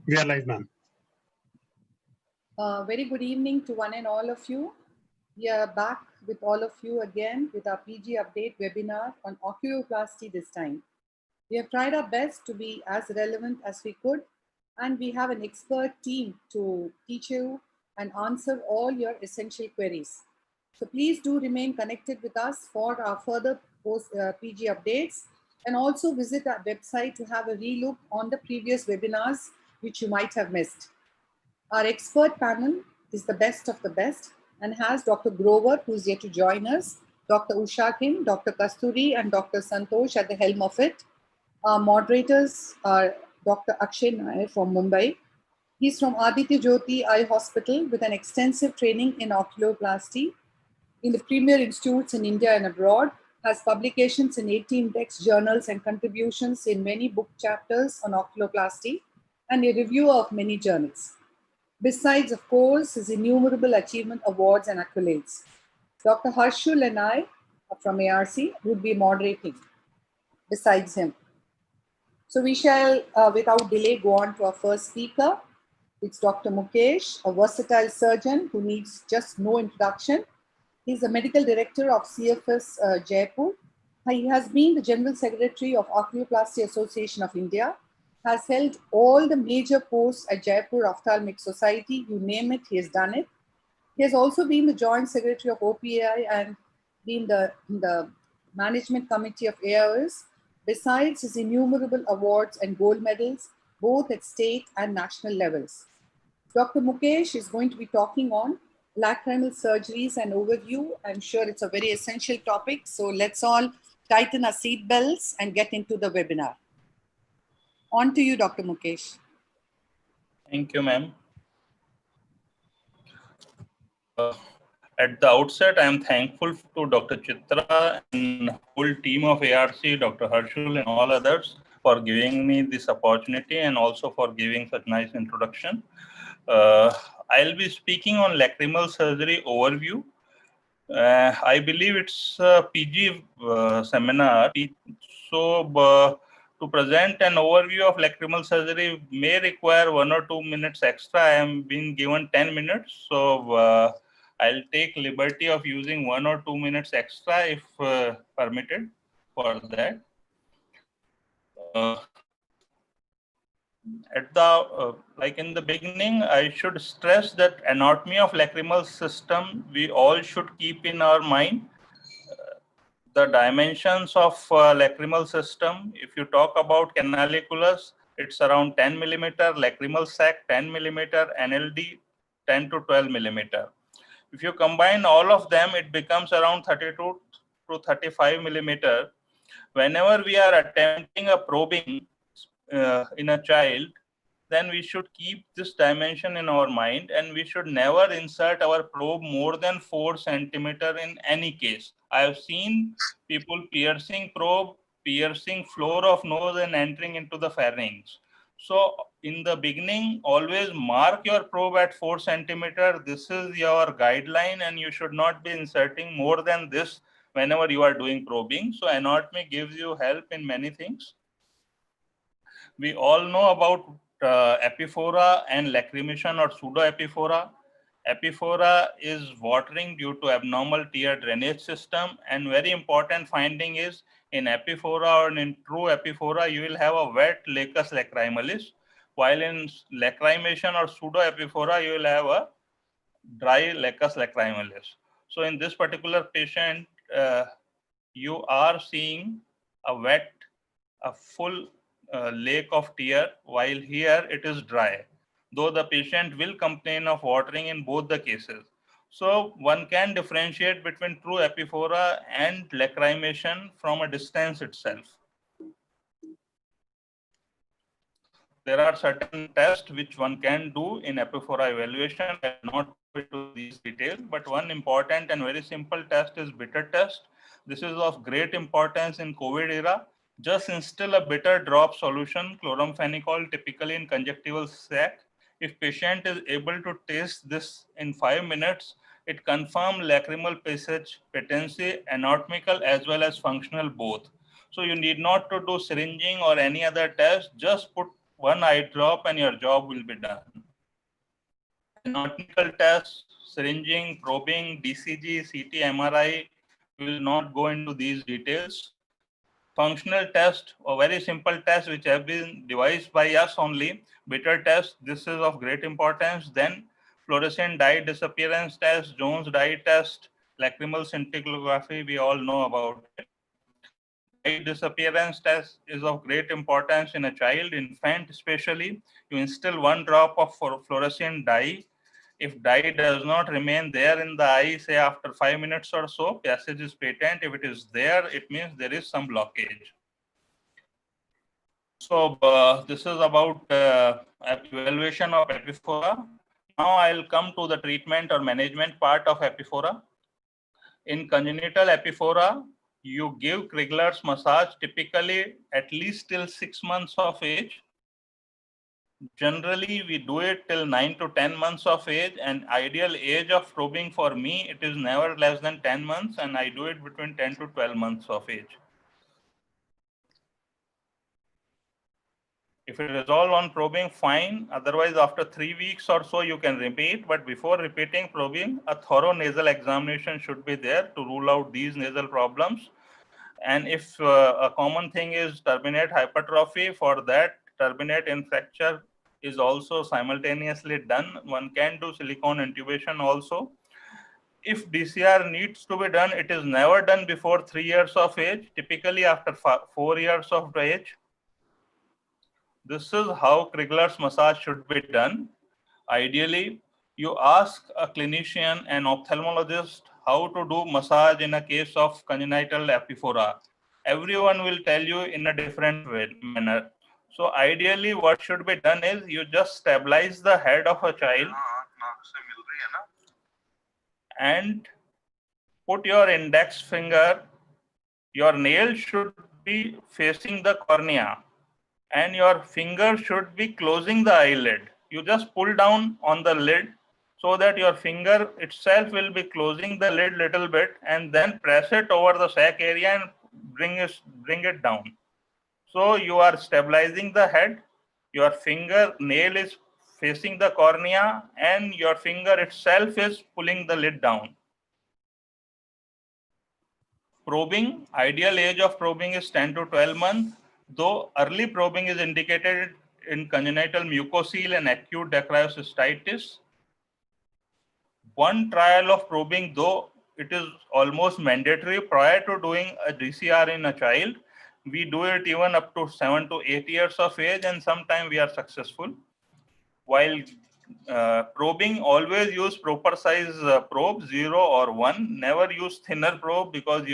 We are live, ma'am. Very good evening to one and all of you. We are back with all of you again with our PG update webinar on oculoplasty this time. We have tried our best to be as relevant as we could, and we have an expert team to teach you and answer all your essential queries. So please do remain connected with us for our further PG updates, and also visit our website to have a relook on the previous webinars which you might have missed. Our expert panel is the best of the best and has Dr. Grover, who's here to join us, Dr. Usha Kim, Dr. Kasturi, and Dr. Santosh at the helm of it. Our moderators are Dr. Akshay Nair from Mumbai. He's from Aditya Jyoti Eye Hospital with an extensive training in oculoplasty in the premier institutes in India and abroad, has publications in 18 text journals and contributions in many book chapters on oculoplasty, and a reviewer of many journals. Besides, of course, his innumerable achievement awards and accolades. Dr. Harshul and I from ARC would be moderating besides him. So we shall, without delay, go on to our first speaker. It's Dr. Mukesh, a versatile surgeon who needs just no introduction. He's the medical director of CFS Jaipur. He has been the general secretary of Oculoplasty Association of India, has held all the major posts at Jaipur Ophthalmic Society. You name it, he has done it. He has also been the joint secretary of OPAI and been in the management committee of AIOS, besides his innumerable awards and gold medals, both at state and national levels. Dr. Mukesh is going to be talking on lacrimal surgeries and overview. I'm sure it's a very essential topic. So let's all tighten our seat belts and get into the webinar. On to you, Dr. Mukesh. Thank you, ma'am. At the outset, I am thankful to Dr. Chitra and the whole team of ARC, Dr. Harshul and all others for giving me this opportunity and also for giving such nice introduction. I'll be speaking on lacrimal surgery overview. I believe it's a PG seminar. So to present an overview of lacrimal surgery may require 1 or 2 minutes extra. I am being given 10 minutes. So I'll take liberty of using 1 or 2 minutes extra if permitted for that. Like in the beginning, I should stress that anatomy of lacrimal system, we all should keep in our mind. The dimensions of lacrimal system, if you talk about canaliculus, it's around 10 millimeter, lacrimal sac 10 millimeter, NLD 10 to 12 millimeter. If you combine all of them, it becomes around 32 to 35 millimeter. Whenever we are attempting a probing in a child, then we should keep this dimension in our mind, and we should never insert our probe more than 4 centimeter in any case. I have seen people piercing probe, piercing floor of nose and entering into the pharynx. So in the beginning, always mark your probe at 4 centimeter. This is your guideline, and you should not be inserting more than this whenever you are doing probing. So anatomy gives you help in many things. We all know about epiphora and lacrimation or pseudoepiphora. Epiphora is watering due to abnormal tear drainage system, and very important finding is in epiphora or in true epiphora, you will have a wet lacus lacrimalis, while in lacrimation or pseudoepiphora, you will have a dry lacus lacrimalis. So in this particular patient, you are seeing a full lake of tear, while here it is dry, though the patient will complain of watering in both the cases. So one can differentiate between true epiphora and lacrimation from a distance itself. There are certain tests which one can do in epiphora evaluation. I will not go into these details, but one important and very simple test is bitter test. This is of great importance in COVID era. Just instill a bitter drop solution, chloramphenicol, typically in conjunctival sac. If patient is able to taste this in 5 minutes, it confirms lacrimal passage patency, anatomical as well as functional both. So you need not to do syringing or any other test. Just put one eye drop and your job will be done. Anatomical tests, syringing, probing, DCG, CT, MRI, we will not go into these details. Functional test, a very simple test which have been devised by us only. Bitter test, this is of great importance. Then fluorescent dye disappearance test, Jones dye test, lacrimal scintigraphy, we all know about it. Dye disappearance test is of great importance in a child, infant especially. You instill one drop of fluorescent dye. If dye does not remain there in the eye, say after 5 minutes or so, passage is patent. If it is there, it means there is some blockage. So this is about evaluation of epiphora. Now I'll come to the treatment or management part of epiphora. In congenital epiphora, you give Krigler's massage typically at least till 6 months of age. Generally, we do it till 9 to 10 months of age, and ideal age of probing for me, it is never less than 10 months, and I do it between 10 to 12 months of age. If it is all on probing, fine. Otherwise, after 3 weeks or so, you can repeat. But before repeating probing, a thorough nasal examination should be there to rule out these nasal problems. And if a common thing is turbinate hypertrophy, for that turbinate in fracture is also simultaneously done. One can do silicone intubation also. If DCR needs to be done, it is never done before 3 years of age, typically after 4 years of age. This is how Krigler's massage should be done. Ideally, you ask a clinician, an ophthalmologist, how to do massage in a case of congenital epiphora. Everyone will tell you in a different manner. So ideally, what should be done is you just stabilize the head of a child and put your index finger, your nail should be facing the cornea, and your finger should be closing the eyelid. You just pull down on the lid so that your finger itself will be closing the lid little bit, and then press it over the sac area and bring it down. So you are stabilizing the head, your finger nail is facing the cornea, and your finger itself is pulling the lid down. Probing, ideal age of probing is 10 to 12 months, though early probing is indicated in congenital mucocele and acute dacryocystitis. One trial of probing, though it is almost mandatory prior to doing a DCR in a child, we do it even up to 7 to 8 years of age, and sometimes we are successful. While probing, always use proper size probe, 0 or 1. Never use thinner probe because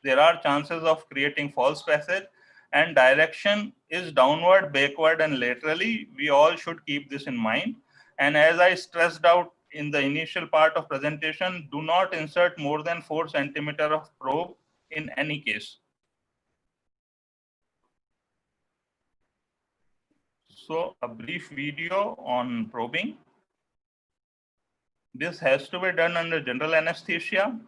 there are chances of creating false passage, and direction is downward, backward, and laterally. We all should keep this in mind. And as I stressed out in the initial part of presentation, do not insert more than 4 centimeters of probe in any case. So a brief video on probing. This has to be done under general anesthesia.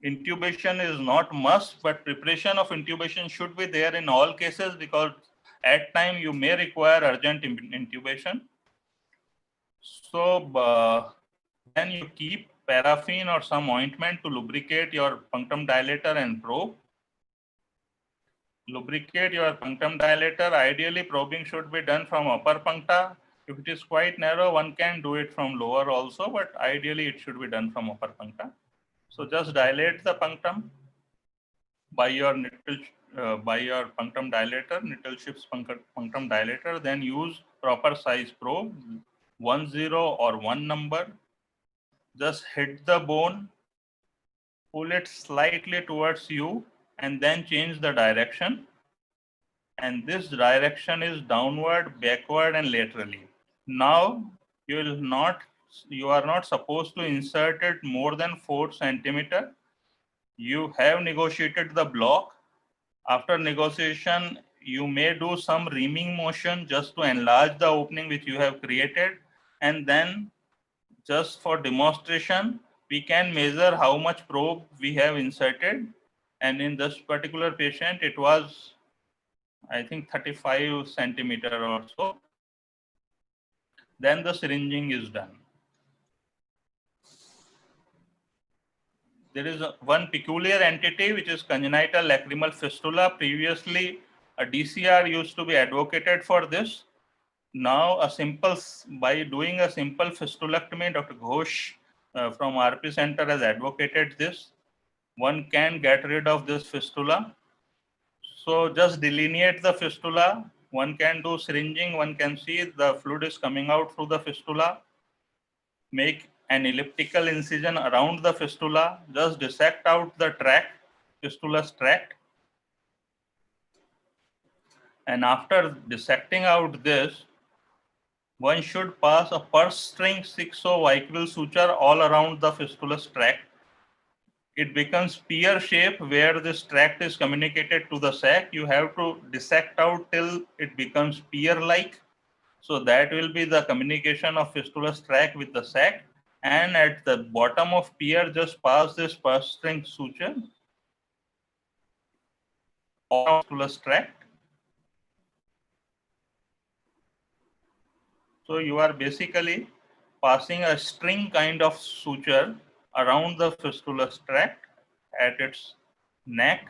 Intubation is not must, but preparation of intubation should be there in all cases because at time you may require urgent intubation. So then you keep paraffin or some ointment to lubricate your punctum dilator and probe. Lubricate your punctum dilator. Ideally, probing should be done from upper puncta. If it is quite narrow, one can do it from lower also, but ideally it should be done from upper puncta. So just dilate the punctum by your punctum dilator, Nittleschip's punctum dilator. Then use proper size probe, 10 or 1 number. Just hit the bone, pull it slightly towards you, and then change the direction. And this direction is downward, backward, and laterally. Now you are not supposed to insert it more than 4 centimeters. You have negotiated the block. After negotiation, you may do some reaming motion just to enlarge the opening which you have created. And then just for demonstration, we can measure how much probe we have inserted. And in this particular patient, it was I think 35 centimeter or so. Then the syringing is done. There is one peculiar entity which is congenital lacrimal fistula. Previously, a DCR used to be advocated for this. Now, by doing a simple fistulectomy, Dr. Ghosh from RP Center has advocated this. One can get rid of this fistula. So just delineate the fistula. One can do syringing. One can see the fluid is coming out through the fistula. Make an elliptical incision around the fistula. Just dissect out the tract, fistula's tract. And after dissecting out this, one should pass a purse string 6-0 vicryl suture all around the fistula's tract. It becomes pear shape where this tract is communicated to the sac. You have to dissect out till it becomes pear-like. So that will be the communication of fistula's tract with the sac. And at the bottom of pear, just pass this purse string suture on fistula's tract. So you are basically passing a string kind of suture around the fistula's tract at its neck.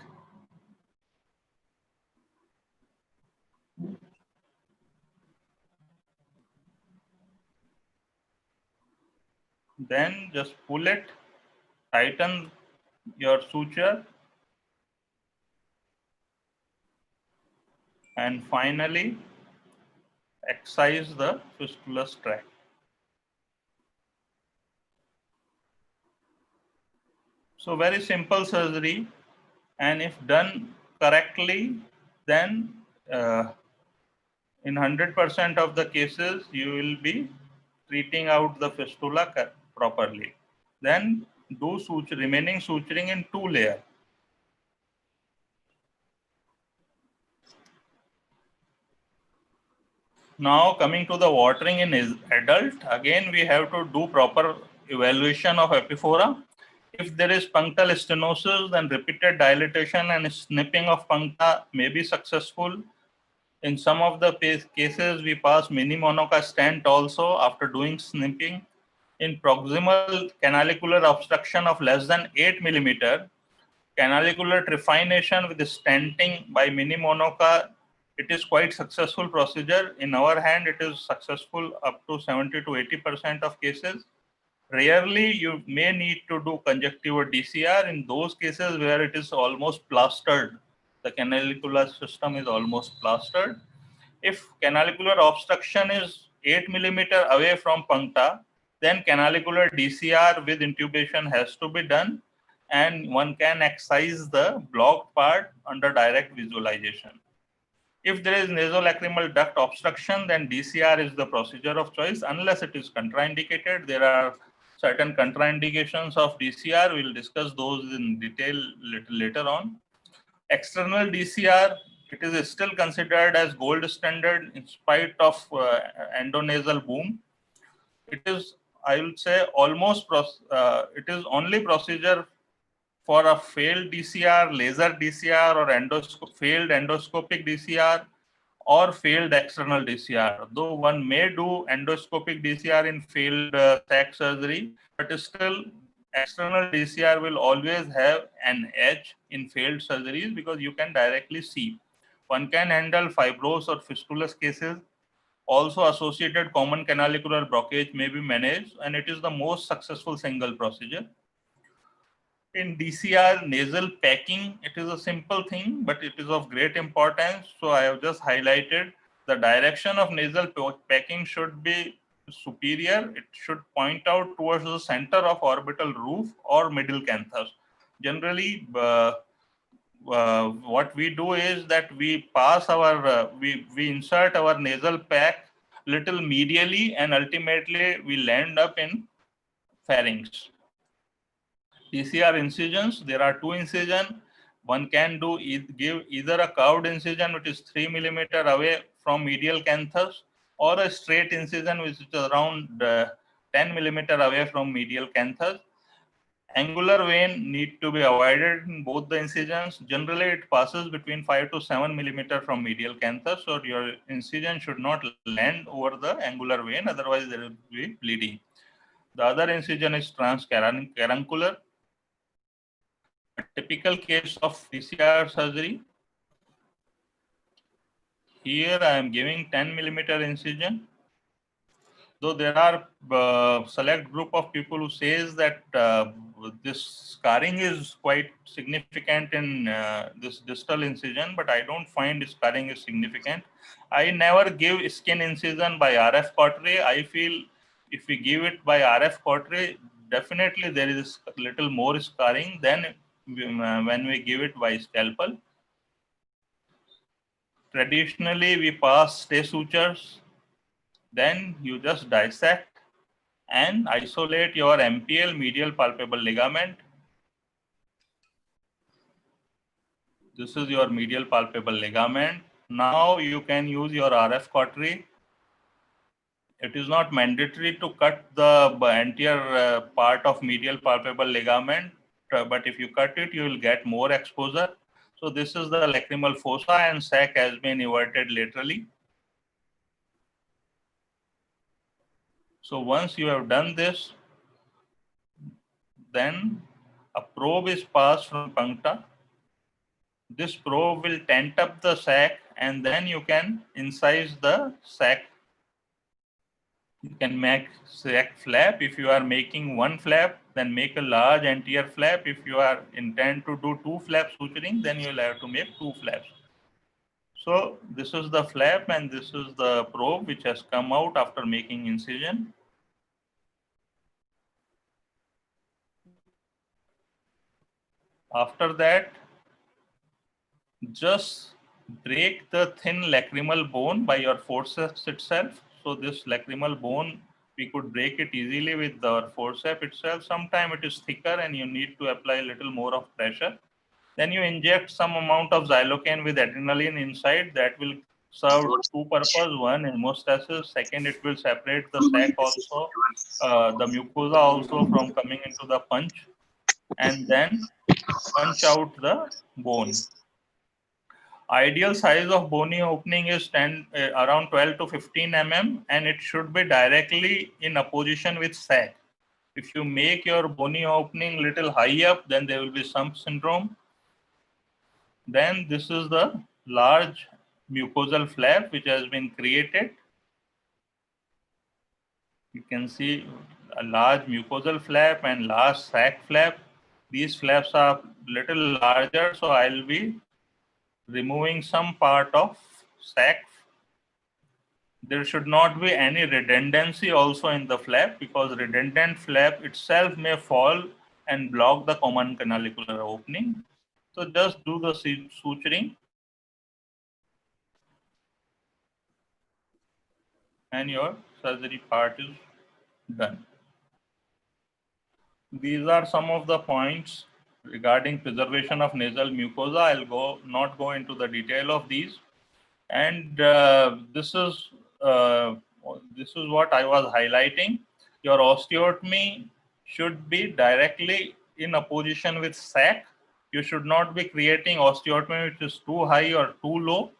Then just pull it, tighten your suture, and finally excise the fistula's tract. So very simple surgery, and if done correctly, then in 100% of the cases, you will be treating out the fistula properly. Then do remaining suturing in 2 layers. Now coming to the watering in adult, again we have to do proper evaluation of epiphora. If there is punctal stenosis, then repeated dilatation and snipping of puncta may be successful. In some of the cases, we pass mini monoca stent also after doing snipping. In proximal canalicular obstruction of less than 8 millimeter, canalicular trephination with stenting by mini monoca, it is quite successful procedure. In our hand, it is successful up to 70 to 80% of cases. Rarely, you may need to do conjunctival DCR in those cases where it is almost plastered. The canalicular system is almost plastered. If canalicular obstruction is 8 millimeter away from puncta, then canalicular DCR with intubation has to be done, and one can excise the blocked part under direct visualization. If there is nasolacrimal duct obstruction, then DCR is the procedure of choice unless it is contraindicated. There are certain contraindications of DCR. We'll discuss those in detail little later on. External DCR, it is still considered as gold standard in spite of endonasal boom. It is, I will say, almost, it is only procedure for a failed DCR, laser DCR, or failed endoscopic DCR, or failed external DCR. Though one may do endoscopic DCR in failed sac surgery, but still external DCR will always have an edge in failed surgeries because you can directly see. One can handle fibrous or fistulous cases. Also associated common canalicular blockage may be managed, and it is the most successful single procedure. In DCR, nasal packing, it is a simple thing, but it is of great importance. So I have just highlighted the direction of nasal packing should be superior. It should point out towards the center of orbital roof or middle canthus. Generally, what we do is that we pass our, we insert our nasal pack little medially, and ultimately we land up in pharynx. Dcr incisions, there are 2 incisions. One can give either a curved incision, which is 3 millimeter away from medial canthus, or a straight incision, which is around 10 millimeter away from medial canthus. Angular vein need to be avoided in both the incisions. Generally, it passes between 5 to 7 millimeter from medial canthus, so your incision should not land over the angular vein, otherwise there will be bleeding. The other incision is transcaruncular. A typical case of Dcr surgery. Here I am giving 10 millimeter incision. Though there are select group of people who says that this scarring is quite significant in this distal incision, but I don't find scarring is significant. I never give skin incision by RF cautery. I feel if we give it by RF cautery, definitely there is a little more scarring than when we give it by scalpel. Traditionally, we pass stay sutures, then you just dissect and isolate your MPL, medial palpable ligament. This is your medial palpable ligament. Now you can use your RF cautery. It is not mandatory to cut the anterior part of medial palpable ligament, but if you cut it, you will get more exposure. So this is the lacrimal fossa, and sac has been everted laterally. So once you have done this, then a probe is passed from puncta. This probe will tent up the sac, and then you can incise the sac. You can make sac flap. If you are making one flap, then make a large anterior flap. If you are intend to do two flap suturing, then you will have to make two flaps. So this is the flap, and this is the probe which has come out after making incision. After that, just break the thin lacrimal bone by your forceps itself. So this lacrimal bone, we could break it easily with our forceps itself. Sometimes it is thicker and you need to apply a little more of pressure. Then you inject some amount of xylocaine with adrenaline inside. That will serve two purposes. One, hemostasis. Second, it will separate the sac also, the mucosa also from coming into the punch, and then punch out the bone. Ideal size of bony opening is around 12 to 15 mm, and it should be directly in opposition with sac. If you make your bony opening little high up, then there will be sump syndrome. Then this is the large mucosal flap which has been created. You can see a large mucosal flap and large sac flap. These flaps are little larger, so I will be removing some part of sac. There should not be any redundancy also in the flap, because redundant flap itself may fall and block the common canalicular opening. So just do the suturing and your surgery part is done. These are some of the points regarding preservation of nasal mucosa. I'll not go into the detail of these. And this is what I was highlighting. Your osteotomy should be directly in opposition with sac. You should not be creating osteotomy which is too high or too low.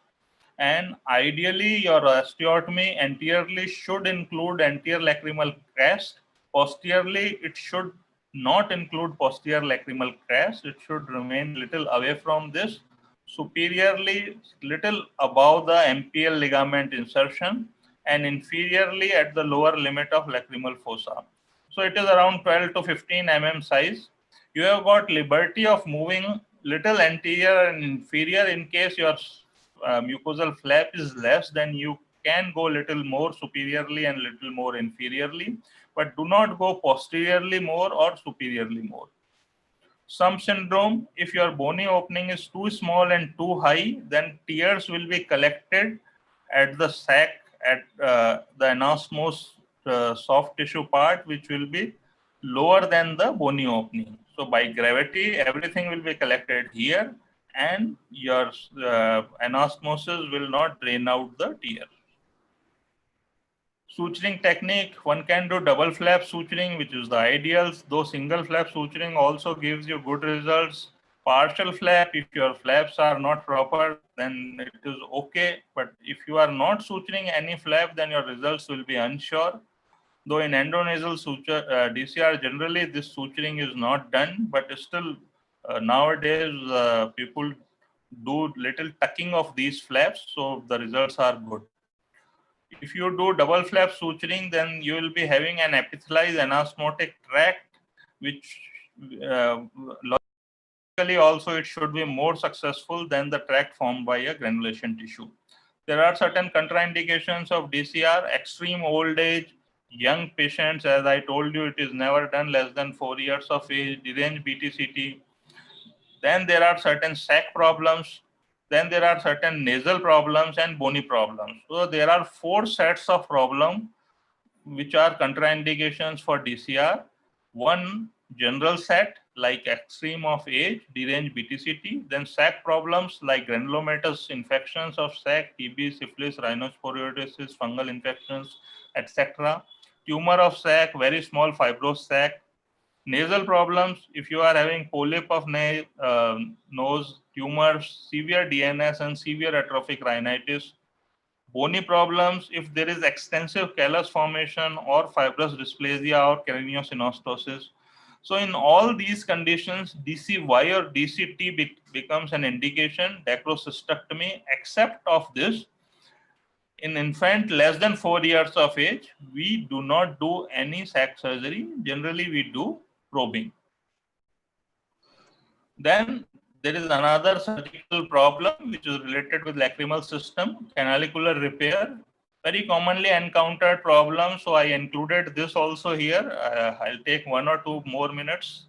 And ideally, your osteotomy anteriorly should include anterior lacrimal crest. Posteriorly, it should not include posterior lacrimal crest. It should remain little away from this. Superiorly, little above the MPL ligament insertion, and inferiorly at the lower limit of lacrimal fossa. So it is around 12 to 15 mm size. You have got liberty of moving little anterior and inferior. In case your mucosal flap is less, then you can go little more superiorly and little more inferiorly, but do not go posteriorly more or superiorly more. Sump syndrome, if your bony opening is too small and too high, then tears will be collected at the sac, at the anastomose soft tissue part, which will be lower than the bony opening. So by gravity, everything will be collected here, and your anastomosis will not drain out the tear. Suturing technique, one can do double flap suturing, which is the ideal, though single flap suturing also gives you good results. Partial flap, if your flaps are not proper, then it is okay. But if you are not suturing any flap, then your results will be unsure. Though in endonasal suture, DCR, generally this suturing is not done, but still nowadays people do little tucking of these flaps, so the results are good. If you do double flap suturing, then you will be having an epithelialized anastomotic tract, which logically also it should be more successful than the tract formed by a granulation tissue. There are certain contraindications of DCR, extreme old age, young patients, as I told you, it is never done less than 4 years of age, deranged BTCT. Then there are certain sac problems. Then there are certain nasal problems and bony problems. So there are 4 sets of problems which are contraindications for DCR. One general set like extreme of age, deranged BTCT, then sac problems like granulomatous infections of sac, TB, syphilis, rhinosporiosis, fungal infections, etc. Tumor of sac, very small fibrous sac. Nasal problems, if you are having polyp of nose, tumors, severe DNS and severe atrophic rhinitis. Bony problems, if there is extensive callus formation or fibrous dysplasia or craniosynostosis. So in all these conditions, DCY or DCT becomes an indication, dacrocystectomy, except of this. In infant less than 4 years of age, we do not do any sac surgery. Generally, we do probing. Then there is another surgical problem which is related with lacrimal system, canalicular repair, very commonly encountered problem. So I included this also here. I'll take 1 or 2 more minutes.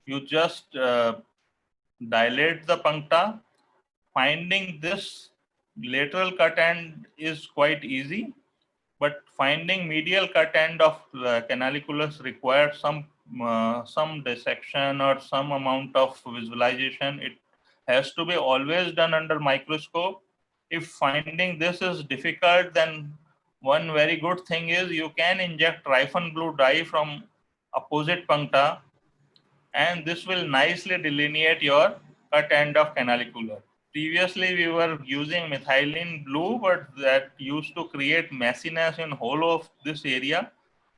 You just dilate the puncta. Finding this lateral cut end is quite easy, but finding medial cut end of canaliculus requires some dissection or some amount of visualization. It has to be always done under microscope. If finding this is difficult, then one very good thing is you can inject Tryphon blue dye from opposite puncta, and this will nicely delineate your cut end of canalicular. Previously, we were using methylene blue, but that used to create messiness in whole of this area.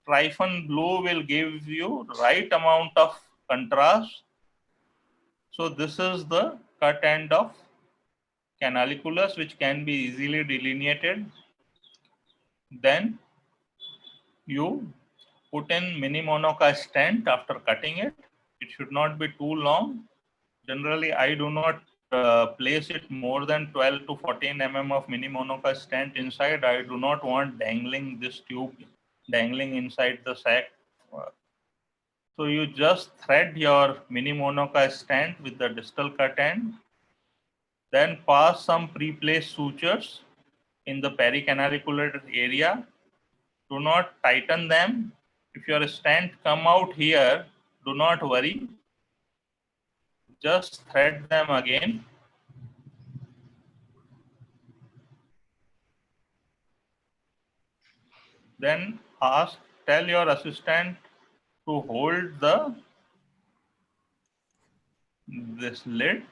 Tryphon blue will give you right amount of contrast. So this is the cut end of canaliculus, which can be easily delineated. Then you put in mini Monoca stent after cutting it. It should not be too long. Generally, I do not place it more than 12 to 14 mm of mini Monoca stent inside. I do not want dangling this tube dangling inside the sac. So you just thread your mini Monoca stent with the distal cut end, then pass some pre-placed sutures in the pericanalicular area. Do not tighten them. If your stent come out here, do not worry. Just thread them again. Then tell your assistant to hold this lid,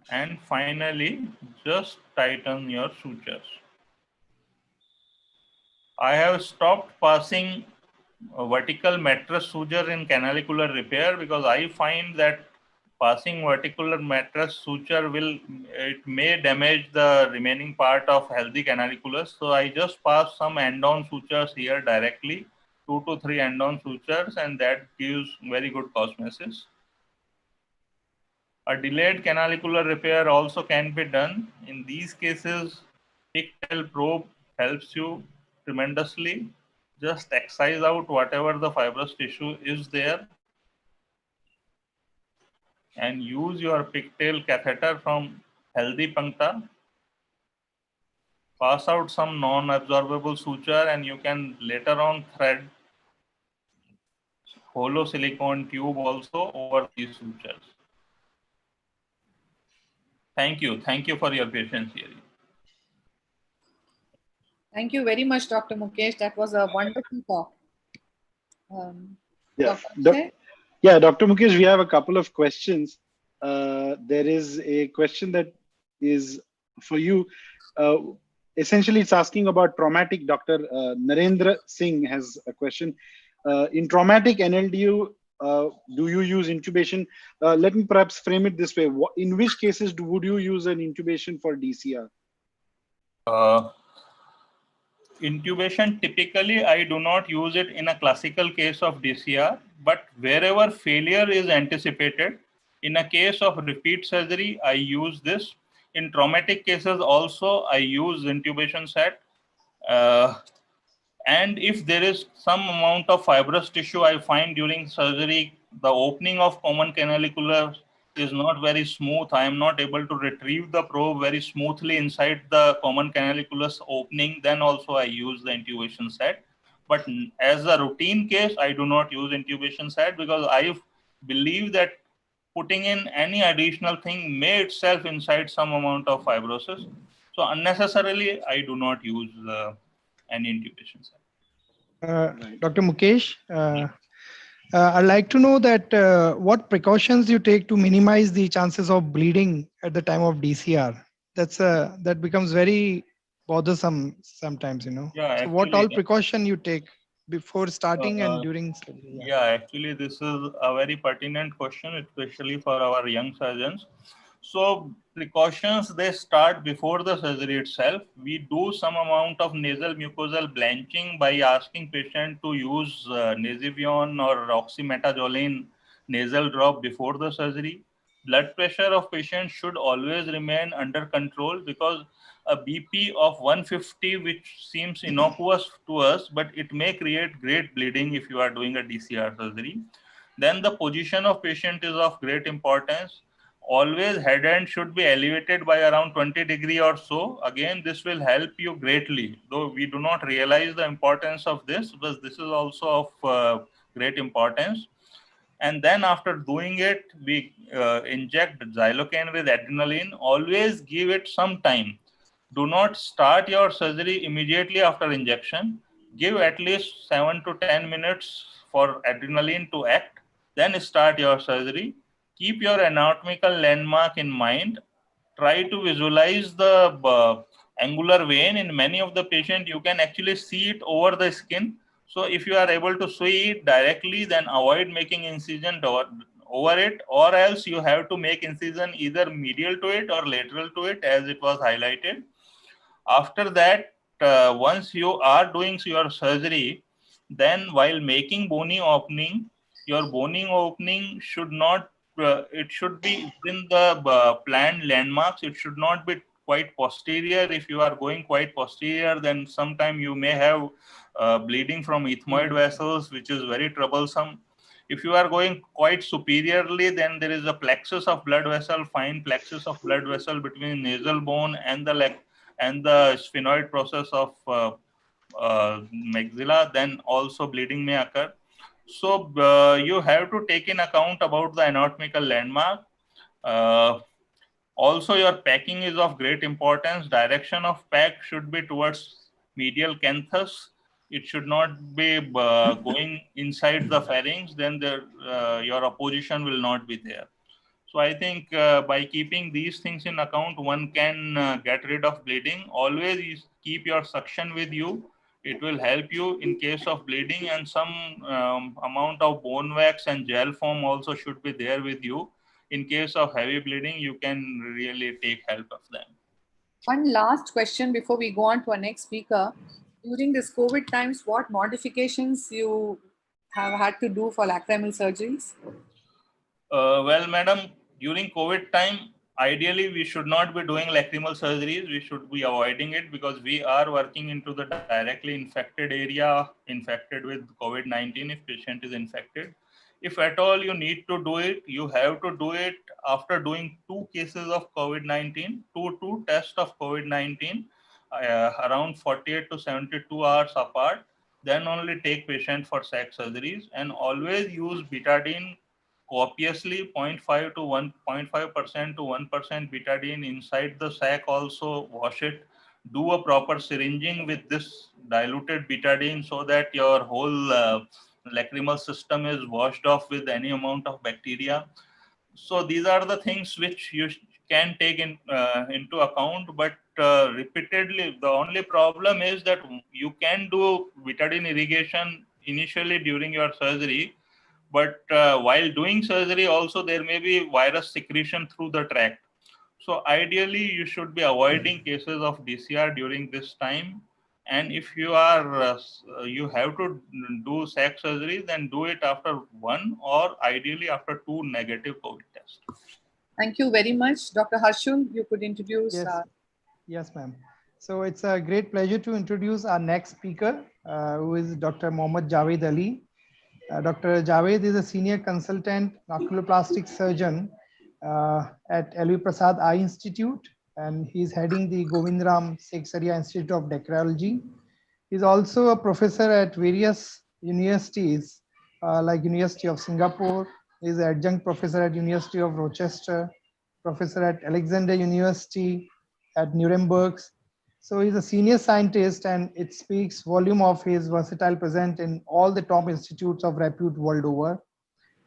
and finally just tighten your sutures. I have stopped passing vertical mattress suture in canalicular repair because I find that passing vertical mattress suture may damage the remaining part of healthy canaliculus. So I just pass some end-on sutures here directly, 2 to 3 end-on sutures, and that gives very good cosmesis. A delayed canalicular repair also can be done. In these cases, pigtail probe helps you tremendously. Just excise out whatever the fibrous tissue is there and use your pigtail catheter from healthy puncta. Pass out some non-absorbable suture, and you can later on thread hollow silicone tube also over these sutures. Thank you. Thank you for your patience here. Thank you very much, Dr. Mukesh. That was a wonderful talk. Yeah, Dr. Akshay? yeah, Dr. Mukesh, we have a couple of questions. There is a question that is for you. Essentially, it's asking about traumatic. Dr. Narendra Singh has a question. In traumatic NLDU, do you use intubation? Let me perhaps frame it this way. In which cases would you use an intubation for DCR? Intubation, typically, I do not use it in a classical case of DCR, but wherever failure is anticipated, in a case of repeat surgery, I use this. In traumatic cases also, I use intubation set. And if there is some amount of fibrous tissue I find during surgery, the opening of common canalicular is not very smooth. I am not able to retrieve the probe very smoothly inside the common canaliculus opening. Then also I use the intubation set. But as a routine case, I do not use intubation set because I believe that putting in any additional thing may itself incite some amount of fibrosis. So unnecessarily, I do not use any intubation set. Dr. Mukesh, I'd like to know that what precautions you take to minimize the chances of bleeding at the time of DCR. That becomes very bothersome sometimes, you know. Yeah, so what all actually, precaution you take before starting and during surgery? yeah, actually, this is a very pertinent question, especially for our young surgeons. So precautions, they start before the surgery itself. We do some amount of nasal mucosal blanching by asking patient to use Nazivion or oxymetazoline nasal drop before the surgery. Blood pressure of patient should always remain under control because a BP of 150, which seems innocuous to us, but it may create great bleeding if you are doing a DCR surgery. Then the position of patient is of great importance. Always head end should be elevated by around 20 degree or so. Again, this will help you greatly, though we do not realize the importance of this, but this is also of great importance. And then after doing it, we inject xylocaine with adrenaline. Always give it some time. Do not start your surgery immediately after injection. Give at least 7 to 10 minutes for adrenaline to act. Then start your surgery. Keep your anatomical landmark in mind. Try to visualize the angular vein. In many of the patients, you can actually see it over the skin. So if you are able to see it directly, then avoid making incision over it, or else you have to make incision either medial to it or lateral to it, as it was highlighted. After that, once you are doing your surgery, then while making bony opening, your bony opening should not, it should be within the planned landmarks. It should not be quite posterior. If you are going quite posterior, then sometime you may have bleeding from ethmoid vessels, which is very troublesome. If you are going quite superiorly, then there is a plexus of blood vessel, fine plexus of blood vessel between nasal bone and the sphenoid process of maxilla, then also bleeding may occur. So you have to take in account about the anatomical landmark. Also, your packing is of great importance. Direction of pack should be towards medial canthus. It should not be going inside the pharynx. Then your opposition will not be there. So I think by keeping these things in account, one can get rid of bleeding. Always keep your suction with you. It will help you in case of bleeding, and some amount of bone wax and gel foam also should be there with you. In case of heavy bleeding, you can really take help of them. One last question before we go on to our next speaker. During this COVID times, what modifications you have had to do for lacrimal surgeries? Well, madam, during COVID time, ideally we should not be doing lacrimal surgeries. We should be avoiding it because we are working into the directly infected area, infected with COVID-19 if patient is infected. If at all you need to do it, you have to do it after doing 2 cases of COVID-19, two tests of COVID-19 around 48 to 72 hours apart. Then only take patient for SAC surgeries, and always use betadine copiously, 0.5 to 1.5% to 1% betadine inside the sac. Also wash it do a proper syringing with this diluted betadine so that your whole lacrimal system is washed off with any amount of bacteria. So these are the things which you can take into account, but repeatedly, the only problem is that you can do betadine irrigation initially during your surgery, but while doing surgery also there may be virus secretion through the tract. So ideally, you should be avoiding cases of DCR during this time. And if you are you have to do sac surgery, then do it after 1 or ideally after 2 negative COVID tests. Thank you very much. Dr. Harshul, you could introduce. Yes, yes ma'am. So it's a great pleasure to introduce our next speaker, who is Dr. Mohammad Javed Ali. Dr. Javed is a senior consultant oculoplastic surgeon at L.V. Prasad Eye Institute, and he's heading the Govindram Seksaria Institute of Dacryology. He's also a professor at various universities like University of Singapore. He's an adjunct professor at University of Rochester, professor at Alexander University at Nuremberg. So he's a senior scientist, and it speaks volume of his versatile presence in all the top institutes of repute world over.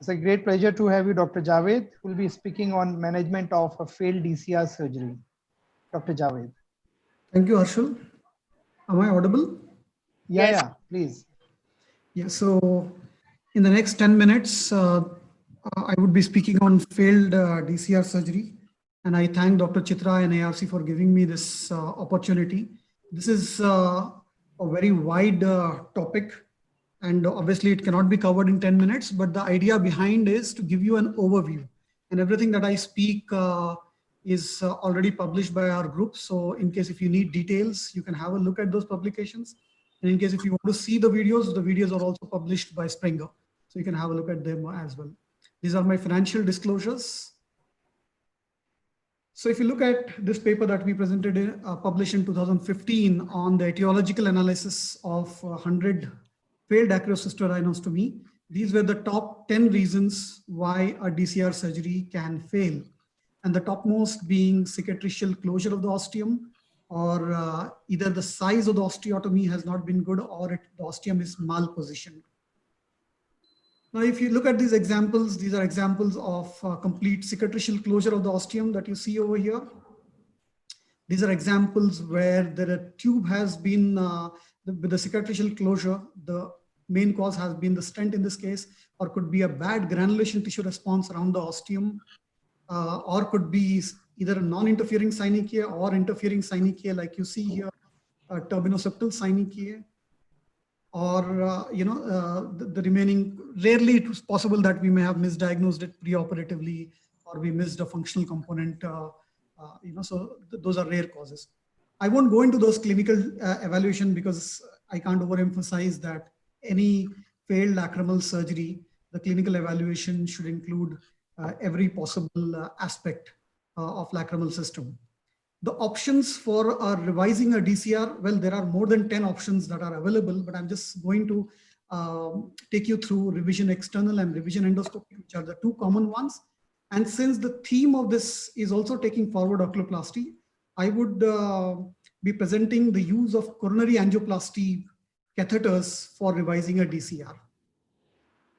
It's a great pleasure to have you, Dr. Javed, who will be speaking on management of a failed DCR surgery. Dr. Javed. Thank you, Harshul. Am I audible? Yeah, Yes. yeah, please. Yeah, so in the next 10 minutes, I would be speaking on failed DCR surgery. And I thank Dr. Chitra and ARC for giving me this opportunity. This is a very wide topic, and obviously it cannot be covered in 10 minutes, but the idea behind is to give you an overview. And everything that I speak is already published by our group. So in case if you need details, you can have a look at those publications. And in case if you want to see the videos are also published by Springer. So you can have a look at them as well. These are my financial disclosures. So if you look at this paper that we presented, published in 2015 on the etiological analysis of 100 failed acrocystoidinostomy, these were the top 10 reasons why a DCR surgery can fail. And the topmost being cicatricial closure of the ostium, or either the size of the osteotomy has not been good, or the ostium is malpositioned. Now, if you look at these examples, these are examples of complete cicatricial closure of the ostium that you see over here. These are examples where the tube has been, with the cicatricial closure, the main cause has been the stent in this case, or could be a bad granulation tissue response around the ostium, or could be either a non-interfering synechiae or interfering synechiae, like you see here, turbinoceptal synechiae. Or, the remaining, rarely it was possible that we may have misdiagnosed it preoperatively, or we missed a functional component, so those are rare causes. I won't go into those clinical evaluation because I can't overemphasize that any failed lacrimal surgery, the clinical evaluation should include every possible aspect of lacrimal system. The options for revising a DCR, well, there are more than 10 options that are available, but I'm just going to take you through revision external and revision endoscopy, which are the two common ones. And since the theme of this is also taking forward oculoplasty, I would be presenting the use of coronary angioplasty catheters for revising a DCR.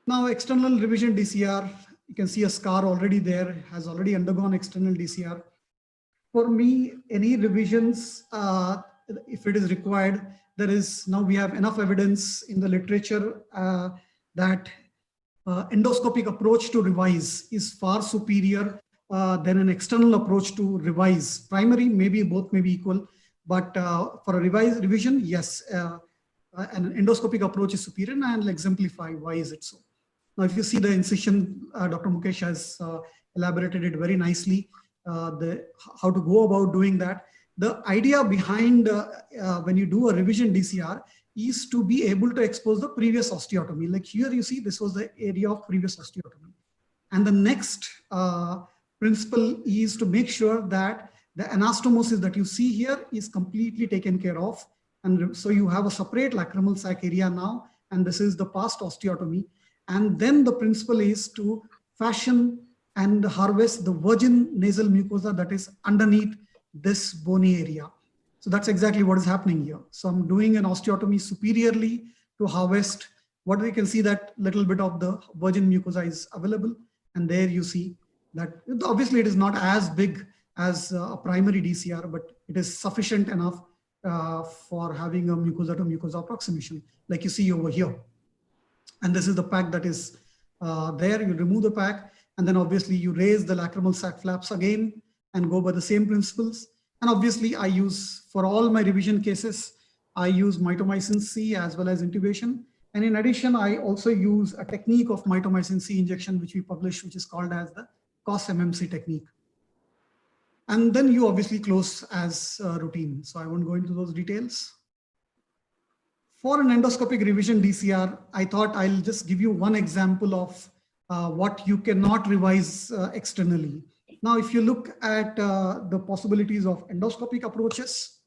Now, external revision DCR, you can see a scar already there, has already undergone external DCR. For me, any revisions, if it is required, now we have enough evidence in the literature that endoscopic approach to revise is far superior than an external approach to revise. Primary, maybe both may be equal, but for a revision, yes, an endoscopic approach is superior, and I'll exemplify why is it so. Now, if you see the incision, Dr. Mukesh has elaborated it very nicely. How to go about doing that. The idea behind when you do a revision DCR is to be able to expose the previous osteotomy. Like here you see this was the area of previous osteotomy. And the next principle is to make sure that the anastomosis that you see here is completely taken care of. And so you have a separate lacrimal sac area now, and this is the past osteotomy. And then the principle is to fashion and harvest the virgin nasal mucosa that is underneath this bony area. So that's exactly what is happening here. So I'm doing an osteotomy superiorly to harvest. What we can see that little bit of the virgin mucosa is available. And there you see that obviously it is not as big as a primary DCR, but it is sufficient enough for having a mucosa to mucosa approximation, like you see over here. And this is the pack that is there. You remove the pack, and then obviously you raise the lacrimal sac flaps again and go by the same principles. And obviously I use, for all my revision cases, I use mitomycin C as well as intubation. And in addition, I also use a technique of mitomycin C injection, which we published, which is called as the COS-MMC technique. And then you obviously close as routine. So I won't go into those details. For an endoscopic revision DCR, I thought I'll just give you one example of what you cannot revise externally. Now, if you look at the possibilities of endoscopic approaches,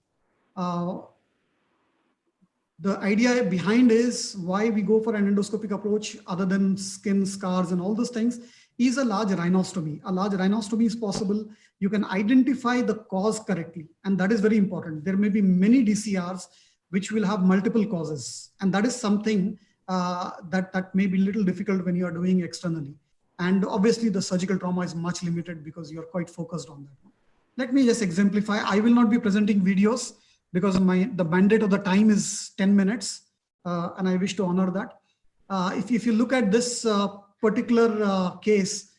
the idea behind is why we go for an endoscopic approach other than skin, scars, and all those things is a large rhinostomy. A large rhinostomy is possible. You can identify the cause correctly, and that is very important. There may be many DCRs which will have multiple causes, and that is something that may be a little difficult when you are doing externally. And obviously the surgical trauma is much limited because you're quite focused on that. Let me just exemplify. I will not be presenting videos because the mandate of the time is 10 minutes, and I wish to honor that. If you look at this particular case,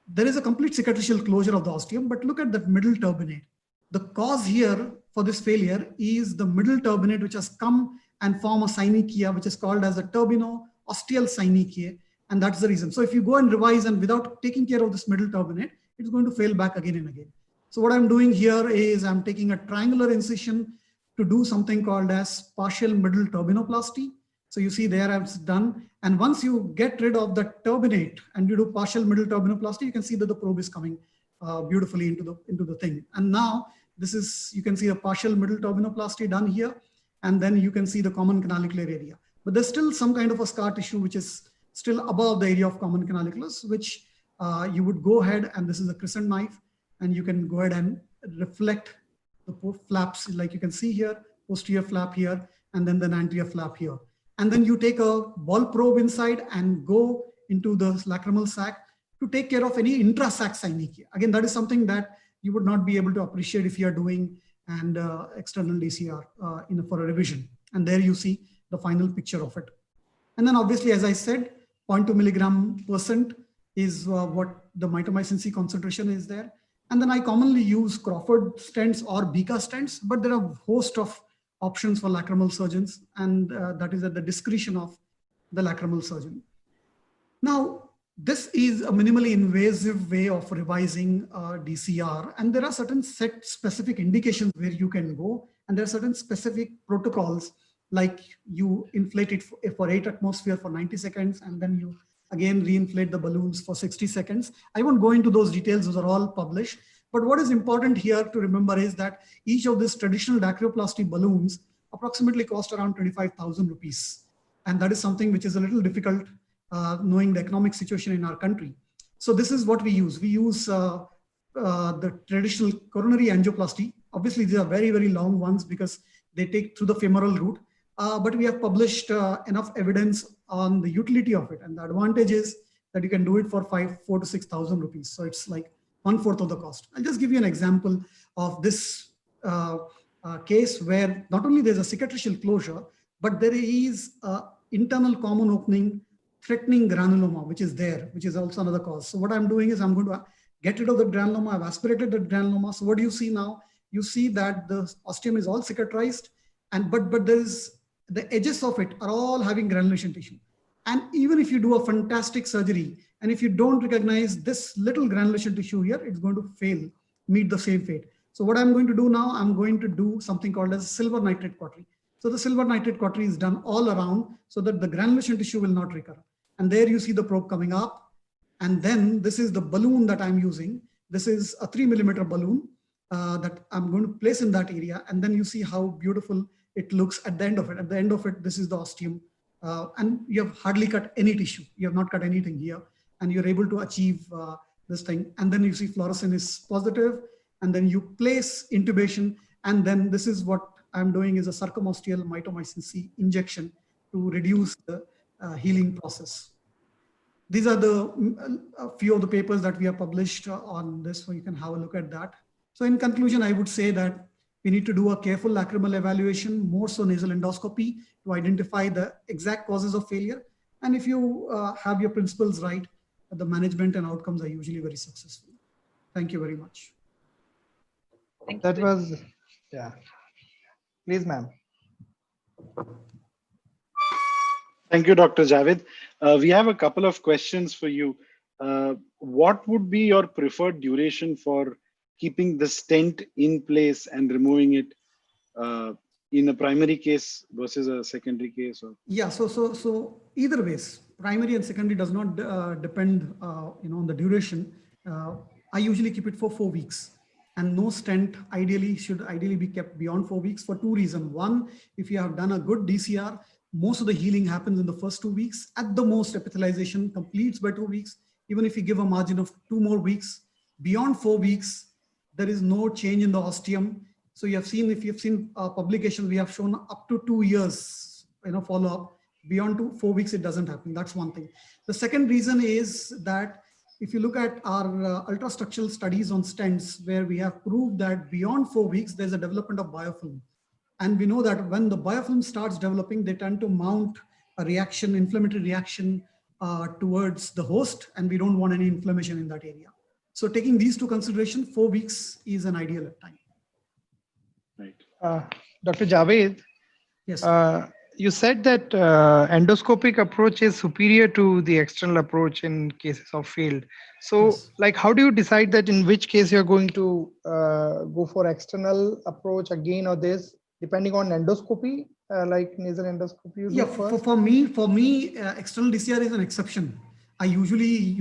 there is a complete cicatricial closure of the ostium, but look at that middle turbinate. The cause here for this failure is the middle turbinate, which has come and form a synechia, which is called as a turbino-ostial synechia, and that's the reason. So if you go and revise and without taking care of this middle turbinate, it's going to fail back again and again. So what I'm doing here is I'm taking a triangular incision to do something called as partial middle turbinoplasty. So you see there I've done. And once you get rid of the turbinate and you do partial middle turbinoplasty, you can see that the probe is coming beautifully into the thing. And now this is, you can see a partial middle turbinoplasty done here. And then you can see the common canalicular area. But there's still some kind of a scar tissue which is still above the area of common canaliculus, which you would go ahead, and this is a crescent knife, and you can go ahead and reflect the flaps, like you can see here, posterior flap here, and then the anterior flap here. And then you take a ball probe inside and go into the lacrimal sac to take care of any intra-sac synechia. Again, that is something that you would not be able to appreciate if you are doing an external DCR for a revision. And there you see the final picture of it. And then obviously, as I said, 0.2 mg% is what the mitomycin C concentration is there. And then I commonly use Crawford stents or Bika stents, but there are a host of options for lacrimal surgeons, and that is at the discretion of the lacrimal surgeon. Now, this is a minimally invasive way of revising DCR, and there are certain set specific indications where you can go, and there are certain specific protocols, like you inflate it for 8 atmosphere for 90 seconds, and then you again reinflate the balloons for 60 seconds. I won't go into those details, those are all published. But what is important here to remember is that each of these traditional dacryoplasty balloons approximately cost around 25,000 rupees. And that is something which is a little difficult knowing the economic situation in our country. So this is what we use. We use the traditional coronary angioplasty. Obviously, these are very, very long ones because they take through the femoral route. But we have published enough evidence on the utility of it. And the advantage is that you can do it for 4,000 to 6,000 rupees. So it's like 1/4 of the cost. I'll just give you an example of this case where not only there's a cicatricial closure, but there is an internal common opening threatening granuloma, which is there, which is also another cause. So what I'm doing is I'm going to get rid of the granuloma. I've aspirated the granuloma. So what do you see now? You see that the ostium is all cicatrized, and but there's the edges of it are all having granulation tissue. And even if you do a fantastic surgery, and if you don't recognize this little granulation tissue here, it's going to fail, meet the same fate. So what I'm going to do now, I'm going to do something called as silver nitrate cautery. So the silver nitrate cautery is done all around so that the granulation tissue will not recur. And there you see the probe coming up. And then this is the balloon that I'm using. This is a 3 millimeter balloon that I'm going to place in that area. And then you see how beautiful it looks at the end of it. At the end of it, this is the ostium. And you have hardly cut any tissue. You have not cut anything here. And you're able to achieve this thing. And then you see fluorescence is positive. And then you place intubation. And then this is what I'm doing is a circumostial mitomycin C injection to reduce the healing process. These are a few of the papers that we have published on this, so you can have a look at that. So in conclusion, I would say that we need to do a careful lacrimal evaluation, more so nasal endoscopy, to identify the exact causes of failure. And if you have your principles right, the management and outcomes are usually very successful. Thank you very much. That was, yeah. Please, ma'am. Thank you, Dr. Javed. We have a couple of questions for you. What would be your preferred duration for keeping the stent in place and removing it in a primary case versus a secondary case? Or? Yeah, so either ways, primary and secondary does not depend on the duration. I usually keep it for 4 weeks. And no stent should ideally be kept beyond 4 weeks for 2 reasons. One, if you have done a good DCR, most of the healing happens in the first 2 weeks. At the most, epithelialization completes by 2 weeks. Even if you give a margin of 2 more weeks, beyond 4 weeks, there is no change in the ostium. So you have seen, if you've seen publications, we have shown up to 2 years, follow-up. Beyond 4 weeks, it doesn't happen. That's one thing. The second reason is that if you look at our ultrastructural studies on stents, where we have proved that beyond 4 weeks, there's a development of biofilm. And we know that when the biofilm starts developing, they tend to mount a reaction, inflammatory reaction towards the host, and we don't want any inflammation in that area. So taking these two considerations, 4 weeks is an ideal time. Right. Dr. Javed, yes. You said that endoscopic approach is superior to the external approach in cases of failed. So, Yes. like, how do you decide that in which case you're going to go for external approach again or this, depending on endoscopy, like nasal endoscopy? Yeah, for me, external DCR is an exception. I usually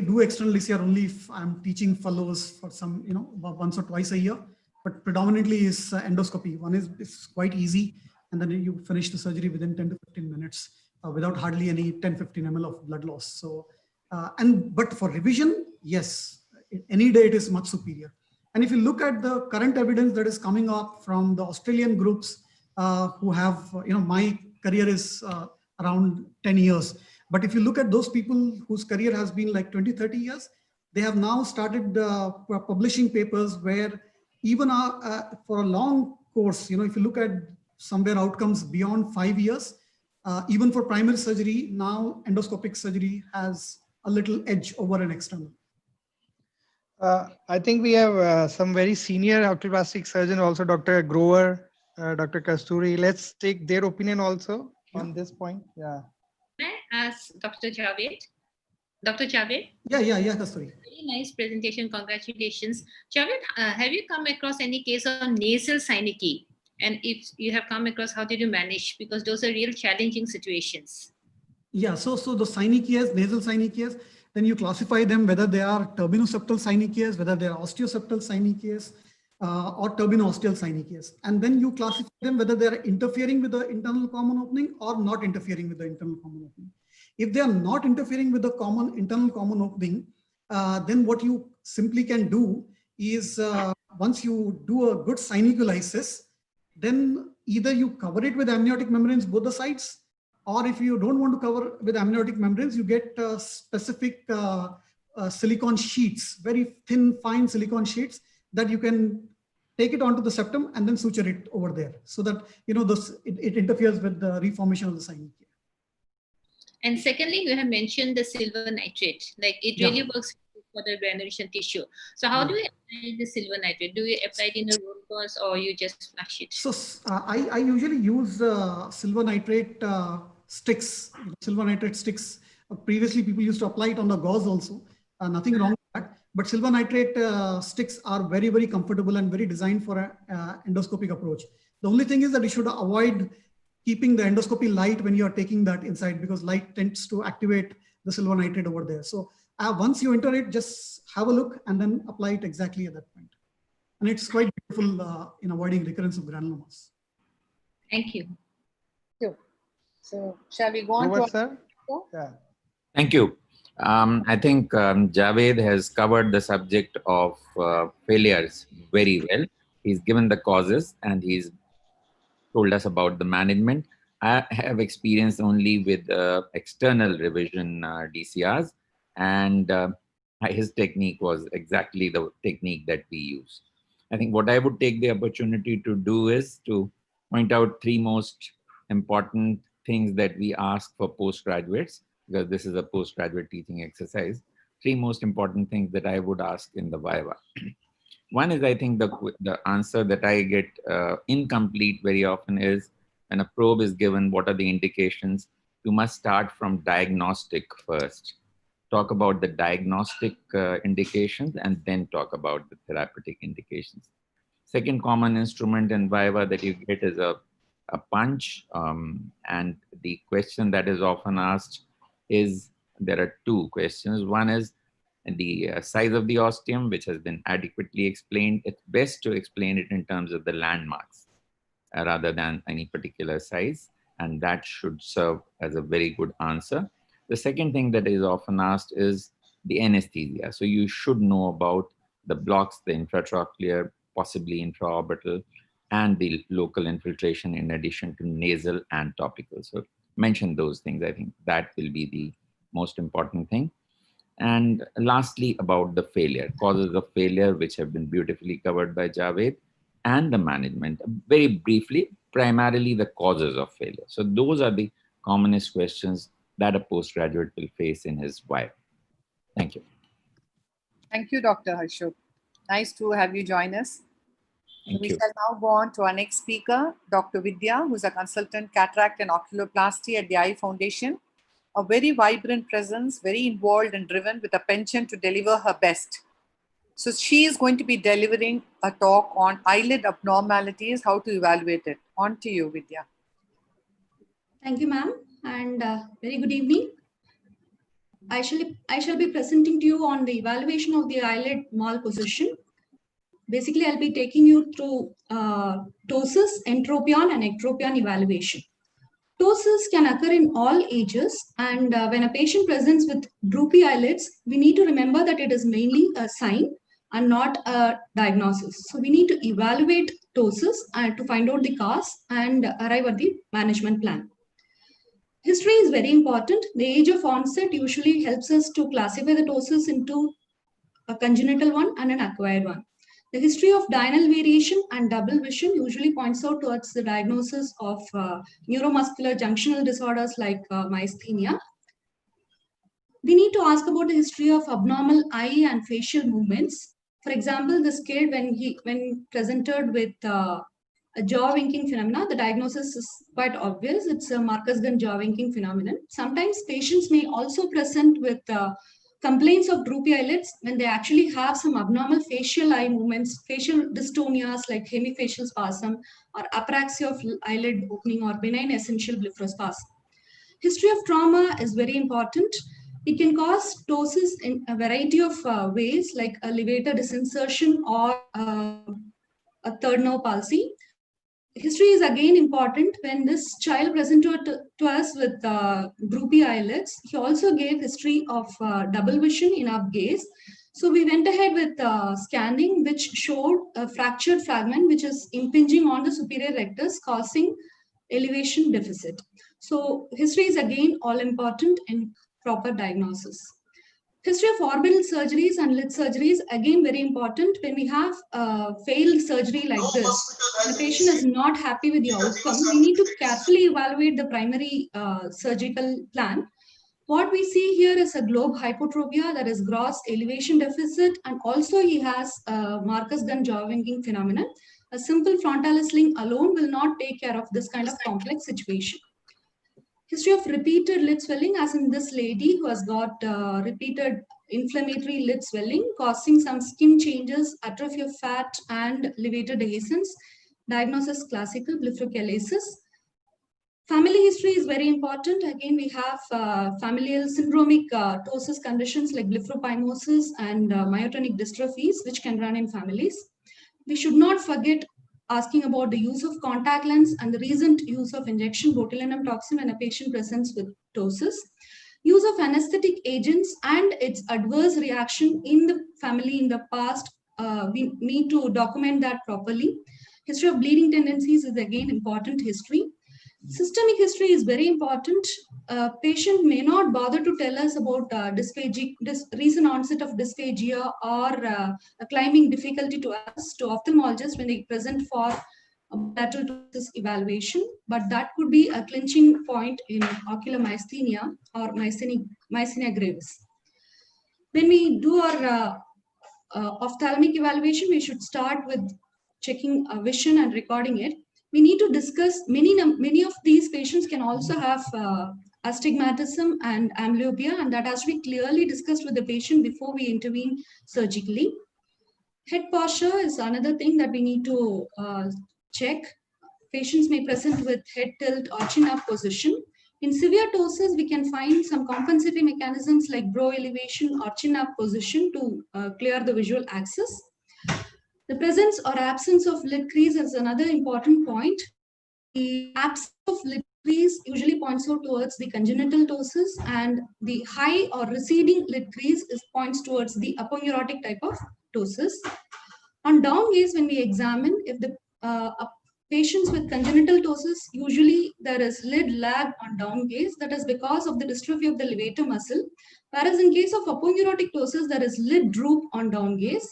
do external DCR only if I'm teaching fellows for some, once or twice a year. But predominantly is endoscopy. One is it's quite easy. And then you finish the surgery within 10 to 15 minutes without hardly any 10-15 ml of blood loss. So, but for revision, yes, any day it is much superior. And if you look at the current evidence that is coming up from the Australian groups who have, my career is around 10 years. But if you look at those people whose career has been like 20, 30 years, they have now started publishing papers where even for a long course, if you look at somewhere outcomes beyond 5 years, even for primary surgery, now endoscopic surgery has a little edge over an external. I think we have some very senior oculoplastic surgeon, also Dr. Grover, Dr. Kasturi. Let's take their opinion also on this point. Yeah. May I ask Dr. Javed? Dr. Javed? Yeah, Kasturi. Very nice presentation. Congratulations. Javed, have you come across any case of nasal synecdoche? And if you have come across, how did you manage? Because those are real challenging situations. Yeah, so the synecdoches, nasal synecdoches, then you classify them whether they are turbinoceptal synecdoches, whether they are osteoseptal synecdoches, or turbinoosteal synecdoches. And then you classify them whether they are interfering with the internal common opening or not interfering with the internal common opening. If they are not interfering with the internal common opening, then what you simply can do is once you do a good synecholysis, then either you cover it with amniotic membranes, both the sides, or if you don't want to cover with amniotic membranes, you get specific silicone sheets, very thin, fine silicone sheets that you can take it onto the septum and then suture it over there so that, it interferes with the reformation of the synecdoche. And secondly, you have mentioned the silver nitrate, like it really works for the granulation tissue. So how do you apply the silver nitrate? Do you apply it in a roll gauze or you just flush it? So I usually use silver nitrate sticks. Previously, people used to apply it on the gauze also. Nothing wrong with that. But silver nitrate sticks are very, very comfortable and very designed for an endoscopic approach. The only thing is that you should avoid keeping the endoscopy light when you are taking that inside, because light tends to activate the silver nitrate over there. So once you enter it, just have a look and then apply it exactly at that point. And it's quite beautiful in avoiding recurrence of granulomas. Thank you. So shall we go on to sir? Yeah. Thank you. I think Javed has covered the subject of failures very well. he's given the causes and he's told us about the management. I have experience only with external revision DCRs, and his technique was exactly the technique that we use. I think what I would take the opportunity to do is to point out 3 most important things that we ask for postgraduates, because this is a postgraduate teaching exercise. 3 most important things that I would ask in the Viva. One is, I think the answer that I get incomplete very often is, when a probe is given, what are the indications? You must start from diagnostic first. Talk about the diagnostic indications and then talk about the therapeutic indications. Second common instrument in Viva that you get is a punch. And the question that is often asked is, there are 2 questions. One is the size of the ostium, which has been adequately explained. It's best to explain it in terms of the landmarks rather than any particular size, and that should serve as a very good answer. The second thing that is often asked is the anesthesia. So you should know about the blocks, the intratrochlear, possibly intraorbital, and the local infiltration in addition to nasal and topical. So mention those things. I think that will be the most important thing. And lastly, about the failure, causes of failure, which have been beautifully covered by Javed, and the management. Very briefly, primarily the causes of failure. So those are the commonest questions that a postgraduate will face in his Viva. Thank you. Thank you, Dr. Ashok. Nice to have you join us. Thank We you. shall now go on to our next speaker, Dr. Vidya, who's a consultant cataract and oculoplasty at the Eye Foundation. A very vibrant presence, very involved and driven with a penchant to deliver her best. So she is going to be delivering a talk on eyelid abnormalities, how to evaluate it. On to you, Vidya. Thank you, ma'am, and very good evening. I shall be presenting to you on the evaluation of the eyelid malposition. Basically, I'll be taking you through ptosis, entropion, and ectropion evaluation. Ptosis can occur in all ages, and when a patient presents with droopy eyelids, we need to remember that it is mainly a sign and not a diagnosis. So we need to evaluate ptosis to find out the cause and arrive at the management plan. History is very important. The age of onset usually helps us to classify the ptosis into a congenital one and an acquired one. The history of diurnal variation and double vision usually points out towards the diagnosis of neuromuscular junctional disorders like myasthenia. We need to ask about the history of abnormal eye and facial movements. For example, this kid, when presented with a jaw winking phenomena, the diagnosis is quite obvious. It's a Marcus-Gunn jaw winking phenomenon. Sometimes patients may also present with complaints of droopy eyelids when they actually have some abnormal facial eye movements, facial dystonias like hemifacial spasm or apraxia of eyelid opening or benign essential blepharospasm. History of trauma is very important. It can cause ptosis in a variety of ways, like a levator disinsertion or a third nerve palsy. History is again important. When this child presented to us with droopy eyelids, he also gave history of double vision in up gaze. So we went ahead with scanning, which showed a fractured fragment which is impinging on the superior rectus, causing elevation deficit. So history is again all important in proper diagnosis. History of orbital surgeries and lid surgeries, again very important. When we have failed surgery like this, the patient is not happy with the outcome, we need to carefully evaluate the primary surgical plan. What we see here is a globe hypotropia, that is gross elevation deficit, and also he has Marcus-Gunn jaw winking phenomenon. A simple frontalis sling alone will not take care of this kind of complex situation. History of repeated lid swelling, as in this lady who has got repeated inflammatory lid swelling causing some skin changes, atrophy of fat, and levator dehiscence. Diagnosis classical blepharophymosis. Family history is very important. Again, we have familial syndromic ptosis conditions like blepharophymosis and myotonic dystrophies, which can run in families. We should not forget asking about the use of contact lens and the recent use of injection botulinum toxin when a patient presents with ptosis. Use of anesthetic agents and its adverse reaction in the family in the past we need to document that properly. History of bleeding tendencies is again important history. Systemic history is very important. Patient may not bother to tell us about recent onset of dysphagia or a climbing difficulty to us, to ophthalmologists when they present for lateral ptosis evaluation, but that could be a clinching point in ocular myasthenia or myasthenia gravis. When we do our ophthalmic evaluation, we should start with checking vision and recording it. We need to discuss, many of these patients can also have astigmatism and amblyopia, and that has to be clearly discussed with the patient before we intervene surgically. Head posture is another thing that we need to check. Patients may present with head tilt or chin up position. In severe ptosis, we can find some compensatory mechanisms like brow elevation or chin up position to clear the visual axis. The presence or absence of lid crease is another important point. The absence of lid crease usually points out towards the congenital ptosis, and the high or receding lid crease points towards the aponeurotic type of ptosis. On down gaze, when we examine, if the patients with congenital ptosis, usually there is lid lag on down gaze. That is because of the dystrophy of the levator muscle. Whereas in case of aponeurotic ptosis, there is lid droop on down gaze.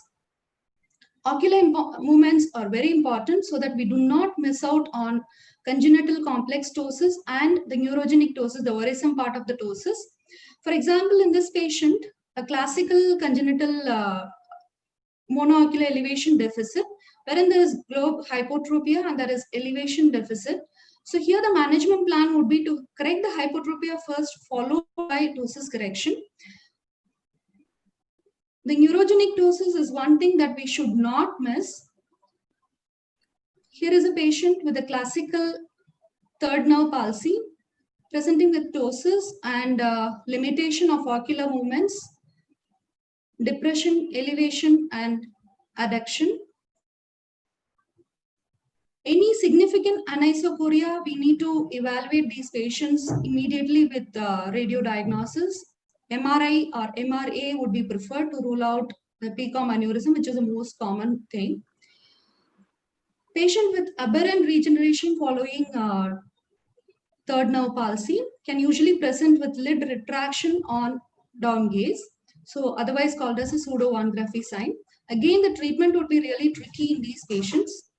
Ocular movements are very important so that we do not miss out on congenital complex ptosis and the neurogenic ptosis, the worrisome part of the ptosis. For example, in this patient, a classical congenital monoocular elevation deficit, wherein there is globe hypotropia and there is elevation deficit. So here the management plan would be to correct the hypotropia first, followed by ptosis correction. The neurogenic ptosis is one thing that we should not miss. Here is a patient with a classical third nerve palsy, presenting with ptosis and limitation of ocular movements, depression, elevation, and adduction. Any significant anisocoria, we need to evaluate these patients immediately with radiodiagnosis. MRI or MRA would be preferred to rule out the PCOM aneurysm, which is the most common thing. Patient with aberrant regeneration following third nerve palsy can usually present with lid retraction on down gaze, so otherwise called as a pseudo-1-graphy sign. Again, the treatment would be really tricky in these patients.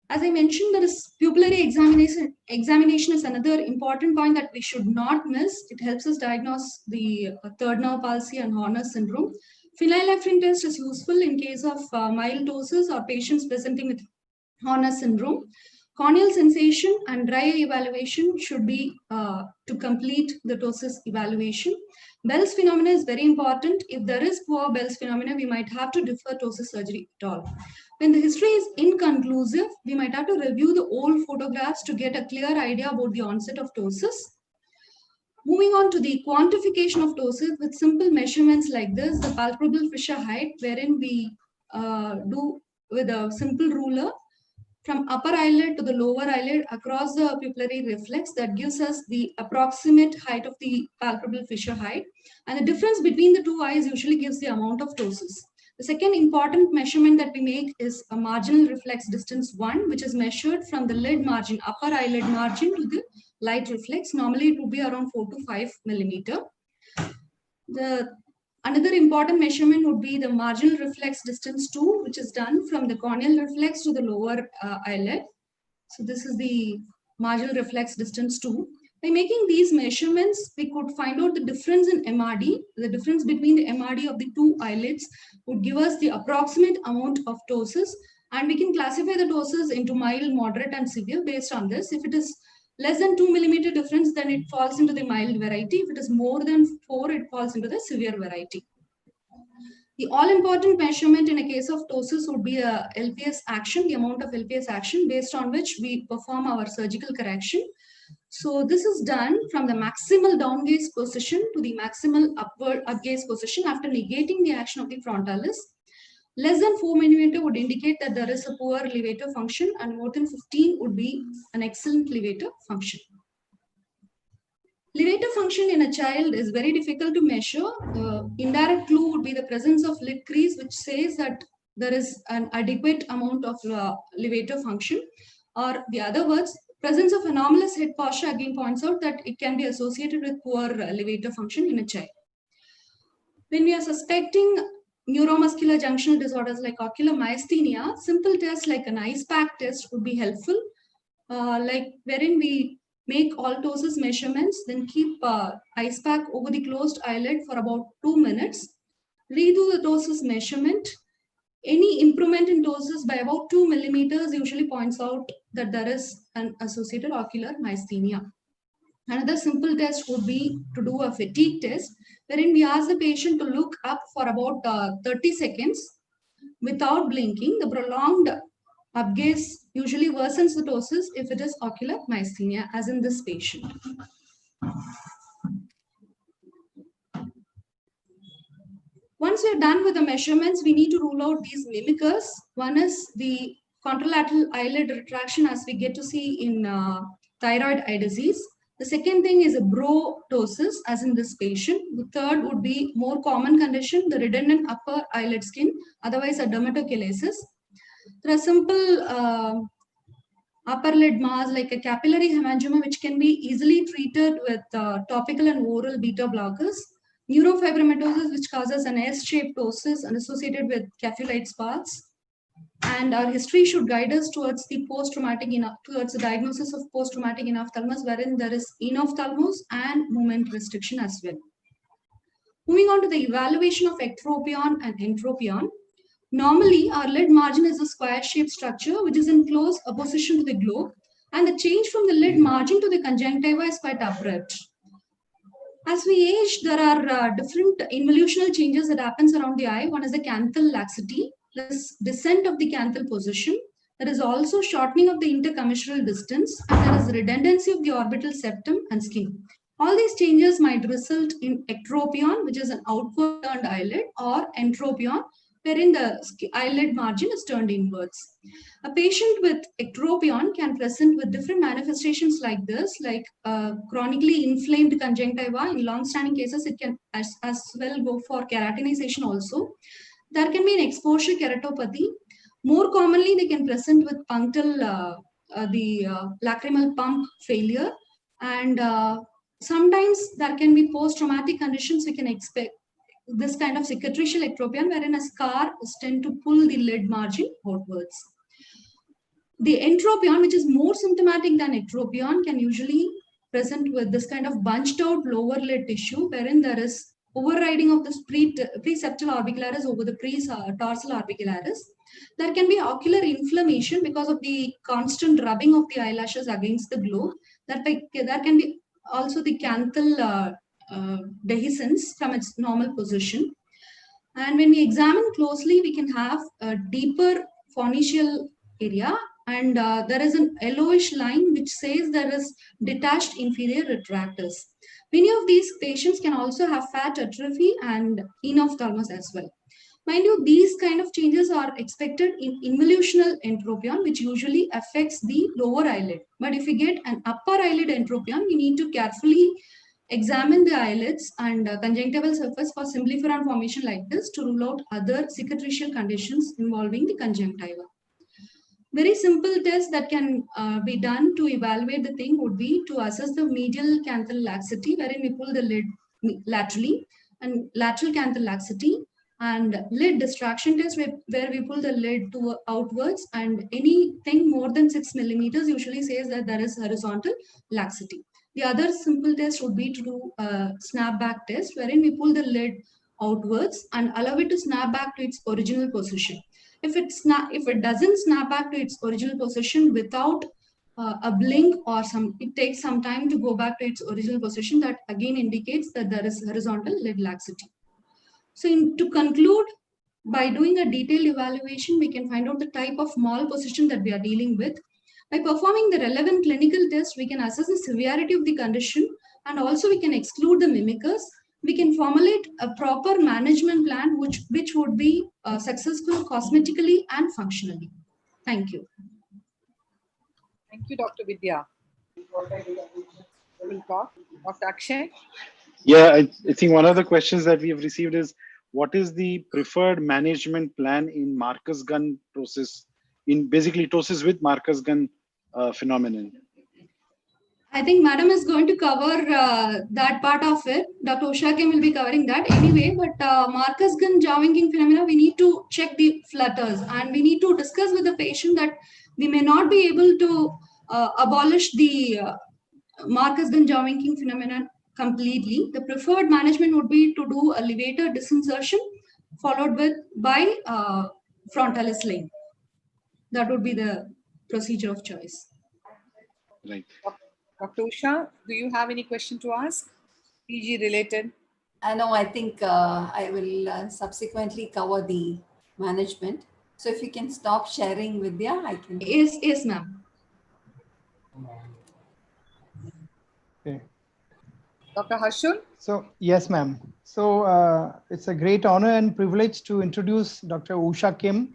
As I mentioned, there is pupillary examination is another important point that we should not miss. It helps us diagnose the third nerve palsy and Horner syndrome. Phenylephrine test is useful in case of mild ptosis or patients presenting with Horner syndrome. Corneal sensation and dry eye evaluation should be to complete the ptosis evaluation. Bell's phenomena is very important. If there is poor Bell's phenomena, we might have to defer ptosis surgery at all. When the history is inconclusive, we might have to review the old photographs to get a clear idea about the onset of ptosis. Moving on to the quantification of ptosis with simple measurements like this, the palpebral fissure height, wherein we do with a simple ruler from upper eyelid to the lower eyelid across the pupillary reflex, that gives us the approximate height of the palpebral fissure height. And the difference between the two eyes usually gives the amount of ptosis. The second important measurement that we make is a marginal reflex distance 1, which is measured from the lid margin, upper eyelid margin to the light reflex. Normally it would be around 4 to 5 millimeter. Another important measurement would be the marginal reflex distance 2, which is done from the corneal reflex to the lower eyelid. So this is the marginal reflex distance 2. By making these measurements, we could find out the difference in MRD. The difference between the MRD of the two eyelids would give us the approximate amount of ptosis, and we can classify the ptosis into mild, moderate, and severe based on this. If it is less than 2 millimeter difference, then it falls into the mild variety. If it is more than 4, it falls into the severe variety. The all-important measurement in a case of ptosis would be a LPS action, the amount of LPS action based on which we perform our surgical correction. So this is done from the maximal down gaze position to the maximal upward up gaze position after negating the action of the frontalis. Less than 4 millimeter would indicate that there is a poor levator function, and more than 15 would be an excellent levator function. Levator function in a child is very difficult to measure. The indirect clue would be the presence of lid crease, which says that there is an adequate amount of levator function. Or the other words, presence of anomalous head posture again points out that it can be associated with poor levator function in a child. When we are suspecting neuromuscular junctional disorders like ocular myasthenia, simple tests like an ice pack test would be helpful, like wherein we make all ptosis measurements, then keep ice pack over the closed eyelid for about 2 minutes, redo the ptosis measurement. Any improvement in ptosis by about 2 millimeters usually points out that there is an associated ocular myasthenia. Another simple test would be to do a fatigue test, wherein we ask the patient to look up for about 30 seconds without blinking. The prolonged upgaze usually worsens the ptosis if it is ocular myasthenia, as in this patient. Once we're done with the measurements, we need to rule out these mimickers. One is the contralateral eyelid retraction, as we get to see in thyroid eye disease. The second thing is a ptosis, as in this patient. The third would be more common condition, the redundant upper eyelid skin, otherwise a dermatochalasis. There are simple upper lid mass like a capillary hemangioma, which can be easily treated with topical and oral beta blockers. Neurofibromatosis, which causes an S-shaped ptosis and associated with capillite spots. And our history should guide us towards the towards the diagnosis of post-traumatic enophthalmos, wherein there is enophthalmos and movement restriction as well. Moving on to the evaluation of ectropion and entropion. Normally, our lid margin is a square-shaped structure which is in close opposition to the globe, and the change from the lid margin to the conjunctiva is quite abrupt. As we age, there are different involutional changes that happens around the eye. One is the canthal laxity, this descent of the canthal position. There is also shortening of the intercommissural distance, and there is redundancy of the orbital septum and skin. All these changes might result in ectropion, which is an outward turned eyelid, or entropion, wherein the eyelid margin is turned inwards. A patient with ectropion can present with different manifestations like this, like chronically inflamed conjunctiva. In long-standing cases, it can as well go for keratinization also. There can be an exposure keratopathy. More commonly, they can present with punctal, lacrimal pump failure. And sometimes there can be post-traumatic conditions. We can expect this kind of cicatricial ectropion, wherein a scar is tend to pull the lid margin outwards. The entropion, which is more symptomatic than ectropion, can usually present with this kind of bunched out lower lid tissue, wherein there is overriding of this preseptal orbicularis over the dorsal orbicularis. There can be ocular inflammation because of the constant rubbing of the eyelashes against the globe. There can be also the canthal dehiscence from its normal position. And when we examine closely, we can have a deeper pharyngeal area, and there is an yellowish line which says there is detached inferior retractors. Many of these patients can also have fat atrophy and enophthalmos as well. Mind you, these kind of changes are expected in involutional entropion, which usually affects the lower eyelid. But if we get an upper eyelid entropion, we need to carefully examine the eyelids and conjunctival surface for symblepharon formation like this to rule out other cicatricial conditions involving the conjunctiva. Very simple test that can be done to evaluate the thing would be to assess the medial canthal laxity, wherein we pull the lid laterally, and lateral canthal laxity, and lid distraction test where we pull the lid outwards, and anything more than 6 millimeters usually says that there is horizontal laxity. The other simple test would be to do a snapback test, wherein we pull the lid outwards and allow it to snap back to its original position. If it doesn't snap back to its original position without a blink or it takes some time to go back to its original position, that again indicates that there is horizontal lid laxity. So to conclude, by doing a detailed evaluation, we can find out the type of malposition that we are dealing with. By performing the relevant clinical test, we can assess the severity of the condition, and also we can exclude the mimickers. We can formulate a proper management plan which would be successful cosmetically and functionally. Thank you. Thank you, Dr. Vidya. will talk. Dr. Akshay? Yeah, I think one of the questions that we have received is, what is the preferred management plan in Marcus gun ptosis, in basically ptosis with Marcus gun phenomenon? I think Madam is going to cover that part of it. Dr. Usha Kim will be covering that anyway, but Marcus gun jaw winking phenomena, we need to check the flutters and we need to discuss with the patient that we may not be able to abolish the Marcus gun jaw winking phenomenon completely. The preferred management would be to do a levator disinsertion followed by frontalis link. That would be the procedure of choice. Right. Dr. Usha, do you have any question to ask? PG related? No, I think I will subsequently cover the management. So if you can stop sharing, Vidya, I can. Yes, ma'am. Okay. Dr. Harshul? So, yes, ma'am. So, it's a great honor and privilege to introduce Dr. Usha Kim.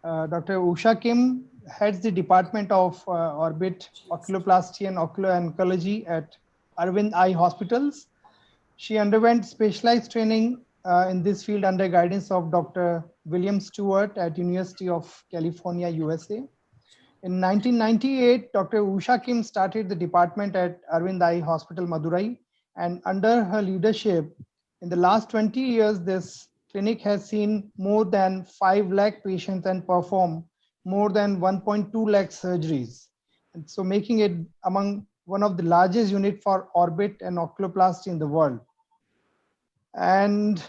Dr. Usha Kim heads the Department of Orbit, Oculoplasty and Ocular Oncology at Arvind Eye Hospitals. She underwent specialized training in this field under guidance of Dr. William Stewart at University of California, USA. In 1998, Dr. Usha Kim started the department at Arvind Eye Hospital, Madurai, and under her leadership, in the last 20 years, this clinic has seen more than 5 lakh patients and performed more than 1.2 lakh surgeries. And so making it among one of the largest units for orbit and oculoplasty in the world. And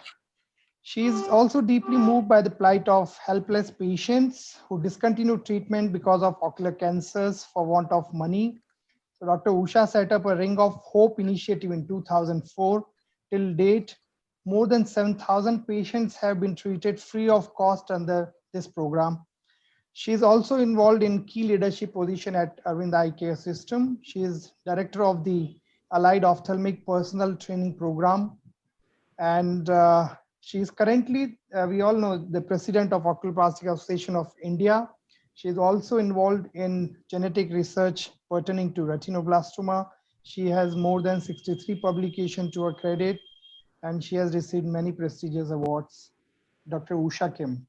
she's also deeply moved by the plight of helpless patients who discontinue treatment because of ocular cancers for want of money. So Dr. Usha set up a Ring of Hope initiative in 2004. Till date, more than 7,000 patients have been treated free of cost under this program. She is also involved in key leadership position at Arvind Eye Care System. She is director of the Allied Ophthalmic Personal Training Program. And she is currently, we all know, the president of Oculoplastic Association of India. She is also involved in genetic research pertaining to retinoblastoma. She has more than 63 publications to her credit, and she has received many prestigious awards. Dr. Usha Kim.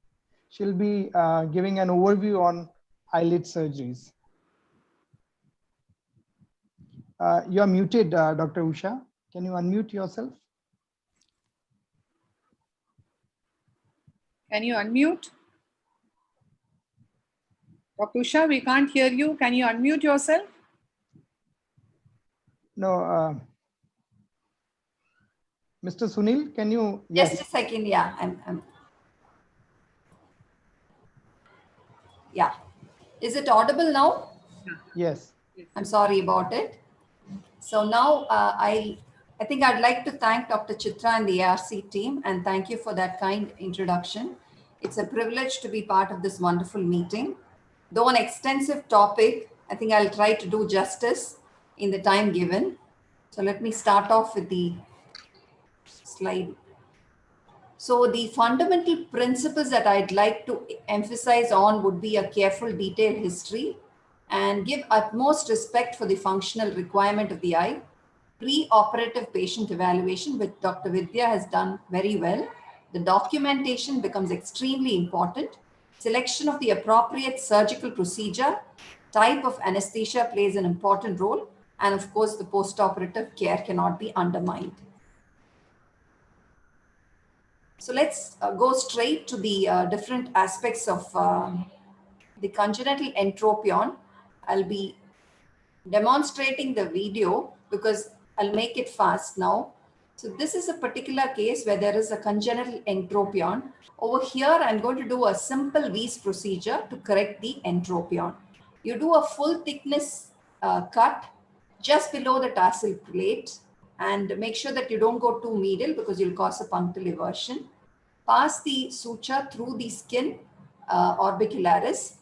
She'll be giving an overview on eyelid surgeries. You are muted, Dr. Usha. Can you unmute yourself? Can you unmute? Dr. Usha, we can't hear you. Can you unmute yourself? No. Mr. Sunil, can you? Just Yes. a second. Yeah, I'm. Yeah. Is it audible now? Yes. I'm sorry about it. So now I think I'd like to thank Dr. Chitra and the ARC team, and thank you for that kind introduction. It's a privilege to be part of this wonderful meeting. Though an extensive topic, I think I'll try to do justice in the time given. So let me start off with the slide. So the fundamental principles that I'd like to emphasize on would be a careful detailed history and give utmost respect for the functional requirement of the eye, pre-operative patient evaluation, which Dr. Vidya has done very well. The documentation becomes extremely important. Selection of the appropriate surgical procedure, type of anesthesia plays an important role, and of course the post-operative care cannot be undermined. So let's go straight to the different aspects of the congenital entropion. I'll be demonstrating the video because I'll make it fast now. So this is a particular case where there is a congenital entropion. Over here, I'm going to do a simple V's procedure to correct the entropion. You do a full thickness cut just below the tarsal plate and make sure that you don't go too medial because you'll cause a punctal eversion. Pass the suture through the skin orbicularis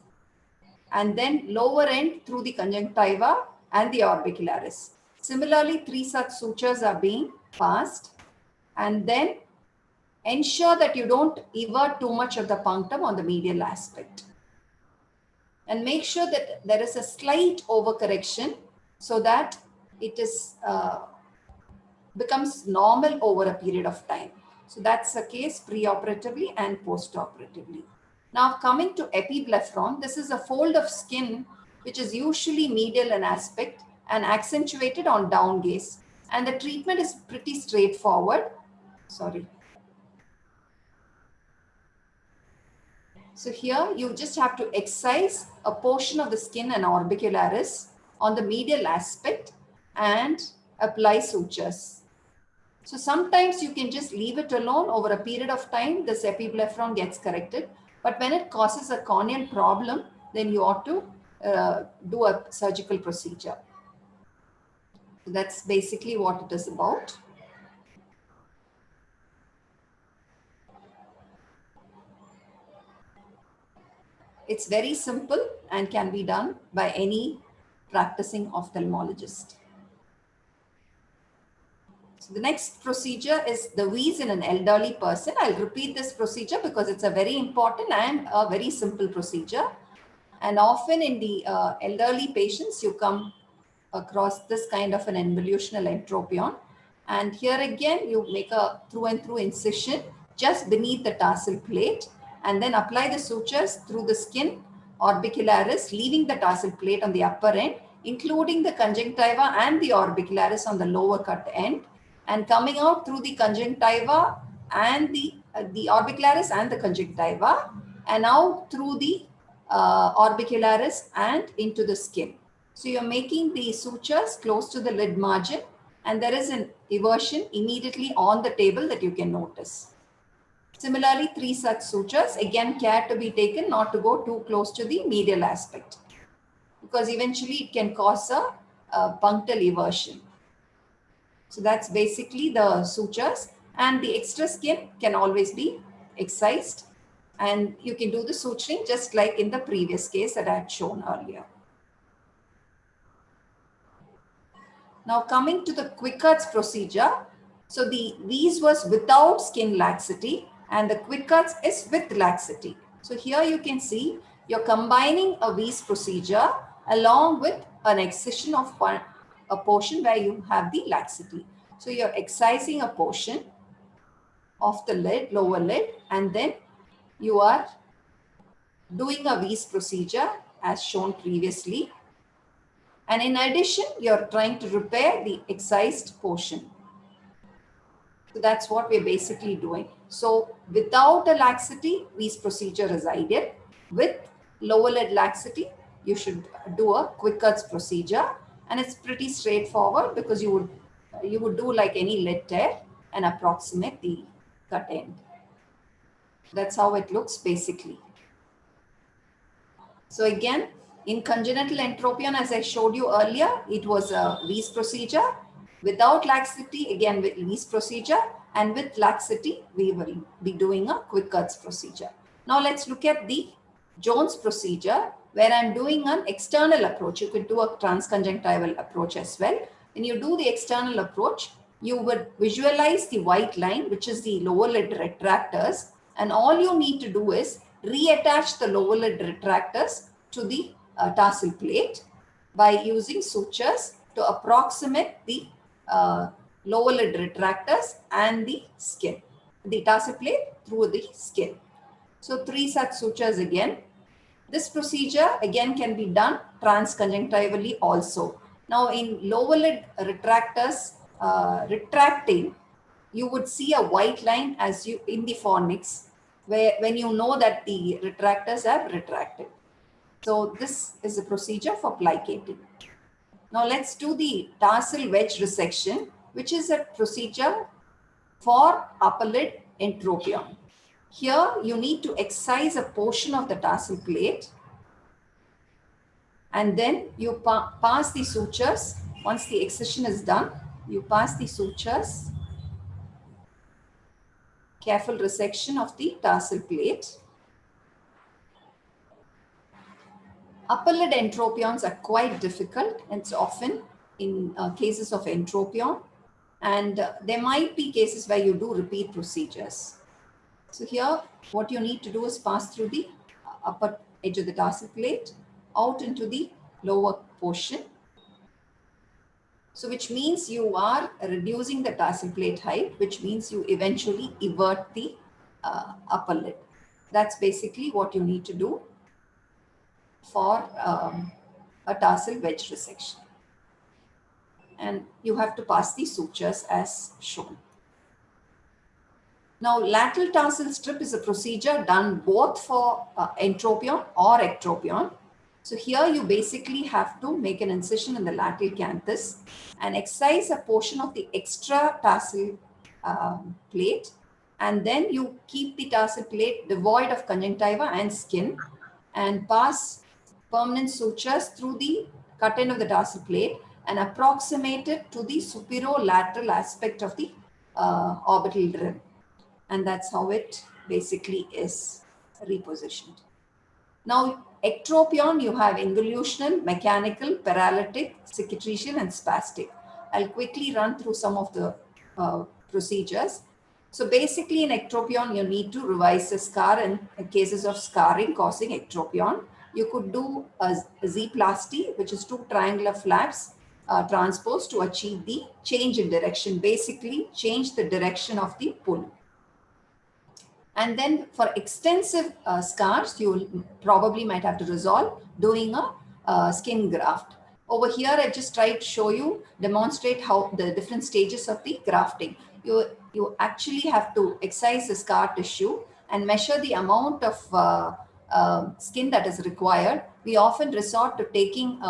and then lower end through the conjunctiva and the orbicularis. Similarly, 3 such sutures are being passed, and then ensure that you don't evert too much of the punctum on the medial aspect. And make sure that there is a slight overcorrection so that it is becomes normal over a period of time. So that's the case preoperatively and postoperatively. Now coming to epiblepharon, this is a fold of skin which is usually medial in aspect and accentuated on down gaze. And the treatment is pretty straightforward. Sorry. So here you just have to excise a portion of the skin and orbicularis on the medial aspect and apply sutures. So sometimes you can just leave it alone. Over a period of time, this epiblepharon gets corrected. But when it causes a corneal problem, then you ought to do a surgical procedure. So that's basically what it is about. It's very simple and can be done by any practicing ophthalmologist. So the next procedure is the wheeze in an elderly person. I'll repeat this procedure because it's a very important and a very simple procedure. And often in the elderly patients, you come across this kind of an involutional entropion. And here again, you make a through and through incision just beneath the tarsal plate and then apply the sutures through the skin orbicularis, leaving the tarsal plate on the upper end, including the conjunctiva and the orbicularis on the lower cut end, and coming out through the conjunctiva and the orbicularis and the conjunctiva, and out through the orbicularis and into the skin. So you're making the sutures close to the lid margin, and there is an eversion immediately on the table that you can notice. Similarly, 3 such sutures, again care to be taken not to go too close to the medial aspect, because eventually it can cause a punctal eversion. So that's basically the sutures, and the extra skin can always be excised, and you can do the suturing just like in the previous case that I had shown earlier. Now coming to the quick cuts procedure. So the wheeze was without skin laxity and the quick cuts is with laxity. So here you can see you're combining a wheeze procedure along with an excision of a portion where you have the laxity. So you're excising a portion of the lid, lower lid, and then you are doing a wheeze procedure as shown previously. And in addition, you're trying to repair the excised portion. So that's what we're basically doing. So without a laxity, wheeze procedure is ideal. With lower lid laxity, you should do a quick cuts procedure. And it's pretty straightforward because you would do like any lid tear and approximate the cut end. That's how it looks basically. So again, in congenital entropion, as I showed you earlier, it was a wheeze procedure. Without laxity, again with wheeze procedure, and with laxity, we will be doing a quick cuts procedure. Now let's look at the Jones procedure, where I'm doing an external approach. You could do a transconjunctival approach as well. When you do the external approach, you would visualize the white line, which is the lower lid retractors, and all you need to do is reattach the lower lid retractors to the tarsal plate by using sutures to approximate the lower lid retractors and the skin, the tarsal plate through the skin. So 3 such sutures again. This procedure again can be done transconjunctivally also. Now in lower lid retractors retracting, you would see a white line as you in the fornix, where when you know that the retractors have retracted. So this is a procedure for plicating. Now let's do the tarsal wedge resection, which is a procedure for upper lid entropion. Here you need to excise a portion of the tarsal plate, and then you pass the sutures. Once the excision is done, you pass the sutures, careful resection of the tarsal plate. Upper lid entropions are quite difficult, and it's often in cases of entropion, and there might be cases where you do repeat procedures. So here what you need to do is pass through the upper edge of the tarsal plate out into the lower portion. So which means you are reducing the tarsal plate height, which means you eventually evert the upper lid. That's basically what you need to do for a tarsal wedge resection. And you have to pass the sutures as shown. Now, lateral tarsal strip is a procedure done both for entropion or ectropion. So here you basically have to make an incision in the lateral canthus and excise a portion of the extra tarsal plate, and then you keep the tarsal plate devoid of conjunctiva and skin and pass permanent sutures through the cut end of the tarsal plate and approximate it to the superolateral aspect of the orbital rim. And that's how it basically is repositioned. Now, ectropion, you have involutional, mechanical, paralytic, cicatricial, and spastic. I'll quickly run through some of the procedures. So basically in ectropion, you need to revise the scar in cases of scarring causing ectropion. You could do a Z-plasty, which is 2 triangular flaps transposed to achieve the change in direction, basically change the direction of the pull. And then for extensive scars, you probably might have to resolve doing a skin graft. Over here, I just tried to show you, demonstrate how the different stages of the grafting. You actually have to excise the scar tissue and measure the amount of skin that is required. We often resort to taking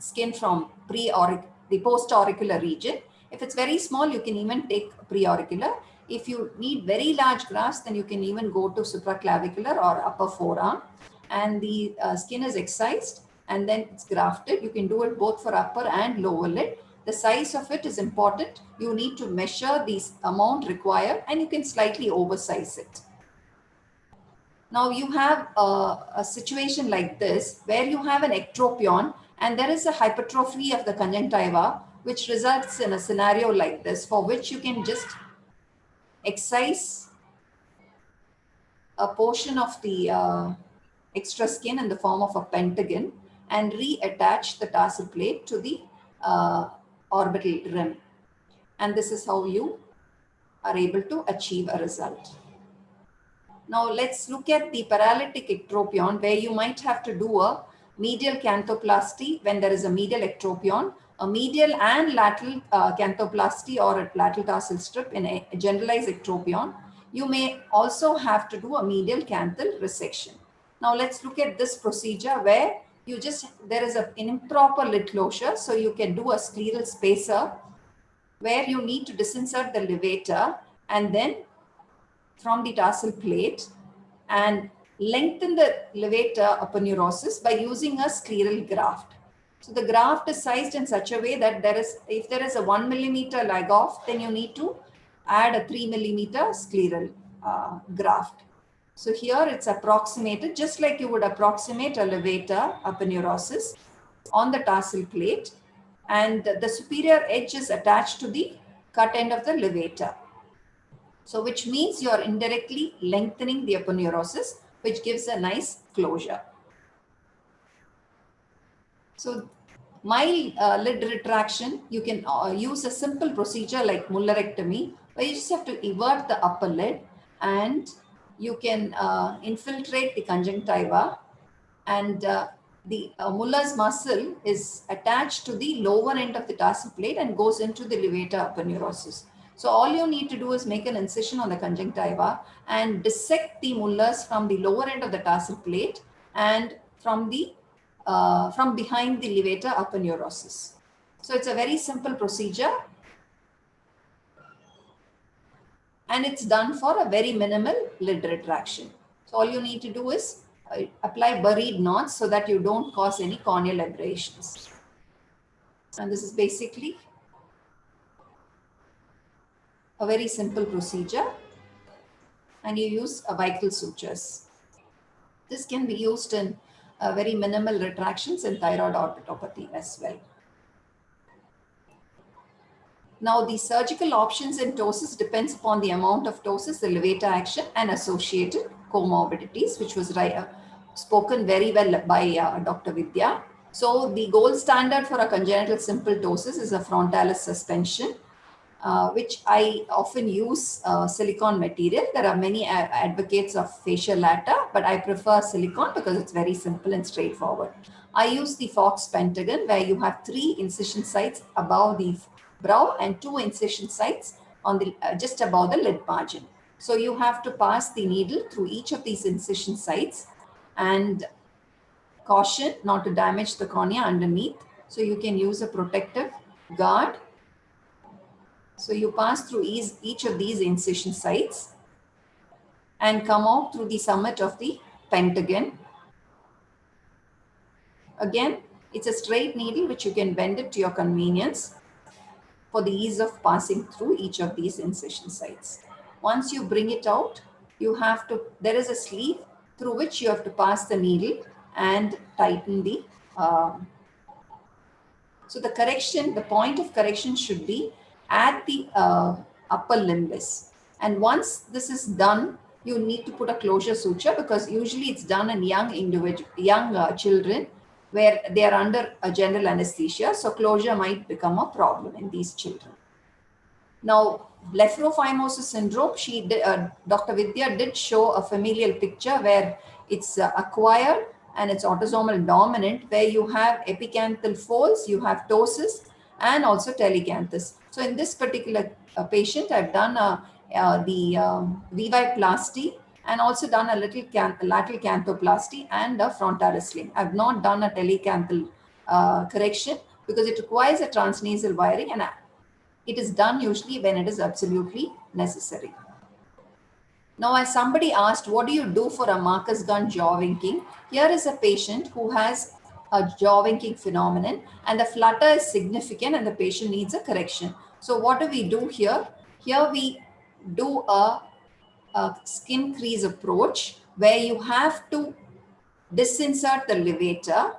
skin from the post-auricular region. If it's very small, you can even take pre-auricular. If you need very large grafts, then you can even go to supraclavicular or upper forearm, and the skin is excised and then it's grafted. You can do it both for upper and lower lid. The size of it is important. You need to measure the amount required and you can slightly oversize it. Now you have a situation like this where you have an ectropion and there is a hypertrophy of the conjunctiva, which results in a scenario like this, for which you can just excise a portion of the extra skin in the form of a pentagon and reattach the tarsal plate to the orbital rim. And this is how you are able to achieve a result. Now let's look at the paralytic ectropion, where you might have to do a medial canthoplasty when there is a medial ectropion, a medial and lateral canthoplasty or a lateral tarsal strip in a generalized ectropion. You may also have to do a medial canthal resection. Now let's look at this procedure where there is an improper lid closure. So you can do a scleral spacer where you need to disinsert the levator and then from the tarsal plate and lengthen the levator aponeurosis by using a scleral graft. So the graft is sized in such a way that if there is a 1 millimeter lag off, then you need to add a 3 millimeter scleral graft. So here it's approximated just like you would approximate a levator aponeurosis on the tarsal plate, and the superior edge is attached to the cut end of the levator. So which means you are indirectly lengthening the aponeurosis, which gives a nice closure. So mild lid retraction, you can use a simple procedure like Mullerectomy, where you just have to evert the upper lid and you can infiltrate the conjunctiva, and the Muller's muscle is attached to the lower end of the tarsal plate and goes into the levator aponeurosis. So all you need to do is make an incision on the conjunctiva and dissect the Mullers from the lower end of the tarsal plate and from behind the levator aponeurosis. So it's a very simple procedure and it's done for a very minimal lid retraction. So all you need to do is apply buried knots so that you don't cause any corneal abrasions. And this is basically a very simple procedure, and you use apical sutures. This can be used in very minimal retractions in thyroid orbitopathy as well. Now the surgical options in ptosis depends upon the amount of ptosis, the levator action and associated comorbidities, which was spoken very well by Dr. Vidya. So the gold standard for a congenital simple ptosis is a frontalis suspension, which I often use silicone material. There are many advocates of fascial latta, but I prefer silicone because it's very simple and straightforward. I use the Fox pentagon, where you have 3 incision sites above the brow and 2 incision sites on the just above the lid margin. So you have to pass the needle through each of these incision sites, and caution not to damage the cornea underneath. So you can use a protective guard. So you pass through each of these incision sites and come out through the summit of the pentagon. Again, it's a straight needle which you can bend it to your convenience for the ease of passing through each of these incision sites. Once you bring it out, there is a sleeve through which you have to pass the needle and tighten the, so the point of correction should be at the upper limbus. And once this is done, you need to put a closure suture, because usually it's done in young children where they are under a general anesthesia. So closure might become a problem in these children. Now, Blepharophymosis syndrome, Dr. Vidya did show a familial picture where it's acquired and it's autosomal dominant, where you have epicanthal folds, you have ptosis, and also telecanthus. So in this particular patient, I've done the viviplasty and also done a little lateral canthoplasty and a frontalis sling. I've not done a telecanthal correction because it requires a transnasal wiring, and it is done usually when it is absolutely necessary. Now, as somebody asked, what do you do for a Marcus gun jaw winking? Here is a patient who has a jaw winking phenomenon and the flutter is significant and the patient needs a correction. So what do we do here? Here we do a skin crease approach where you have to disinsert the levator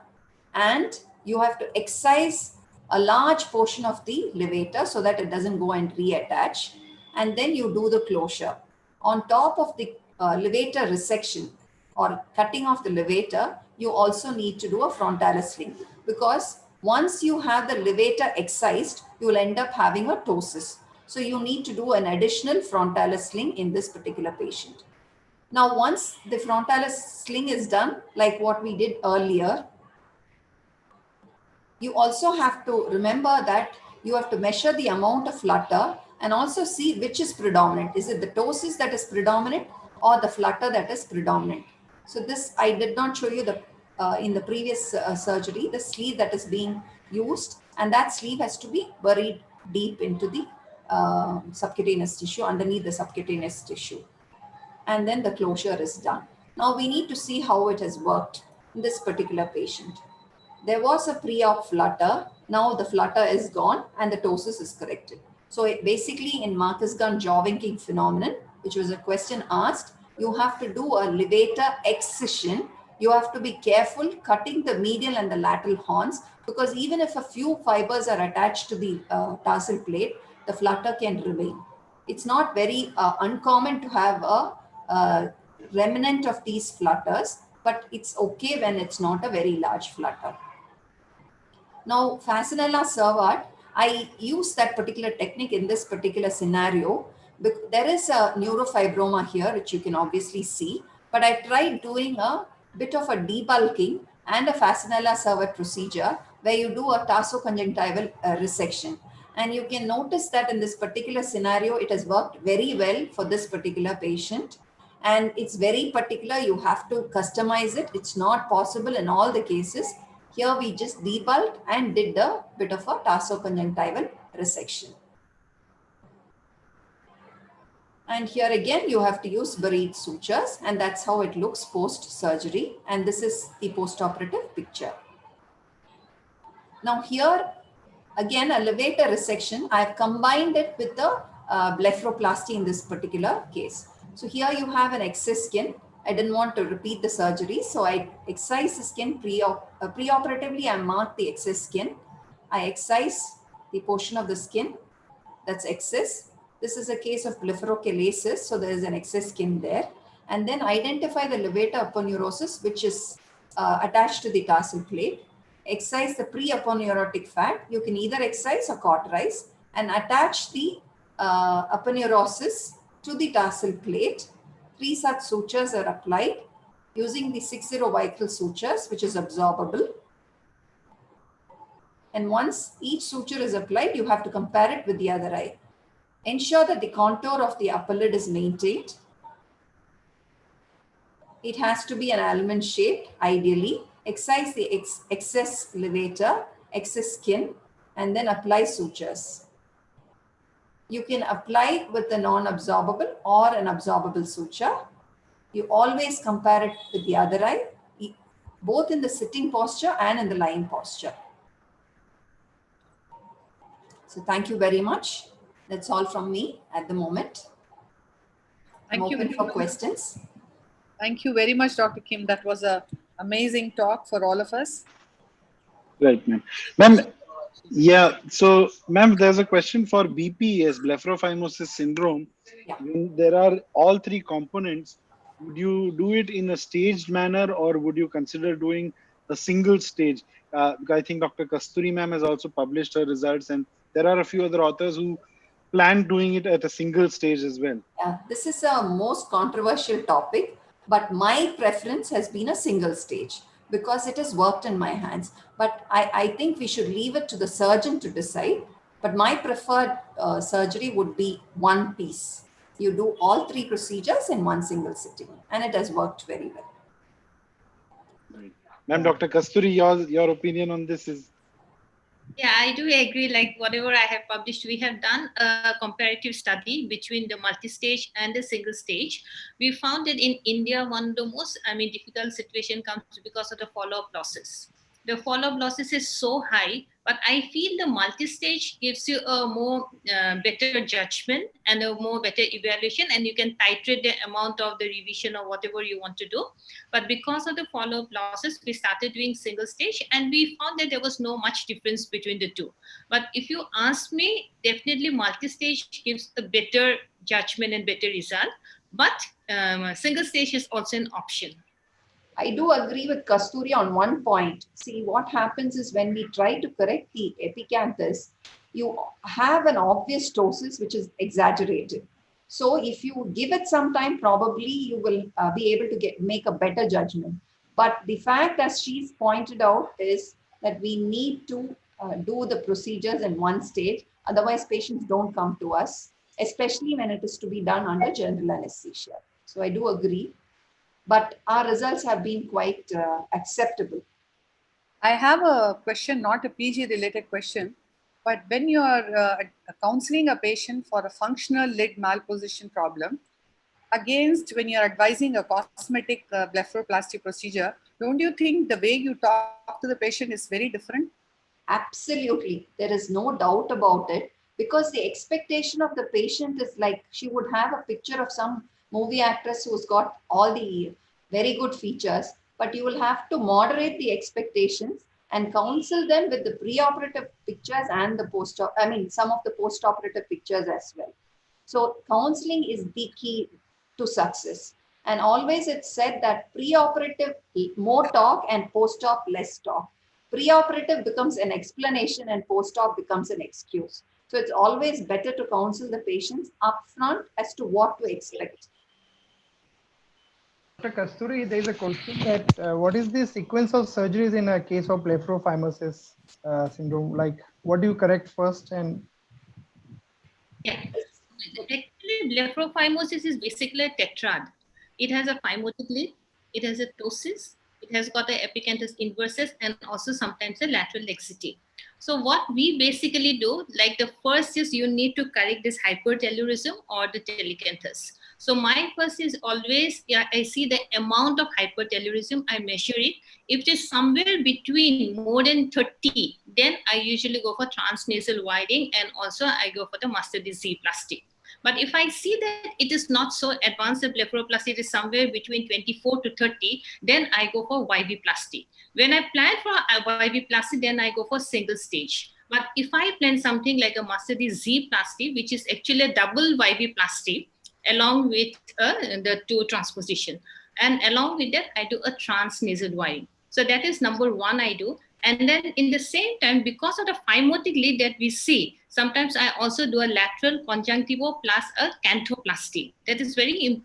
and you have to excise a large portion of the levator so that it doesn't go and reattach, and then you do the closure. On top of the levator resection or cutting off the levator, you also need to do a frontalis sling, because once you have the levator excised, you will end up having a ptosis. So you need to do an additional frontalis sling in this particular patient. Now, once the frontalis sling is done, like what we did earlier, you also have to remember that you have to measure the amount of flutter and also see which is predominant. Is it the ptosis that is predominant or the flutter that is predominant? So this, I did not show you the in the previous surgery, the sleeve that is being used, and that sleeve has to be buried deep into the subcutaneous tissue, underneath the subcutaneous tissue. And then the closure is done. Now we need to see how it has worked in this particular patient. There was a pre-op flutter. Now the flutter is gone and the ptosis is corrected. So basically in Marcus gun jaw winking phenomenon, which was a question asked, you have to do a levator excision. You have to be careful cutting the medial and the lateral horns, because even if a few fibers are attached to the tarsal plate, the flutter can remain. It's not very uncommon to have a remnant of these flutters, but it's okay when it's not a very large flutter. Now, Fasinella servat, I use that particular technique in this particular scenario. There is a neurofibroma here, which you can obviously see, but I tried doing a bit of a debulking and a Fasinella servat procedure where you do a tarsoconjunctival resection. And you can notice that in this particular scenario, it has worked very well for this particular patient. And it's very particular, you have to customize it. It's not possible in all the cases. Here we just debulked and did a bit of a tarsoconjunctival resection. And here again, you have to use buried sutures, and that's how it looks post-surgery. And this is the post-operative picture. Now here, again, a levator resection. I've combined it with the blepharoplasty in this particular case. So here you have an excess skin. I didn't want to repeat the surgery, so I excise the skin preoperatively. I mark the excess skin. I excise the portion of the skin that's excess. This is a case of blepharochalasis, so there is an excess skin there. And then identify the levator aponeurosis, which is attached to the tarsal plate. excise the pre-aponeurotic fat. You can either excise or cauterize and attach the aponeurosis to the tarsal plate. 3 such sutures are applied using the 6-0 Vicryl sutures, which is absorbable. And once each suture is applied, you have to compare it with the other eye. Ensure that the contour of the upper lid is maintained. It has to be an almond shaped, ideally. Excise the excess levator, excess skin, and then apply sutures. You can apply with a non-absorbable or an absorbable suture. You always compare it with the other eye, both in the sitting posture and in the lying posture. So thank you very much. That's all from me at the moment. I'm open for questions. Thank you very much, Dr. Kim. That was an amazing talk for all of us. Right, ma'am. Ma'am, yeah. So, ma'am, there's a question for BPS, Blepharophymosis Syndrome. Yeah. When there are all 3 components, would you do it in a staged manner, or would you consider doing a single stage? I think Dr. Kasturi ma'am has also published her results, and there are a few other authors who plan doing it at a single stage as well. Yeah, this is a most controversial topic, but my preference has been a single stage because it has worked in my hands. But I think we should leave it to the surgeon to decide. But my preferred surgery would be one piece. You do all 3 procedures in one single sitting, and it has worked very well. Right. Ma'am, Dr. Kasturi, your opinion on this is? Yeah, I do agree. Like whatever I have published, we have done a comparative study between the multi-stage and the single stage. We found that in India, one of the most, difficult situation comes because of the follow-up losses. The follow-up losses is so high, but I feel the multi-stage gives you a more better judgment and a more better evaluation, and you can titrate the amount of the revision or whatever you want to do. But because of the follow-up losses, we started doing single stage, and we found that there was no much difference between the two. But if you ask me, definitely multi-stage gives a better judgment and better result. But single stage is also an option. I do agree with Kasturi on one point. See, what happens is when we try to correct the epicanthus, you have an obvious ptosis which is exaggerated. So if you give it some time, probably you will be able to make a better judgment. But the fact, as she's pointed out, is that we need to do the procedures in one stage. Otherwise, patients don't come to us, especially when it is to be done under general anesthesia. So I do agree. But our results have been quite acceptable. I have a question, not a PG related question, but when you are counseling a patient for a functional lid malposition problem, against when you are advising a cosmetic blepharoplasty procedure, don't you think the way you talk to the patient is very different? Absolutely. There is no doubt about it, because the expectation of the patient is like she would have a picture of some movie actress who's got all the very good features, but you will have to moderate the expectations and counsel them with the preoperative pictures and the some of the postoperative pictures as well. So counseling is the key to success. And always it's said that preoperative more talk and post-op less talk. Preoperative becomes an explanation and post-op becomes an excuse. So it's always better to counsel the patients upfront as to what to expect. Dr. Kasturi, there is a question that what is the sequence of surgeries in a case of blepharophymosis syndrome? Like, what do you correct first? And yeah, actually, blepharophymosis is basically a tetrad. It has a phimotic lid, it has a ptosis, it has got the epicanthus inversus, and also sometimes a lateral laxity. So what we basically do, like the first is you need to correct this hypertellurism or the telecanthus. So my first is always, I see the amount of hypertellurism, I measure it. If it is somewhere between more than 30, then I usually go for transnasal widening, and also I go for the Master Z plasty. But if I see that it is not so advanced, the blepharoplasty, it is somewhere between 24 to 30, then I go for YV plasty. When I plan for a YV plasty, then I go for single stage. But if I plan something like a Master Z plasty, which is actually a double YV plasty, along with the 2 transposition. And along with that, I do a transnasal widening. So that is number 1 I do. And then in the same time, because of the phimotic lead that we see, sometimes I also do a lateral conjunctivo plus a canthoplasty. That is very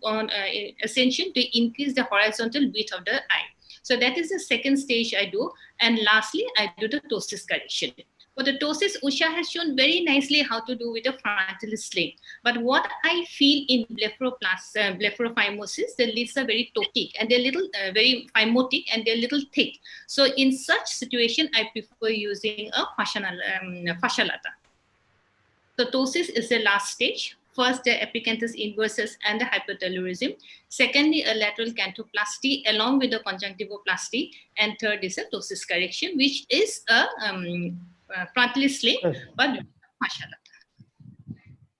essential to increase the horizontal width of the eye. So that is the second stage I do. And lastly, I do the ptosis correction. For the ptosis, Usha has shown very nicely how to do with a frontal sling. But what I feel in blepharophymosis, the lids are very ptotic and they're little, very phimotic and they're little thick. So in such situation, I prefer using a fasciolata. So ptosis is the last stage. First, the epicanthus inversus and the hypertelorism. Secondly, a lateral canthoplasty along with the conjunctivoplasty. And third is a ptosis correction, which is a frontally sling, but fasciolata.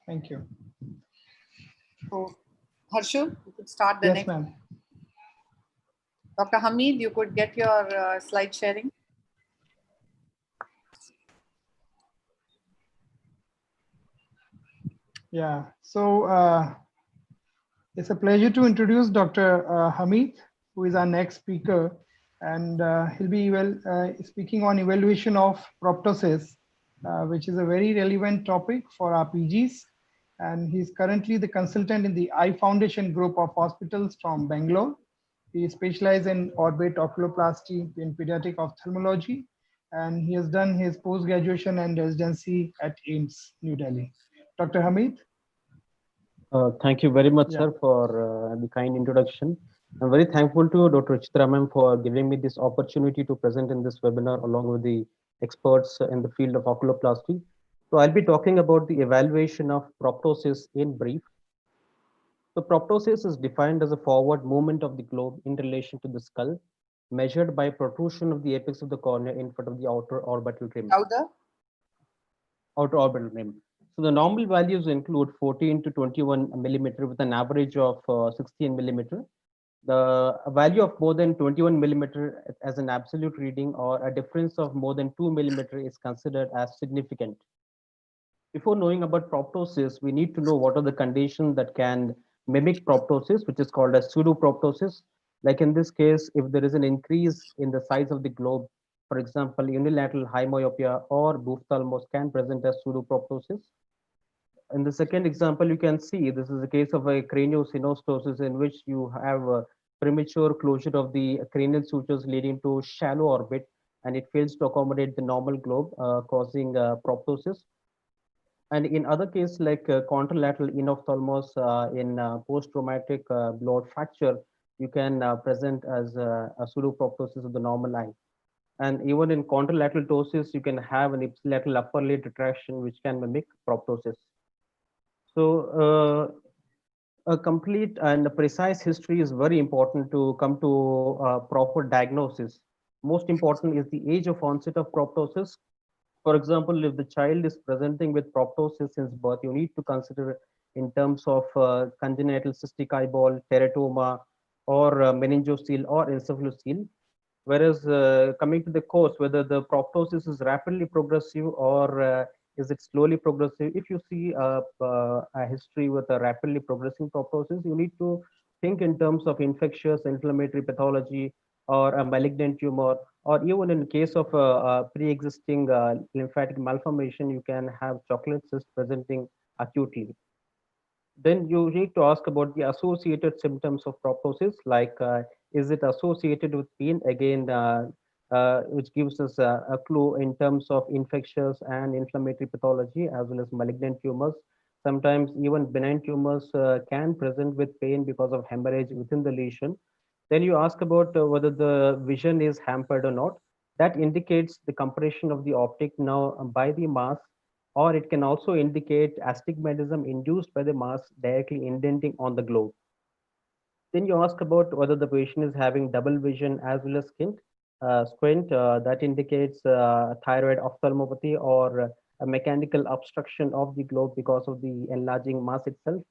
Thank you. So, Harshul, you could start the Yes, next. ma'am. Dr. Hamid, you could get your slide sharing. Yeah, so it's a pleasure to introduce Dr. Hamid, who is our next speaker, and he'll be speaking on evaluation of proptosis, which is a very relevant topic for our PGs. And he's currently the consultant in the Eye Foundation group of hospitals from Bangalore. He specializes in orbit oculoplasty in pediatric ophthalmology, and he has done his post-graduation and residency at AIMS, New Delhi. Dr. Hamid? Thank you very much, sir, for the kind introduction. I'm very thankful to Dr. Chitra ma'am for giving me this opportunity to present in this webinar along with the experts in the field of oculoplasty. So I'll be talking about the evaluation of proptosis in brief. So proptosis is defined as a forward movement of the globe in relation to the skull, measured by protrusion of the apex of the cornea in front of the outer orbital rim. Outer orbital rim. So the normal values include 14 to 21 millimeter with an average of 16 millimeter. The value of more than 21 millimeter as an absolute reading or a difference of more than 2 millimeter is considered as significant. Before knowing about proptosis, we need to know what are the conditions that can mimic proptosis, which is called as pseudoproptosis. Like in this case, if there is an increase in the size of the globe, for example, unilateral high myopia or ophthalmos can present as pseudoproptosis. In the second example, you can see this is a case of a craniosynostosis in which you have a premature closure of the cranial sutures leading to shallow orbit, and it fails to accommodate the normal globe, causing proptosis. And in other cases like contralateral enophthalmos in post-traumatic blood fracture, you can present as a pseudoproptosis of the normal eye. And even in contralateral ptosis, you can have an ipsilateral upper lid retraction, which can mimic proptosis. So a complete and a precise history is very important to come to proper diagnosis. Most important is the age of onset of proptosis. For example, if the child is presenting with proptosis since birth, you need to consider in terms of congenital cystic eyeball, teratoma, or meningocele or encephalocele. Whereas coming to the course, whether the proptosis is rapidly progressive or is it slowly progressive? If you see a history with a rapidly progressing proptosis, you need to think in terms of infectious inflammatory pathology or a malignant tumor, or even in case of a pre-existing lymphatic malformation, you can have chocolate cyst presenting acutely. Then you need to ask about the associated symptoms of proptosis, like is it associated with pain? Again, which gives us a clue in terms of infectious and inflammatory pathology as well as malignant tumors. Sometimes even benign tumors can present with pain because of hemorrhage within the lesion. Then you ask about whether the vision is hampered or not. That indicates the compression of the optic nerve by the mass, or it can also indicate astigmatism induced by the mass directly indenting on the globe. Then you ask about whether the patient is having double vision as well as squint. That indicates thyroid ophthalmopathy or a mechanical obstruction of the globe because of the enlarging mass itself.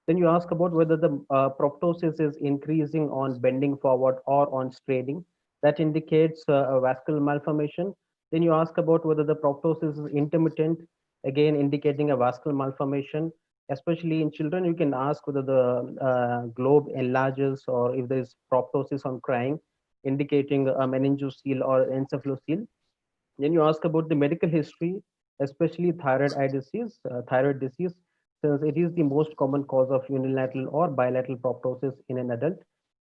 Then you ask about whether the proptosis is increasing on bending forward or on straining. That indicates a vascular malformation. Then you ask about whether the proptosis is intermittent, again indicating a vascular malformation. Especially in children, you can ask whether the globe enlarges or if there is proptosis on crying, indicating a meningocele or encephalocele. Then you ask about the medical history, especially thyroid eye disease, since it is the most common cause of unilateral or bilateral proptosis in an adult.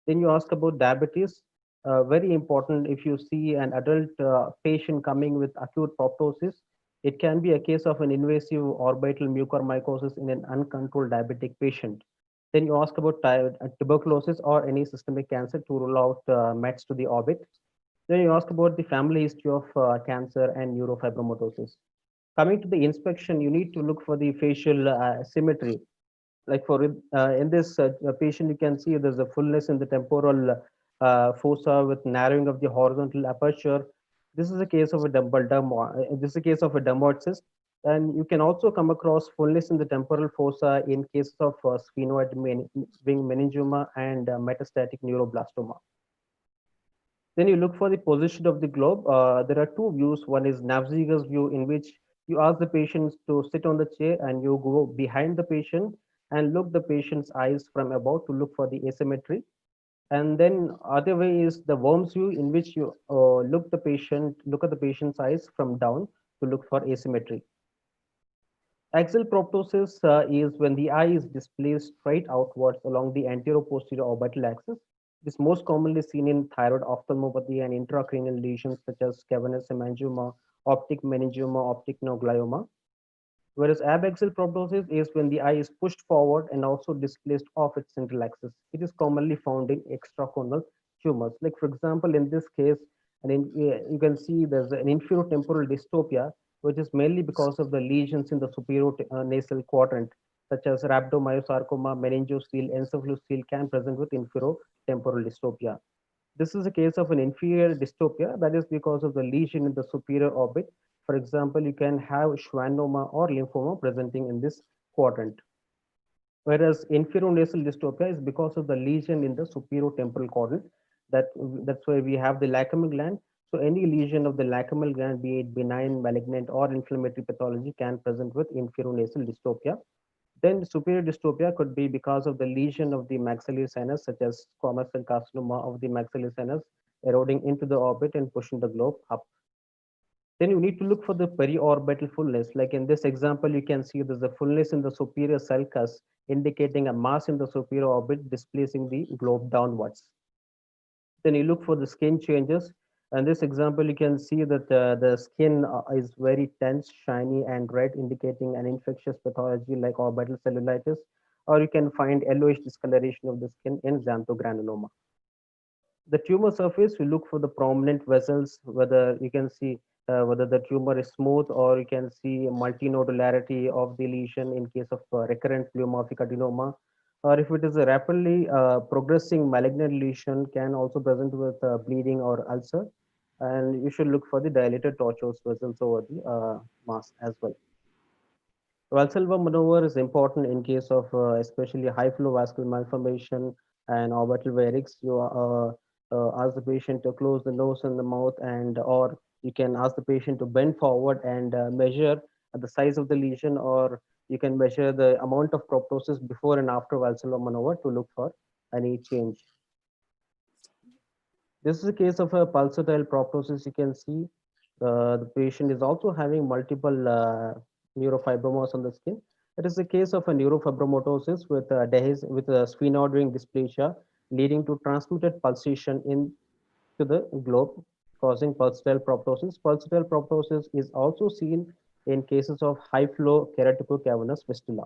Then you ask about diabetes, very important. If you see an adult patient coming with acute proptosis, it can be a case of an invasive orbital mucormycosis in an uncontrolled diabetic patient. Then you ask about tuberculosis or any systemic cancer to rule out mets to the orbit. Then you ask about the family history of cancer and neurofibromatosis. Coming to the inspection, you need to look for the facial symmetry. Like for in this patient, you can see there's a fullness in the temporal fossa with narrowing of the horizontal aperture. This is a case of a this is a case of a dermoid cyst. And you can also come across fullness in the temporal fossa in cases of sphenoid wing meningioma and metastatic neuroblastoma. Then you look for the position of the globe. There are two views. One is Navziger's view, in which you ask the patient to sit on the chair and you go behind the patient and look the patient's eyes from above to look for the asymmetry. And then other way is the worm's view, in which you look at the patient's eyes from down to look for asymmetry. Axial proptosis is when the eye is displaced straight outwards along the anterior-posterior orbital axis. It is most commonly seen in thyroid ophthalmopathy and intracranial lesions such as cavernous hemangioma, optic meningioma, optic neuroglioma. Whereas abaxial proptosis is when the eye is pushed forward and also displaced off its central axis. It is commonly found in extracorneal tumors. Like for example, in this case, you can see there's an inferior temporal dystopia, which is mainly because of the lesions in the superior nasal quadrant, such as rhabdomyosarcoma, meningocele, encephalocele can present with inferior temporal dystopia. This is a case of an inferior dystopia, that is because of the lesion in the superior orbit. For example, you can have schwannoma or lymphoma presenting in this quadrant. Whereas inferior nasal dystopia is because of the lesion in the superior temporal quadrant. That's where we have the lacrimal gland. So any lesion of the lacrimal gland, be it benign, malignant, or inflammatory pathology, can present with inferior nasal dystopia. Then superior dystopia could be because of the lesion of the maxillary sinus, such as squamous cell carcinoma of the maxillary sinus, eroding into the orbit and pushing the globe up. Then you need to look for the periorbital fullness. Like in this example, you can see there's a fullness in the superior sulcus, indicating a mass in the superior orbit displacing the globe downwards. Then you look for the skin changes. And this example, you can see that the skin is very tense, shiny, and red, indicating an infectious pathology like orbital cellulitis. Or you can find yellowish discoloration of the skin in xanthogranuloma. The tumor surface, we look for the prominent vessels, whether you can see whether the tumor is smooth, or you can see multinodularity of the lesion in case of recurrent pleomorphic adenoma, or if it is a rapidly progressing malignant lesion, can also present with bleeding or ulcer. And you should look for the dilated tortuous vessels over the mass as well. Valsalva maneuver is important in case of especially high flow vascular malformation and orbital varix. You ask the patient to close the nose and the mouth, and or you can ask the patient to bend forward and measure the size of the lesion, or you can measure the amount of proptosis before and after Valsalva maneuver to look for any change. This is a case of a pulsatile proptosis. You can see the patient is also having multiple neurofibromas on the skin. It is a case of a neurofibromatosis with a sphenoid ring dysplasia leading to transmitted pulsation into the globe, causing pulsatile proptosis. Pulsatile proptosis is also seen in cases of high flow keratocavernous fistula.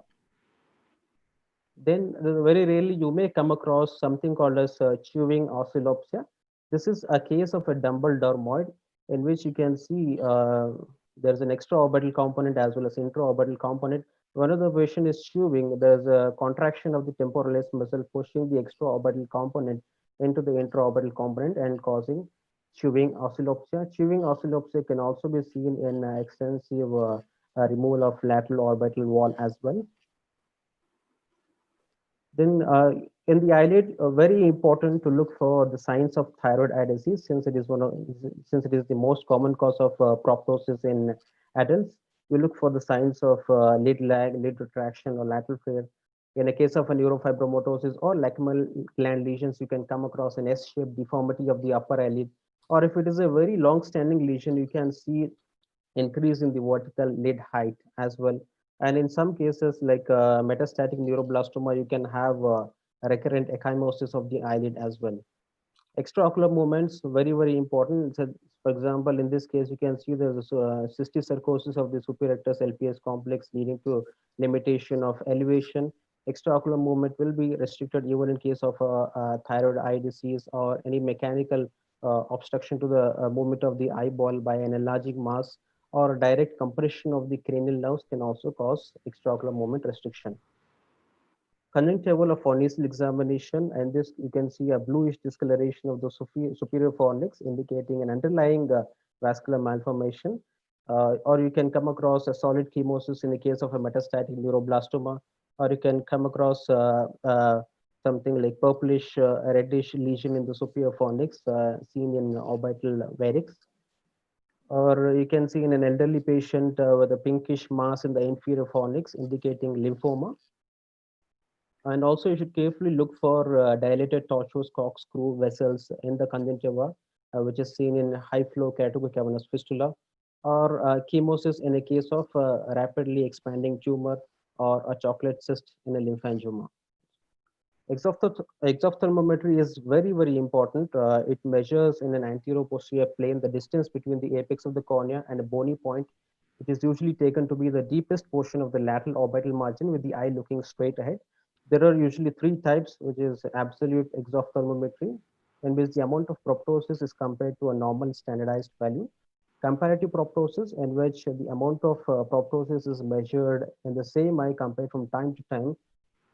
Then very rarely you may come across something called as chewing oscillopsia. This is a case of a dumbbell dermoid in which you can see there's an extraorbital component as well as intraorbital component. Whenever the patient is chewing, there's a contraction of the temporalis muscle pushing the extraorbital component into the intraorbital component and causing chewing oscillopsia. Chewing oscillopsia can also be seen in extensive removal of lateral orbital wall as well. Then in the eyelid, very important to look for the signs of thyroid eye disease, since it is the most common cause of proptosis in adults. We look for the signs of lid lag, lid retraction, or lateral flare. In a case of a neurofibromatosis or lacrimal gland lesions, you can come across an S-shaped deformity of the upper eyelid Or if it is a very long-standing lesion, you can see increase in the vertical lid height as well. And in some cases, like metastatic neuroblastoma, you can have recurrent ecchymosis of the eyelid as well. Extraocular movements, very, very important. So, for example, in this case, you can see there's cysticercosis of the superior rectus LPS complex leading to limitation of elevation. Extraocular movement will be restricted even in case of thyroid eye disease or any mechanical obstruction to the movement of the eyeball by an enlarging mass, or direct compression of the cranial nerves can also cause extraocular movement restriction. Conjunctival of nasal examination, and this you can see a bluish discoloration of the superior fornix indicating an underlying vascular malformation, or you can come across a solid chemosis in the case of a metastatic neuroblastoma, or you can come across something like purplish reddish lesion in the superior fornix seen in orbital varix. Or you can see in an elderly patient with a pinkish mass in the inferior fornix indicating lymphoma. And also you should carefully look for dilated tortuous corkscrew vessels in the conjunctiva, which is seen in high flow cavernous fistula, or chemosis in a case of rapidly expanding tumor or a chocolate cyst in a lymphangioma. Exophthalmometry is very, very important. It measures in an anterior-posterior plane the distance between the apex of the cornea and a bony point. It is usually taken to be the deepest portion of the lateral orbital margin with the eye looking straight ahead. There are usually three types, which is absolute exophthalmometry, in which the amount of proptosis is compared to a normal standardized value. Comparative proptosis, in which the amount of proptosis is measured in the same eye compared from time to time.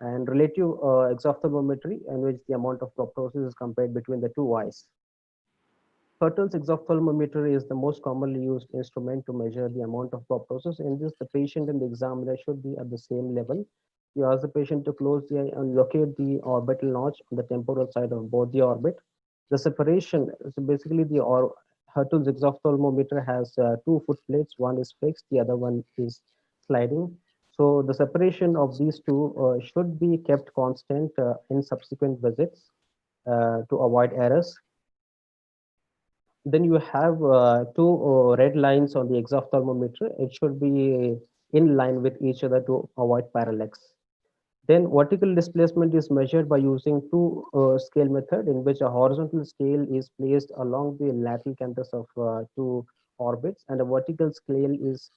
And relative exophthalmometry, in which the amount of proptosis is compared between the two eyes. Hertel's exophthalmometer is the most commonly used instrument to measure the amount of proptosis. In this, the patient and the examiner should be at the same level. You ask the patient to close the eye and locate the orbital notch on the temporal side of both the orbit. The separation, so basically the Hertel's exophthalmometer has two foot plates. One is fixed, the other one is sliding. So the separation of these two should be kept constant in subsequent visits to avoid errors. Then you have two red lines on the exophthalmometer. It should be in line with each other to avoid parallax. Then vertical displacement is measured by using two scale method, in which a horizontal scale is placed along the lateral canthus of two orbits, and a vertical scale is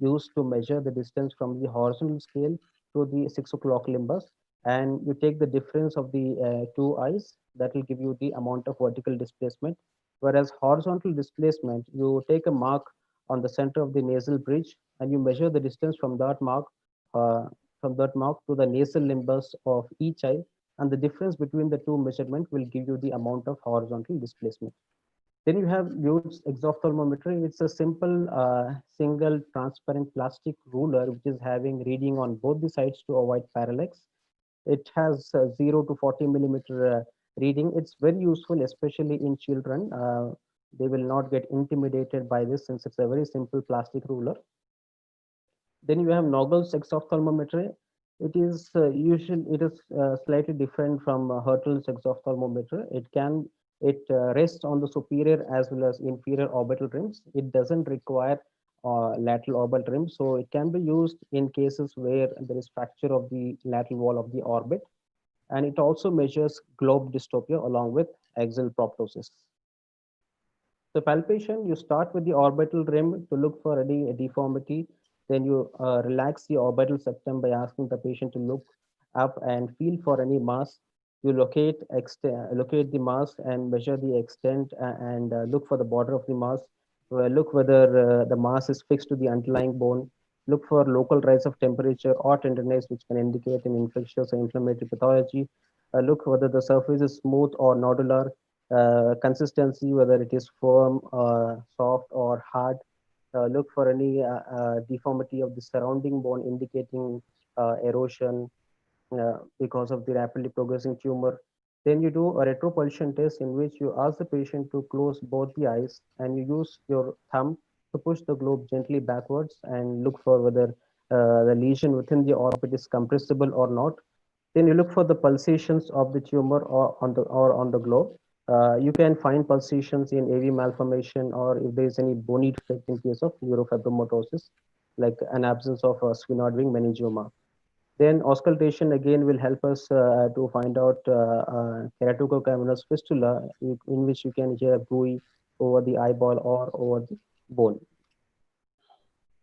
used to measure the distance from the horizontal scale to the 6 o'clock limbus, and you take the difference of the two eyes. That will give you the amount of vertical displacement. Whereas horizontal displacement, you take a mark on the center of the nasal bridge and you measure the distance from that mark to the nasal limbus of each eye, and the difference between the two measurements will give you the amount of horizontal displacement. Then you have Lutz exophthalmometry. It's a simple single transparent plastic ruler which is having reading on both the sides to avoid parallax. It has 0 to 40 millimeter reading. It's very useful, especially in children. They will not get intimidated by this since it's a very simple plastic ruler. Then you have Nogel's exophthalmometry. It is slightly different from Hertel's exophthalmometer. It rests on the superior as well as inferior orbital rims. It doesn't require lateral orbital rim, so it can be used in cases where there is fracture of the lateral wall of the orbit. And it also measures globe dystopia along with axial proptosis. So palpation, you start with the orbital rim to look for any deformity. Then you relax the orbital septum by asking the patient to look up and feel for any mass. You locate the mass and measure the extent and look for the border of the mass. Look whether the mass is fixed to the underlying bone. Look for local rise of temperature or tenderness, which can indicate an infectious or inflammatory pathology. Look whether the surface is smooth or nodular. Consistency, whether it is firm, soft, or hard. Look for any deformity of the surrounding bone indicating erosion because of the rapidly progressing tumor. Then you do a retropulsion test, in which you ask the patient to close both the eyes and you use your thumb to push the globe gently backwards and look for whether the lesion within the orbit is compressible or not. Then you look for the pulsations of the tumor or on the globe. You can find pulsations in AV malformation, or if there is any bony defect in case of neurofibromatosis, like an absence of sphenoid wing meningioma. Then auscultation again will help us to find out keratocavernous fistula, in which you can hear buoy over the eyeball or over the bone.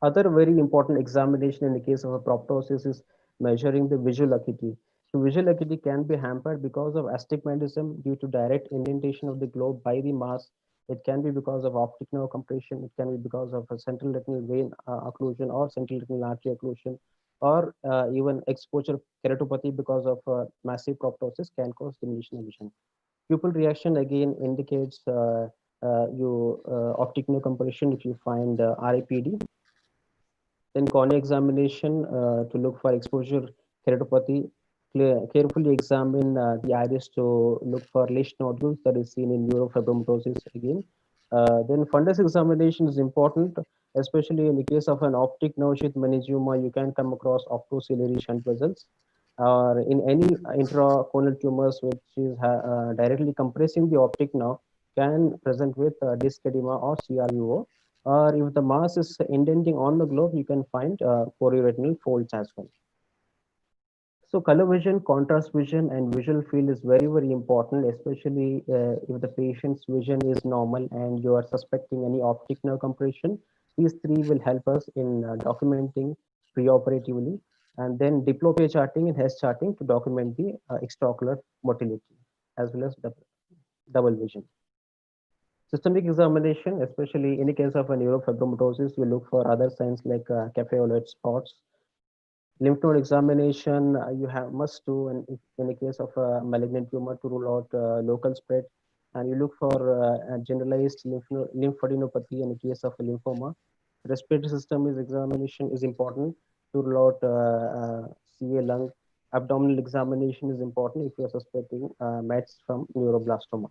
Other very important examination in the case of a proptosis is measuring the visual acuity. So visual acuity can be hampered because of astigmatism due to direct indentation of the globe by the mass. It can be because of optic nerve compression. It can be because of a central retinal vein occlusion or central retinal artery occlusion, or even exposure keratopathy because of massive proptosis can cause diminution of vision. Pupil reaction again indicates optic nerve compression if you find RAPD. Then cornea examination to look for exposure keratopathy. Carefully examine the iris to look for lesion nodules that is seen in neurofibromatosis again. Then fundus examination is important, especially in the case of an optic nerve sheath meningioma. You can come across optociliary shunt vessels, or in any intracorneal tumors which is directly compressing the optic nerve can present with disc edema or CRUO. Or if the mass is indenting on the globe, you can find chorioretinal folds as well. So color vision, contrast vision, and visual field is very, very important, especially if the patient's vision is normal and you are suspecting any optic nerve compression. These three will help us in documenting preoperatively, and then diplopia charting and Hess charting to document the extraocular motility as well as double vision. Systemic examination, especially in the case of a neurofibromatosis, we look for other signs like cafe-au-lait spots. Lymph node examination you must do in the case of a malignant tumor to rule out local spread, and you look for generalized lymphadenopathy in the case of a lymphoma. Respiratory system examination is important to rule out CA lung. Abdominal examination is important if you are suspecting mets from neuroblastoma.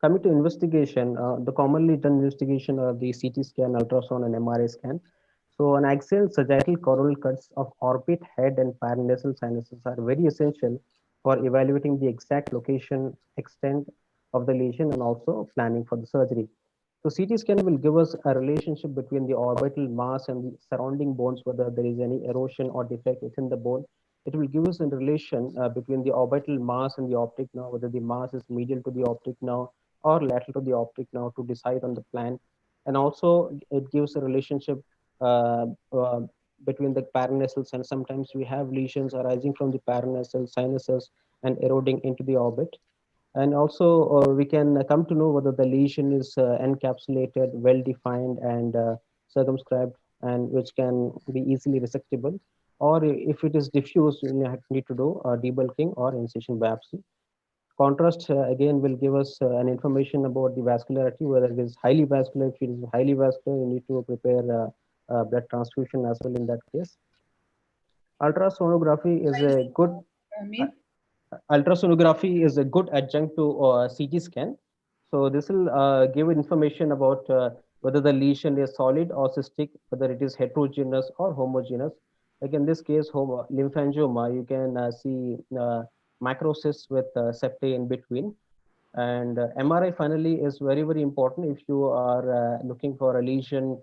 Coming to investigation, the commonly done investigation are the CT scan, ultrasound, and MRI scan. So an axial sagittal coronal cuts of orbit, head, and paranasal sinuses are very essential for evaluating the exact location, extent of the lesion, and also planning for the surgery. So CT scan will give us a relationship between the orbital mass and the surrounding bones, whether there is any erosion or defect within the bone. It will give us a relation between the orbital mass and the optic nerve, whether the mass is medial to the optic nerve or lateral to the optic nerve, to decide on the plan. And also it gives a relationship between the paranasals, and sometimes we have lesions arising from the paranasal sinuses and eroding into the orbit. And also we can come to know whether the lesion is encapsulated, well-defined, and circumscribed, and which can be easily resectable. Or if it is diffuse, you need to do debulking or incision biopsy. Contrast again will give us an information about the vascularity, whether it is highly vascular. If it is highly vascular, you need to prepare blood transfusion as well in that case. Ultrasonography is a good adjunct to CT scan. So this will give information about whether the lesion is solid or cystic, whether it is heterogeneous or homogeneous. Like in this case, lymphangioma, you can see macrocysts with septae in between. And MRI finally is very, very important if you are looking for a lesion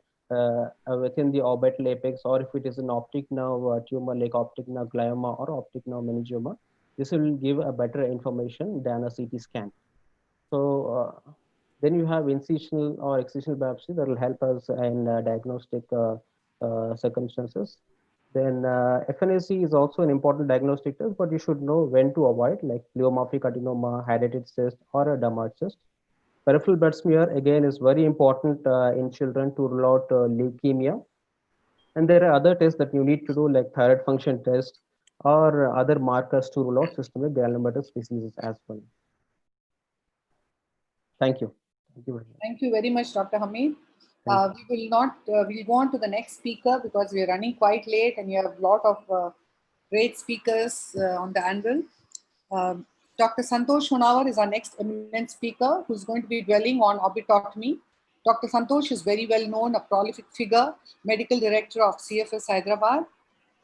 within the orbital apex, or if it is an optic nerve tumor like optic nerve glioma or optic nerve meningioma. This will give a better information than a CT scan. So then you have incisional or excisional biopsy that will help us in diagnostic circumstances. Then FNAC is also an important diagnostic test, but you should know when to avoid, like pleomorphic adenoma, hydatid cyst, or a Damart cyst. Peripheral blood smear again is very important in children to rule out leukemia. And there are other tests that you need to do, like thyroid function test or other markers to rule out systemic granulomatous diseases as well. Thank you. Thank you very much, Dr. Hamid. We'll go on to the next speaker because we're running quite late and you have a lot of great speakers on the anvil. Dr. Santosh Honawar is our next eminent speaker who's going to be dwelling on orbitotomy. Dr. Santosh is very well known, a prolific figure, medical director of CFS Hyderabad.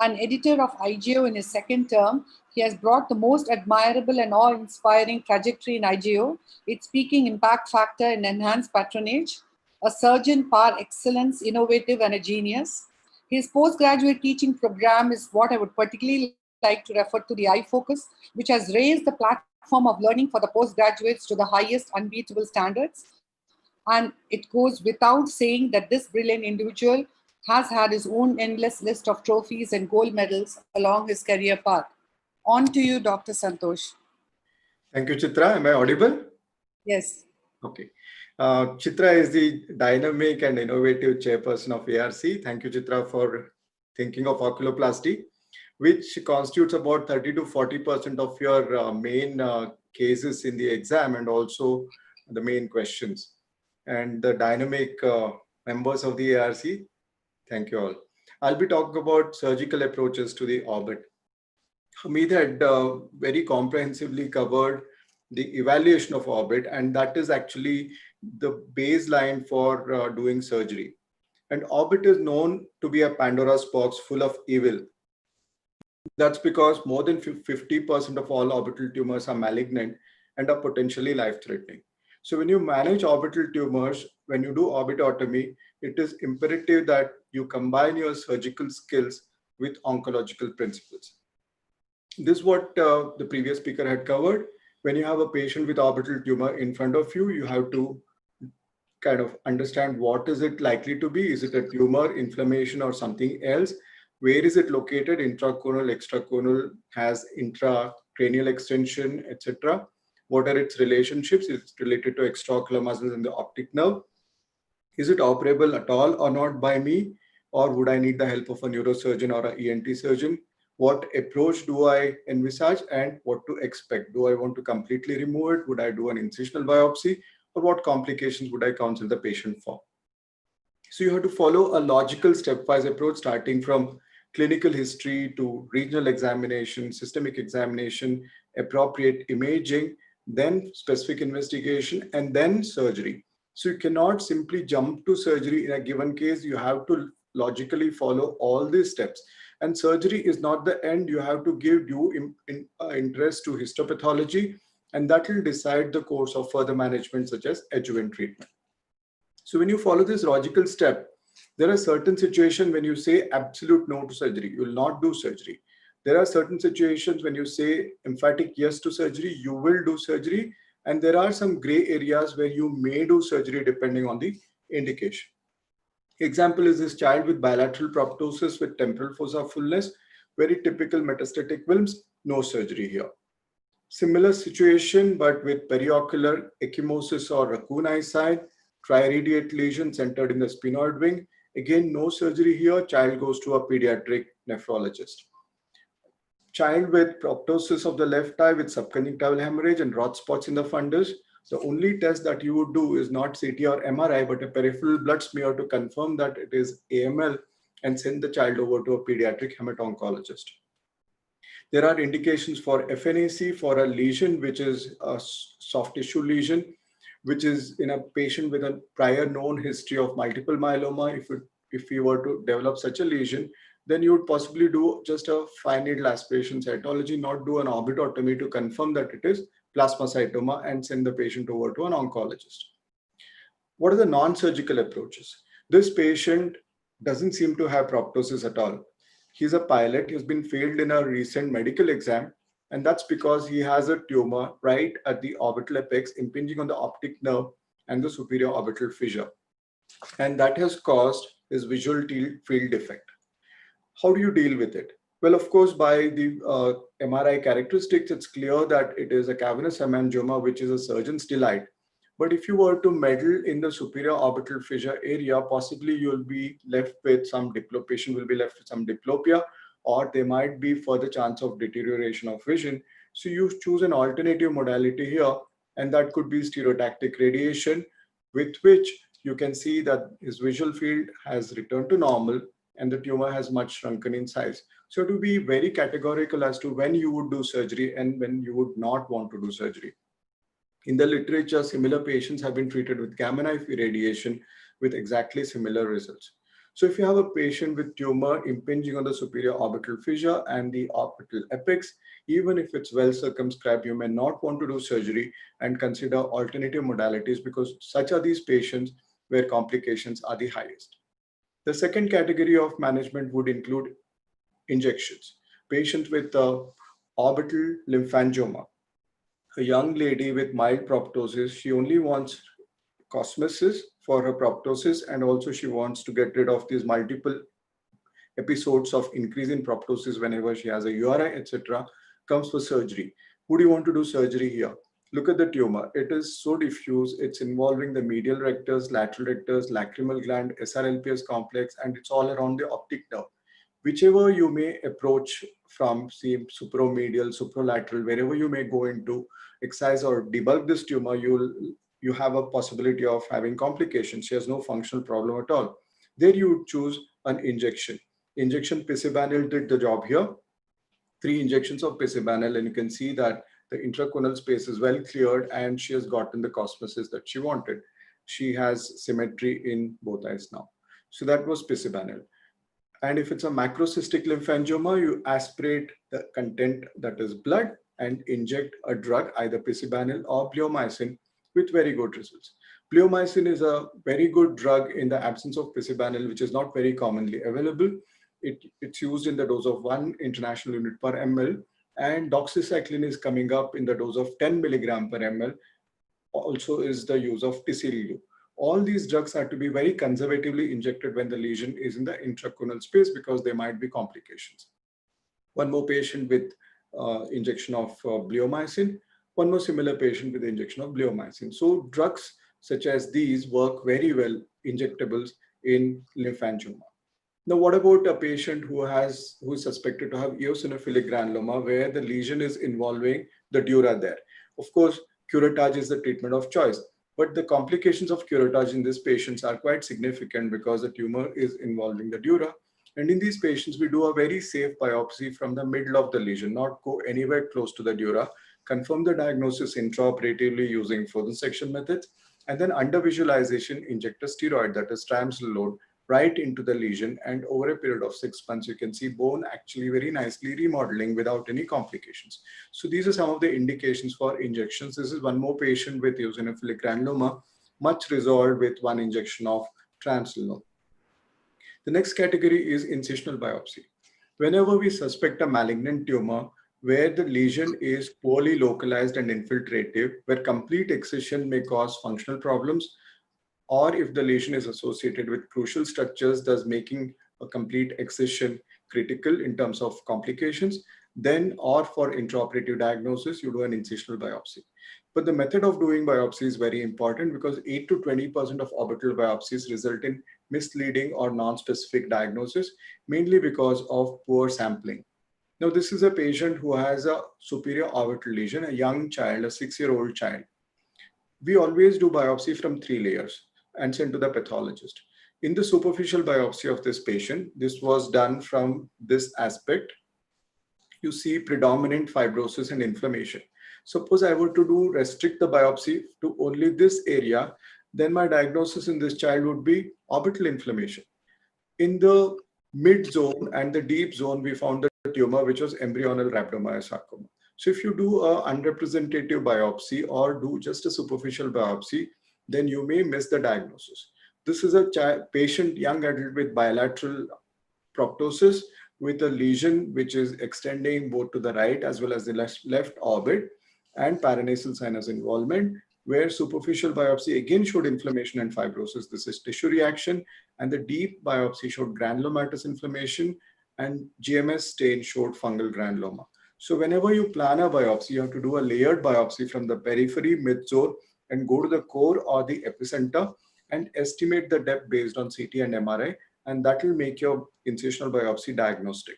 An editor of IGO in his second term, he has brought the most admirable and awe-inspiring trajectory in IGO, its peaking impact factor and enhanced patronage, a surgeon par excellence, innovative and a genius. His postgraduate teaching program is what I would particularly like to refer to, the iFocus, which has raised the platform of learning for the postgraduates to the highest unbeatable standards. And it goes without saying that this brilliant individual has had his own endless list of trophies and gold medals along his career path. On to you, Dr. Santosh. Thank you, Chitra. Am I audible? Yes. Okay. Chitra is the dynamic and innovative chairperson of ARC. Thank you, Chitra, for thinking of oculoplasty, which constitutes about 30 to 40% of your main cases in the exam and also the main questions. And the dynamic members of the ARC, thank you all. I'll be talking about surgical approaches to the orbit. Hamid had very comprehensively covered the evaluation of orbit, and that is actually the baseline for doing surgery. And orbit is known to be a Pandora's box full of evil. That's because more than 50% of all orbital tumors are malignant and are potentially life-threatening. So when you manage orbital tumors, when you do orbitotomy, it is imperative that you combine your surgical skills with oncological principles. This is what the previous speaker had covered. When you have a patient with orbital tumor in front of you, you have to kind of understand what is it likely to be. Is it a tumor, inflammation, or something else? Where is it located? Intraconal, extraconal, has intracranial extension, etc. What are its relationships? Is it related to extraocular muscles and the optic nerve? Is it operable at all or not by me? Or would I need the help of a neurosurgeon or an ENT surgeon? What approach do I envisage and what to expect? Do I want to completely remove it? Would I do an incisional biopsy? Or what complications would I counsel the patient for? So you have to follow a logical stepwise approach, starting from clinical history to regional examination, systemic examination, appropriate imaging, then specific investigation, and then surgery. So you cannot simply jump to surgery in a given case. You have to logically follow all these steps. And surgery is not the end. You have to give due interest to histopathology, and that will decide the course of further management, such as adjuvant treatment. So when you follow this logical step, there are certain situations when you say absolute no to surgery, you will not do surgery. There are certain situations when you say emphatic yes to surgery, you will do surgery. And there are some gray areas where you may do surgery depending on the indication. Example is this child with bilateral proptosis with temporal fossa fullness, very typical metastatic films, no surgery here. Similar situation, but with periocular ecchymosis or raccoon eye side, triradiate lesion centered in the sphenoid wing. Again, no surgery here, child goes to a pediatric nephrologist. Child with proptosis of the left eye with subconjunctival hemorrhage and rot spots in the fundus. The only test that you would do is not CT or MRI, but a peripheral blood smear to confirm that it is AML and send the child over to a pediatric hemato-oncologist. There are indications for FNAC for a lesion, which is a soft tissue lesion, which is in a patient with a prior known history of multiple myeloma. If you were to develop such a lesion, then you would possibly do just a fine needle aspiration cytology, not do an orbitotomy to confirm that it is plasmacytoma and send the patient over to an oncologist. What are the non-surgical approaches? This patient doesn't seem to have proptosis at all. He's a pilot. He's been failed in a recent medical exam, and that's because he has a tumor right at the orbital apex impinging on the optic nerve and the superior orbital fissure. And that has caused his visual field defect. How do you deal with it? Well, of course, by the MRI characteristics, it's clear that it is a cavernous hemangioma, which is a surgeon's delight. But if you were to meddle in the superior orbital fissure area, possibly you'll be left with some diplopia, patient will be left with some diplopia, or there might be further chance of deterioration of vision. So you choose an alternative modality here, and that could be stereotactic radiation, with which you can see that his visual field has returned to normal and the tumor has much shrunken in size. So to be very categorical as to when you would do surgery and when you would not want to do surgery. In the literature, similar patients have been treated with gamma knife irradiation with exactly similar results. So if you have a patient with tumor impinging on the superior orbital fissure and the orbital apex, even if it's well circumscribed, you may not want to do surgery and consider alternative modalities, because such are these patients where complications are the highest. The second category of management would include injections. Patients with orbital lymphangioma, a young lady with mild proptosis, she only wants cosmesis for her proptosis, and also she wants to get rid of these multiple episodes of increase in proptosis whenever she has a URI, etc., comes for surgery. Would you want to do surgery here? Look at the tumor. It is so diffuse. It's involving the medial rectors, lateral rectors, lacrimal gland, SRLPS complex, and it's all around the optic nerve. Whichever you may approach from, say, supromedial, supralateral, wherever you may go into, excise or debulk this tumor, you have a possibility of having complications. She has no functional problem at all. There you would choose an injection. Injection Picibanil did the job here. 3 injections of Picibanil, and you can see that the intraconal space is well cleared and she has gotten the cosmesis that she wanted. She has symmetry in both eyes now. So that was Picibanil. And if it's a macrocystic lymphangioma, you aspirate the content, that is blood, and inject a drug, either Picibanil or bleomycin, with very good results. Bleomycin is a very good drug in the absence of Picibanil, which is not very commonly available. It's used in the dose of 1 international unit per ml, and doxycycline is coming up in the dose of 10 milligram per ml. Also is the use of Tisilu. All these drugs are to be very conservatively injected when the lesion is in the intraconal space, because there might be complications. One more patient with injection of bleomycin, one more similar patient with injection of bleomycin. So drugs such as these work very well, injectables in lymphangioma. Now, what about a patient who is suspected to have eosinophilic granuloma, where the lesion is involving the dura there? Of course, curettage is the treatment of choice, but the complications of curettage in these patients are quite significant because the tumor is involving the dura. And in these patients, we do a very safe biopsy from the middle of the lesion, not go anywhere close to the dura, confirm the diagnosis intraoperatively using frozen section methods, and then under visualization, inject a steroid, that is triamcinolone, right into the lesion, and over a period of 6 months, you can see bone actually very nicely remodeling without any complications. So these are some of the indications for injections. This is one more patient with eosinophilic granuloma, much resolved with 1 injection of triamcinolone. The next category is incisional biopsy. Whenever we suspect a malignant tumor where the lesion is poorly localized and infiltrative, where complete excision may cause functional problems, or if the lesion is associated with crucial structures, thus making a complete excision critical in terms of complications, then, or for intraoperative diagnosis, you do an incisional biopsy. But the method of doing biopsy is very important, because 8 to 20% of orbital biopsies result in misleading or non-specific diagnosis, mainly because of poor sampling. Now, this is a patient who has a superior orbital lesion, a young child, a 6-year-old child. We always do biopsy from 3 layers and send to the pathologist. In the superficial biopsy of this patient, this was done from this aspect. You see predominant fibrosis and inflammation. Suppose I were to restrict the biopsy to only this area, then my diagnosis in this child would be orbital inflammation. In the mid zone and the deep zone, we found the tumor, which was embryonal rhabdomyosarcoma. So if you do a unrepresentative biopsy or do just a superficial biopsy, then you may miss the diagnosis. This is a patient, young adult with bilateral proptosis with a lesion which is extending both to the right as well as the left orbit, and paranasal sinus involvement, where superficial biopsy again showed inflammation and fibrosis. This is tissue reaction, and the deep biopsy showed granulomatous inflammation, and GMS stain showed fungal granuloma. So whenever you plan a biopsy, you have to do a layered biopsy from the periphery, mid-zone, and go to the core or the epicenter and estimate the depth based on CT and MRI, and that will make your incisional biopsy diagnostic.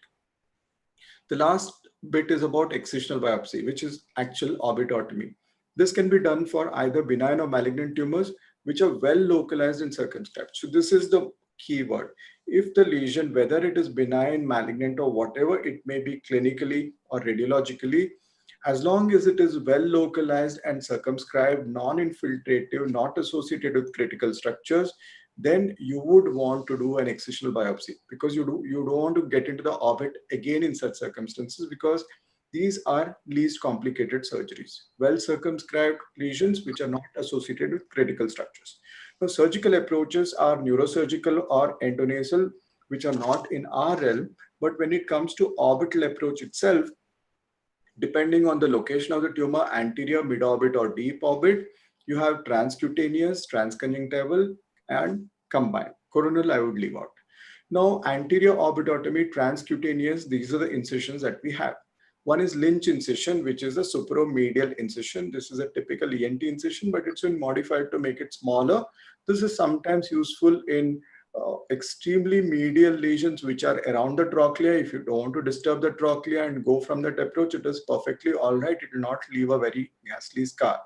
The last bit is about excisional biopsy, which is actual orbitotomy. This can be done for either benign or malignant tumors, which are well localized and circumscribed. So this is the key word. If the lesion, whether it is benign, malignant, or whatever it may be clinically or radiologically, as long as it is well localized and circumscribed, non-infiltrative, not associated with critical structures, then you would want to do an excisional biopsy, because you don't want to get into the orbit again in such circumstances, because these are least complicated surgeries, well circumscribed lesions which are not associated with critical structures. Now, surgical approaches are neurosurgical or endonasal, which are not in our realm. But when it comes to orbital approach itself, depending on the location of the tumor, anterior, mid-orbit, or deep orbit, you have transcutaneous, transconjunctival, and combined. Coronal, I would leave out. Now, anterior orbitotomy, transcutaneous, these are the incisions that we have. One is Lynch incision, which is a supromedial incision. This is a typical ENT incision, but it's been modified to make it smaller. This is sometimes useful in extremely medial lesions which are around the trochlea. If you don't want to disturb the trochlea and go from that approach, it is perfectly all right. It will not leave a very ghastly scar.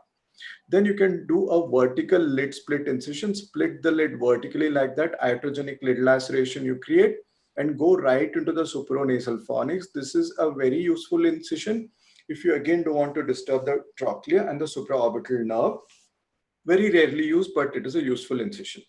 Then you can do a vertical lid split incision, split the lid vertically like that, iatrogenic lid laceration you create, and go right into the supranasal fornix. This is a very useful incision if you again don't want to disturb the trochlea and the supraorbital nerve. Very rarely used, but it is a useful incision.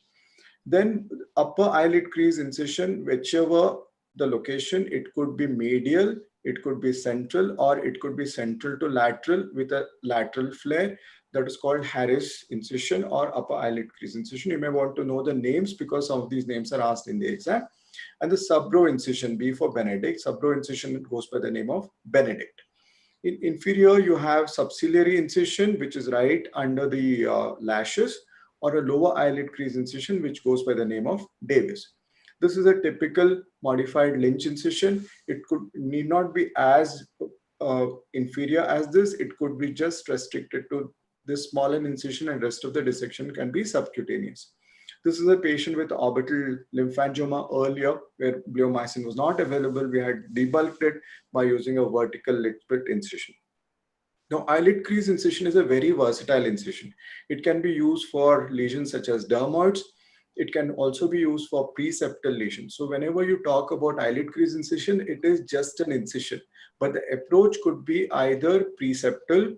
Then upper eyelid crease incision, whichever the location, it could be medial, it could be central, or it could be central to lateral with a lateral flare. That is called Harris incision or upper eyelid crease incision. You may want to know the names because some of these names are asked in the exam. And the subbrow incision, B for Benedict. Subbrow incision goes by the name of Benedict. In inferior, you have subciliary incision, which is right under the lashes, or a lower eyelid crease incision, which goes by the name of Davis. This is a typical modified Lynch incision. It need not be as inferior as this. It could be just restricted to this smaller incision, and rest of the dissection can be subcutaneous. This is a patient with orbital lymphangioma earlier, where bleomycin was not available. We had debulked it by using a vertical lid split incision. Now, eyelid crease incision is a very versatile incision. It can be used for lesions such as dermoids. It can also be used for preseptal lesions. So whenever you talk about eyelid crease incision, it is just an incision, but the approach could be either preseptal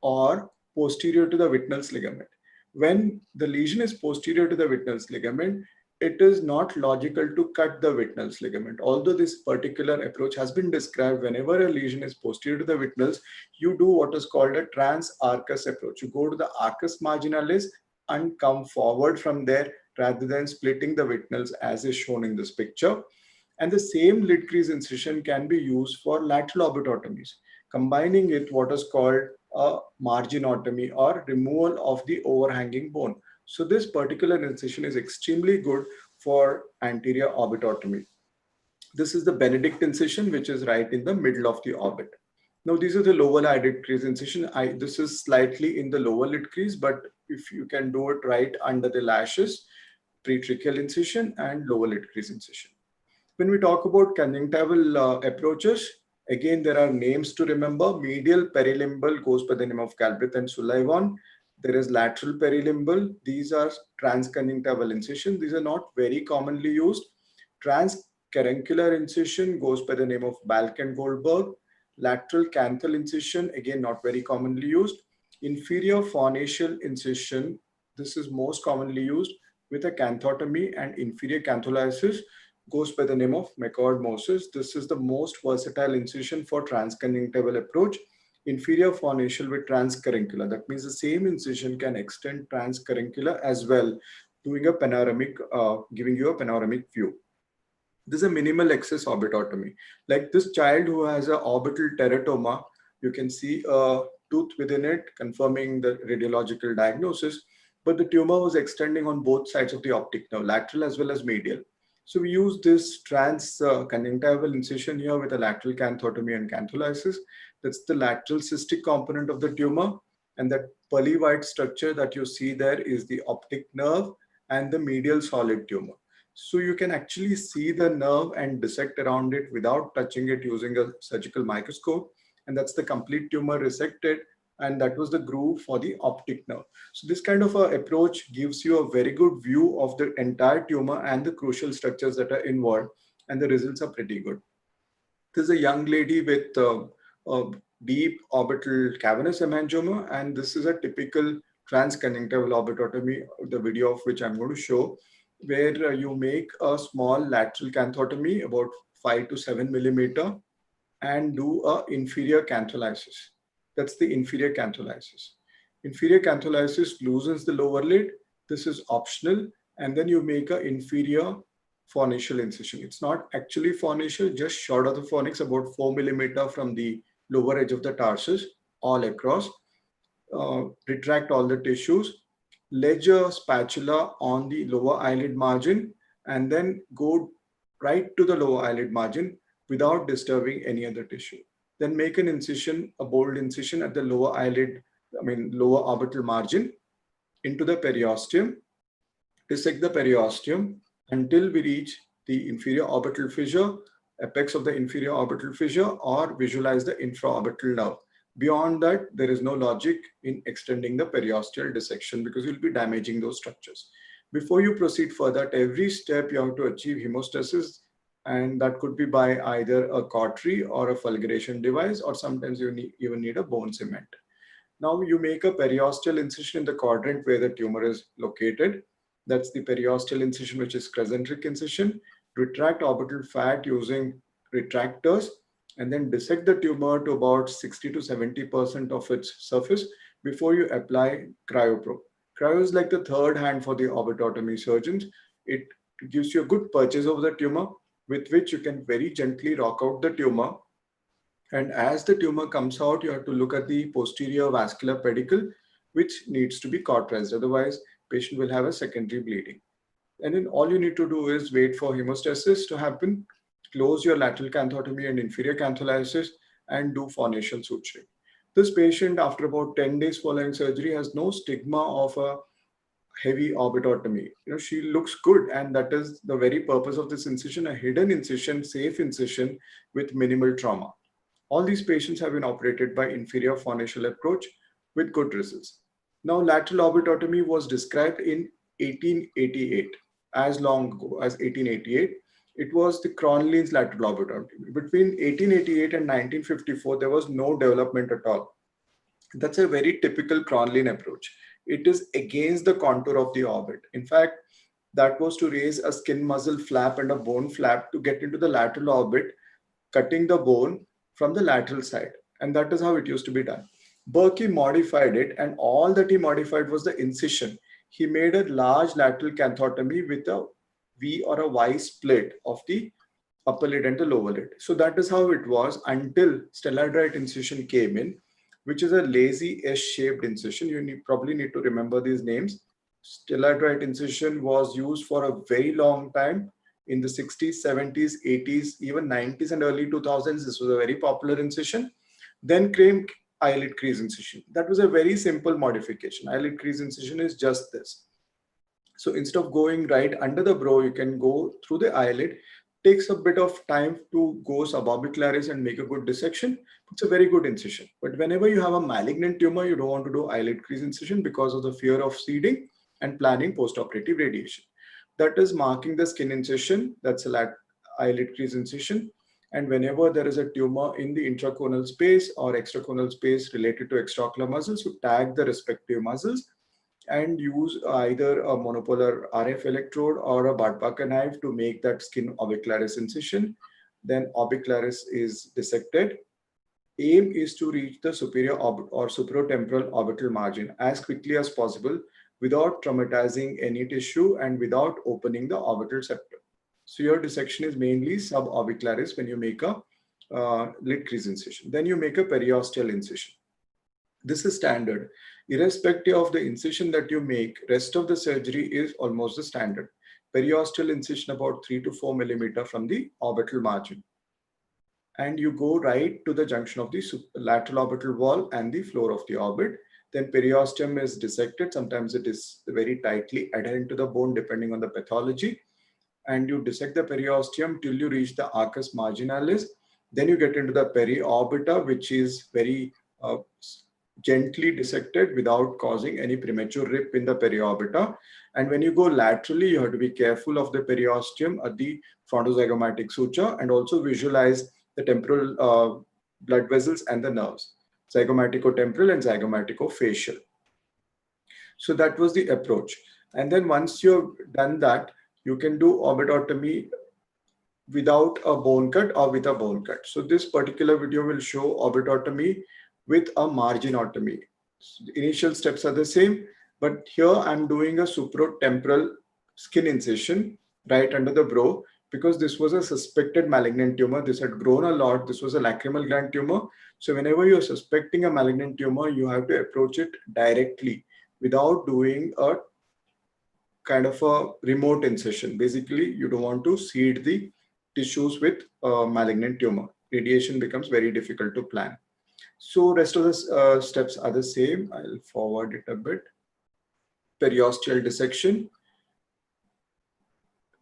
or posterior to the Whitnell's ligament. When the lesion is posterior to the Whitnell's ligament, it is not logical to cut the Whitnell's ligament. Although this particular approach has been described, whenever a lesion is posterior to the Whitnell's, you do what is called a trans-arcus approach. You go to the arcus marginalis and come forward from there rather than splitting the Whitnell's as is shown in this picture. And the same lid crease incision can be used for lateral orbitotomies, combining it what is called a marginotomy or removal of the overhanging bone. So this particular incision is extremely good for anterior orbitotomy. This is the Benedict incision, which is right in the middle of the orbit. Now, these are the lower eyelid crease incision. This is slightly in the lower lid crease, but if you can do it right under the lashes, pretracheal incision and lower lid crease incision. When we talk about conjunctival approaches, again, there are names to remember. Medial perilimbal goes by the name of Galbraith and Sullivan. There is lateral perilimbal. These are transconjunctival incision. These are not very commonly used. Transcaruncular incision goes by the name of Balk and Goldberg. Lateral canthal incision, again, not very commonly used. Inferior fornacial incision, this is most commonly used with a canthotomy, and inferior cantholysis goes by the name of McCord-Moses. This is the most versatile incision for transconjunctival approach. Inferior fornacial with transcaruncular. That means the same incision can extend transcaruncular as well, doing a panoramic, giving you a panoramic view. This is a minimal access orbitotomy. Like this child who has an orbital teratoma, you can see a tooth within it, confirming the radiological diagnosis, but the tumor was extending on both sides of the optic nerve, lateral as well as medial. So we use this transconjunctival incision here with a lateral canthotomy and cantholysis. That's the lateral cystic component of the tumor. And that pearly white structure that you see there is the optic nerve and the medial solid tumor. So you can actually see the nerve and dissect around it without touching it using a surgical microscope. And that's the complete tumor resected. And that was the groove for the optic nerve. So this kind of approach gives you a very good view of the entire tumor and the crucial structures that are involved, and the results are pretty good. This is a young lady with deep orbital cavernous hemangioma, and this is a typical transconjunctival orbitotomy, the video of which I'm going to show. where you make a small lateral canthotomy about 5 to 7 millimeter and do a inferior cantholysis. That's the inferior cantholysis. Inferior cantholysis loosens the lower lid. This is optional. And then you make an inferior fornical incision. It's not actually fornical, just short of the fornix, about 4 millimeter from the lower edge of the tarsus all across. Retract all the tissues, ledge a spatula on the lower eyelid margin, and then go right to the lower eyelid margin without disturbing any other tissue. Then make an incision, a bold incision at the lower eyelid, lower orbital margin into the periosteum. Dissect the periosteum until we reach the inferior orbital fissure, apex of the inferior orbital fissure, or visualize the infraorbital nerve. Beyond that, there is no logic in extending the periosteal dissection because you'll be damaging those structures. Before you proceed further, at every step you have to achieve hemostasis, and that could be by either a cautery or a fulguration device, or sometimes you even need a bone cement. Now you make a periosteal incision in the quadrant where the tumor is located. That's the periosteal incision, which is crescentric incision. Retract orbital fat using retractors, and then dissect the tumor to about 60 to 70% of its surface before you apply cryoprobe. Cryo is like the third hand for the orbitotomy surgeons. It gives you a good purchase of the tumor with which you can very gently rock out the tumor. And as the tumor comes out, you have to look at the posterior vascular pedicle, which needs to be cauterized. Otherwise, patient will have a secondary bleeding. And then all you need to do is wait for hemostasis to happen, close your lateral canthotomy and inferior cantholysis, and do fornical suturing. This patient, after about 10 days following surgery, has no stigma of a heavy orbitotomy. She looks good, and that is the very purpose of this incision, a hidden incision, safe incision with minimal trauma. All these patients have been operated by inferior fornical approach with good results. Now, lateral orbitotomy was described in 1888, as long ago as 1888. It was the Cronlin's lateral orbitotomy. Between 1888 and 1954, there was no development at all. That's a very typical Cronlin approach. It is against the contour of the orbit. In fact, that was to raise a skin muscle flap and a bone flap to get into the lateral orbit, cutting the bone from the lateral side. And that is how it used to be done. Berkey modified it, and all that he modified was the incision. He made a large lateral canthotomy with a V or a Y split of the upper lid and the lower lid. So that is how it was until stellarite incision came in, which is a lazy S-shaped incision. You probably need to remember these names. Stellarite incision was used for a very long time. In the 60s, 70s, 80s, even 90s and early 2000s, this was a very popular incision. Then came eyelid crease incision. That was a very simple modification. Eyelid crease incision is just this. So instead of going right under the brow, you can go through the eyelid. Takes a bit of time to go suborbicularis and make a good dissection. It's a very good incision. But whenever you have a malignant tumor, you don't want to do eyelid crease incision because of the fear of seeding and planning postoperative radiation. That is marking the skin incision. That's a eyelid crease incision. And whenever there is a tumor in the intraconal space or extraconal space related to extraocular muscles, you tag the respective muscles and use either a monopolar RF electrode or a Bartbaka knife to make that skin orbicularis incision. Then orbicularis is dissected. Aim is to reach the superior or superotemporal orbital margin as quickly as possible without traumatizing any tissue and without opening the orbital septum. So your dissection is mainly suborbicularis when you make a lid crease incision. Then you make a periosteal incision. This is standard. Irrespective of the incision that you make, rest of the surgery is almost the standard. Periosteal incision about 3 to 4 millimeter from the orbital margin. And you go right to the junction of the lateral orbital wall and the floor of the orbit. Then periosteum is dissected. Sometimes it is very tightly adherent to the bone depending on the pathology. And you dissect the periosteum till you reach the arcus marginalis. Then you get into the periorbita, which is very gently dissected without causing any premature rip in the periorbita. And when you go laterally, you have to be careful of the periosteum at the frontozygomatic suture and also visualize the temporal blood vessels and the nerves, zygomatico-temporal and zygomatico-facial. So that was the approach. And then once you've done that, You can do orbitotomy without a bone cut or with a bone cut. So this particular video will show orbitotomy with a marginotomy. So the initial steps are the same, but here I'm doing a supratemporal skin incision right under the brow because this was a suspected malignant tumor. This had grown a lot. This was a lacrimal gland tumor. So whenever you're suspecting a malignant tumor, you have to approach it directly without doing a kind of a remote incision. Basically, you don't want to seed the tissues with malignant tumor. Radiation becomes very difficult to plan. So rest of the steps are the same. I'll forward it a bit. Periosteal dissection.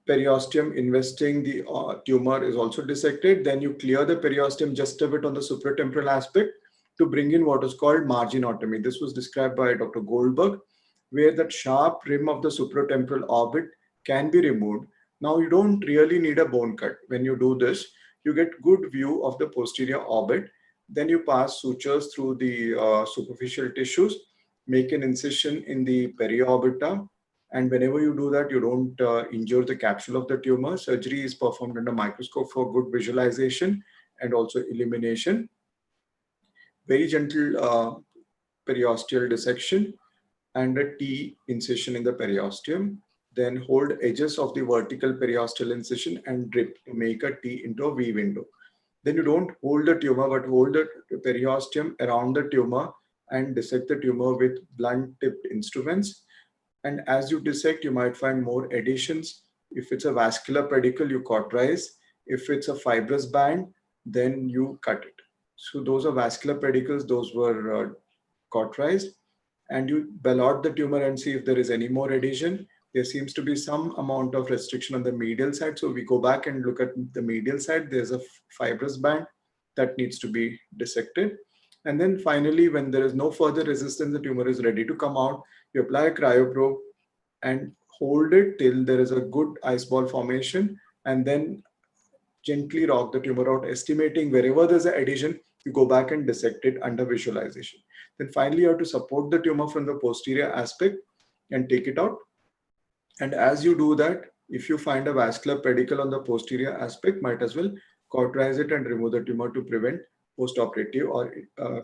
Periosteum investing the tumor is also dissected. Then you clear the periosteum just a bit on the supratemporal aspect to bring in what is called marginotomy. This was described by Dr. Goldberg, where that sharp rim of the supratemporal orbit can be removed. Now you don't really need a bone cut. When you do this, you get good view of the posterior orbit. Then you pass sutures through the superficial tissues, make an incision in the periorbita. And whenever you do that, you don't injure the capsule of the tumor. Surgery is performed under microscope for good visualization and also elimination. Very gentle periosteal dissection and a T incision in the periosteum. Then hold edges of the vertical periosteal incision and drip to make a T into a V window. Then you don't hold the tumor, but hold the periosteum around the tumor and dissect the tumor with blunt tipped instruments. And as you dissect, you might find more adhesions. If it's a vascular pedicle, you cauterize. If it's a fibrous band, then you cut it. So those are vascular pedicles, those were cauterized. And you ballot the tumor and see if there is any more adhesion. There seems to be some amount of restriction on the medial side. So we go back and look at the medial side. There's a fibrous band that needs to be dissected. And then finally, when there is no further resistance, the tumor is ready to come out. You apply a cryoprobe and hold it till there is a good ice ball formation, and then gently rock the tumor out, estimating wherever there's an adhesion, you go back and dissect it under visualization. Then finally, you have to support the tumor from the posterior aspect and take it out. And as you do that, if you find a vascular pedicle on the posterior aspect, might as well cauterize it and remove the tumor to prevent postoperative or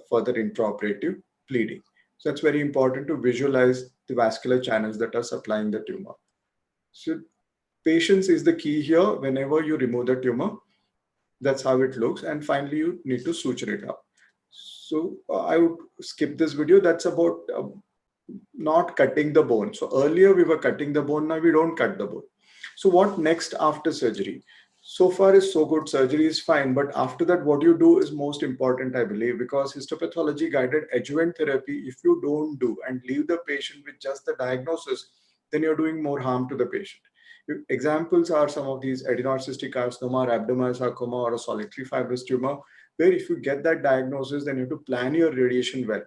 further intraoperative bleeding. So that's very important to visualize the vascular channels that are supplying the tumor. So patience is the key here. Whenever you remove the tumor, that's how it looks. And finally, you need to suture it up. So I would skip this video. That's about not cutting the bone. So earlier we were cutting the bone, now we don't cut the bone. So what next after surgery? So far is so good, surgery is fine, but after that what you do is most important, I believe, because histopathology guided adjuvant therapy, if you don't do and leave the patient with just the diagnosis, then you're doing more harm to the patient. Examples are some of these adenoid cystic carcinoma, or rhabdomyosarcoma, or a solitary fibrous tumor, where if you get that diagnosis, then you have to plan your radiation well.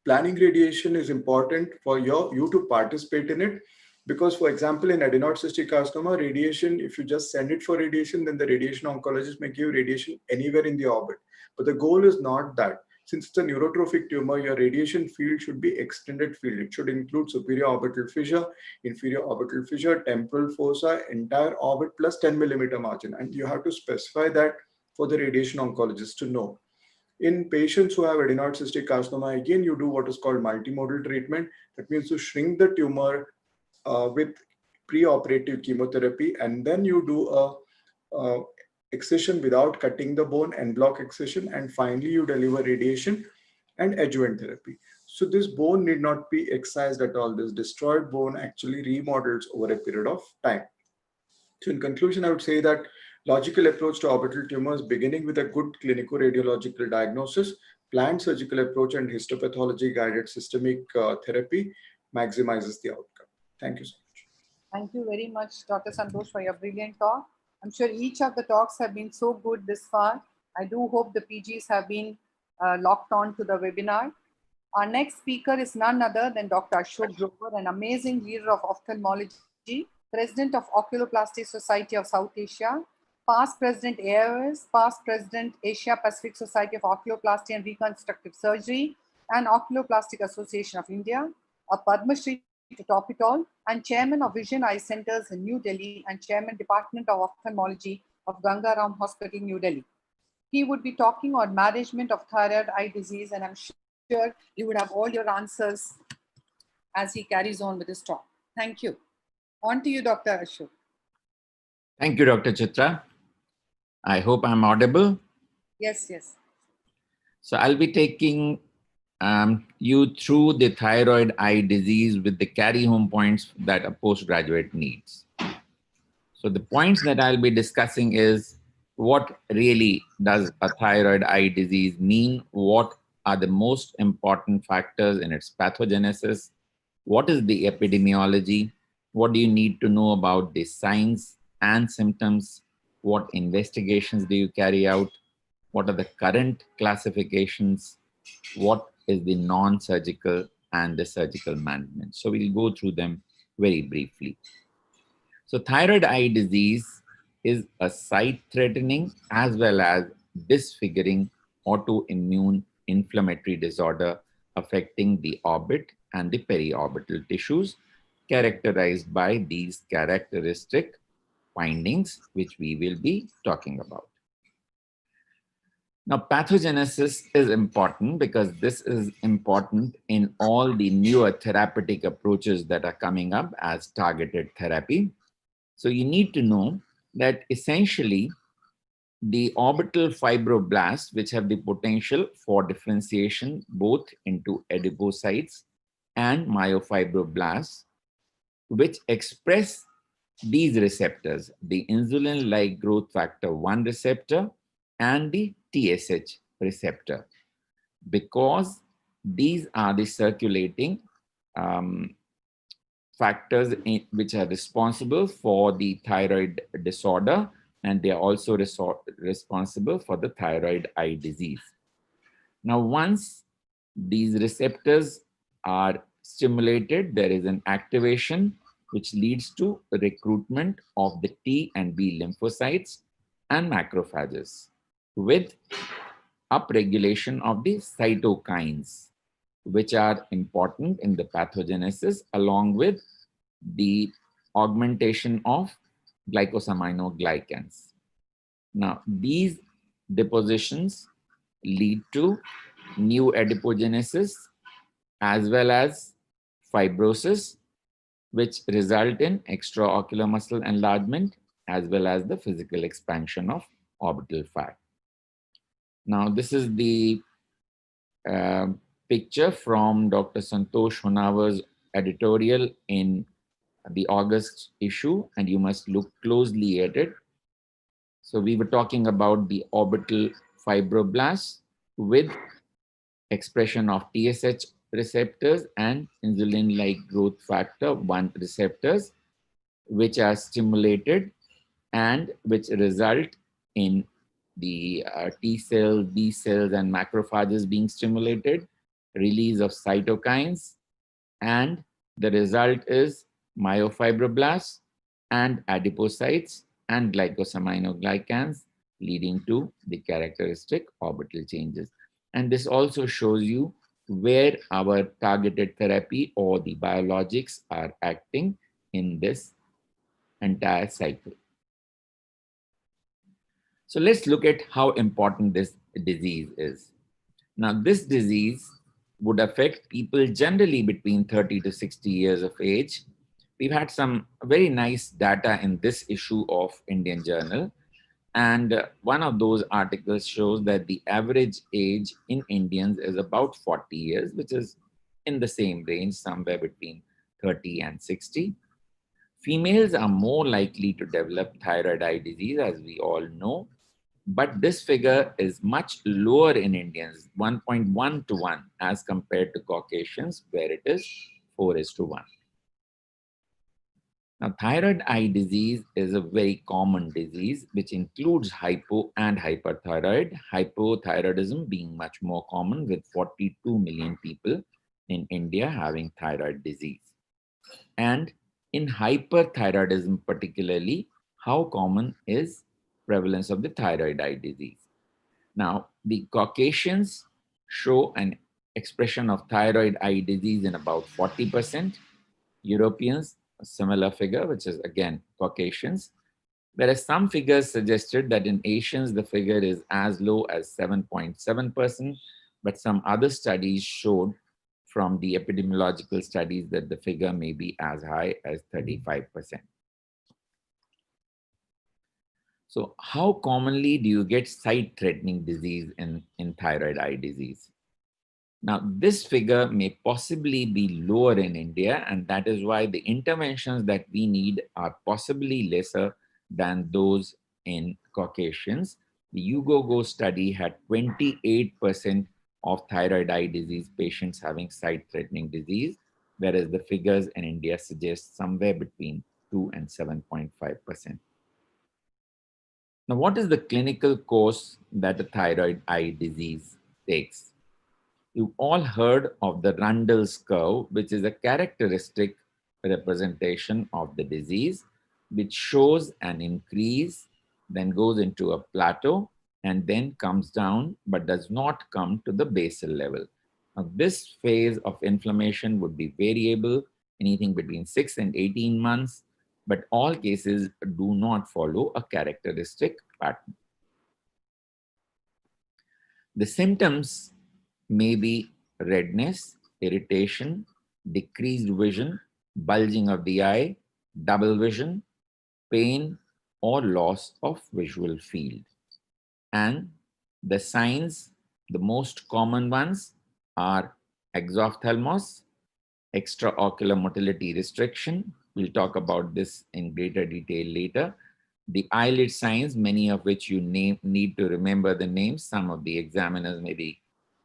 Planning radiation is important for you to participate in it, because for example, in adenoid cystic carcinoma, radiation, if you just send it for radiation, then the radiation oncologist may give radiation anywhere in the orbit. But the goal is not that. Since it's a neurotrophic tumor, your radiation field should be extended field. It should include superior orbital fissure, inferior orbital fissure, temporal fossa, entire orbit plus 10 millimeter margin. And you have to specify that for the radiation oncologist to know. In patients who have adenoid cystic carcinoma, again, you do what is called multimodal treatment. That means to shrink the tumor with preoperative chemotherapy, and then you do a excision without cutting the bone, en bloc excision, and finally you deliver radiation and adjuvant therapy. So this bone need not be excised at all. This destroyed bone actually remodels over a period of time. So in conclusion, I would say that logical approach to orbital tumors, beginning with a good clinico-radiological diagnosis, planned surgical approach, and histopathology guided systemic therapy maximizes the outcome. Thank you so much. Thank you very much, Dr. Santosh, for your brilliant talk. I'm sure each of the talks have been so good this far. I do hope the PGs have been locked on to the webinar. Our next speaker is none other than Dr. Ashok Grover, an amazing leader of ophthalmology, President of Oculoplasty Society of South Asia, past President AIOS, past President Asia Pacific Society of Oculoplasty and Reconstructive Surgery, and Oculoplastic Association of India, a Padma Shri to top it all, and Chairman of Vision Eye Centers in New Delhi and Chairman Department of Ophthalmology of Gangaram Hospital, New Delhi. He would be talking on management of thyroid eye disease, and I'm sure you would have all your answers as he carries on with his talk. Thank you. On to you, Dr. Ashok. Thank you, Dr. Chitra. I hope I'm audible. Yes, yes. So I'll be taking you through the thyroid eye disease with the carry-home points that a postgraduate needs. So the points that I'll be discussing is what really does a thyroid eye disease mean? What are the most important factors in its pathogenesis? What is the epidemiology? What do you need to know about the signs and symptoms? What investigations do you carry out? What are the current classifications? What is the non-surgical and the surgical management? So we'll go through them very briefly. So thyroid eye disease is a sight-threatening as well as disfiguring autoimmune inflammatory disorder affecting the orbit and the periorbital tissues, characterized by these characteristic findings, which we will be talking about. Now, pathogenesis is important because this is important in all the newer therapeutic approaches that are coming up as targeted therapy. So you need to know that essentially the orbital fibroblasts, which have the potential for differentiation both into adipocytes and myofibroblasts, which express these receptors, the insulin-like growth factor 1 receptor and the TSH receptor, because these are the circulating factors which are responsible for the thyroid disorder, and they are also responsible for the thyroid eye disease. Now, once these receptors are stimulated, there is an activation which leads to recruitment of the T and B lymphocytes and macrophages, with upregulation of the cytokines, which are important in the pathogenesis, along with the augmentation of glycosaminoglycans. Now, these depositions lead to new adipogenesis as well as fibrosis, which result in extraocular muscle enlargement as well as the physical expansion of orbital fat. Now, this is the picture from Dr. Santosh Honavar's editorial in the August issue, and you must look closely at it. So we were talking about the orbital fibroblasts with expression of TSH receptors and insulin-like growth factor 1 receptors, which are stimulated and which result in the T cells, B cells, and macrophages being stimulated, release of cytokines, and the result is myofibroblasts and adipocytes and glycosaminoglycans, leading to the characteristic orbital changes. And this also shows you where our targeted therapy or the biologics are acting in this entire cycle. So let's look at how important this disease is. Now, this disease would affect people generally between 30 to 60 years of age. We've had some very nice data in this issue of Indian Journal. And one of those articles shows that the average age in Indians is about 40 years, which is in the same range, somewhere between 30 and 60. Females are more likely to develop thyroid eye disease, as we all know. But this figure is much lower in Indians, 1.1 to 1, as compared to Caucasians, where it is 4:1. Now, thyroid eye disease is a very common disease, which includes hypo and hyperthyroid, hypothyroidism being much more common, with 42 million people in India having thyroid disease. And in hyperthyroidism particularly, how common is prevalence of the thyroid eye disease? Now, the Caucasians show an expression of thyroid eye disease in about 40%, Europeans, a similar figure, which is again Caucasians. Whereas some figures suggested that in Asians, the figure is as low as 7.7%, but some other studies showed from the epidemiological studies that the figure may be as high as 35%. So how commonly do you get sight-threatening disease in thyroid eye disease? Now, this figure may possibly be lower in India, and that is why the interventions that we need are possibly lesser than those in Caucasians. The UGOGO study had 28% of thyroid eye disease patients having sight-threatening disease, whereas the figures in India suggest somewhere between 2 and 7.5%. Now, what is the clinical course that a thyroid eye disease takes? You've all heard of the Rundle's curve, which is a characteristic representation of the disease, which shows an increase, then goes into a plateau, and then comes down, but does not come to the basal level. Now, this phase of inflammation would be variable, anything between 6 and 18 months, but all cases do not follow a characteristic pattern. The symptoms may be redness, irritation, decreased vision, bulging of the eye, double vision, pain, or loss of visual field. And the signs, the most common ones are exophthalmos, extraocular motility restriction. We'll talk about this in greater detail later. The eyelid signs, many of which you need to remember the names. Some of the examiners may be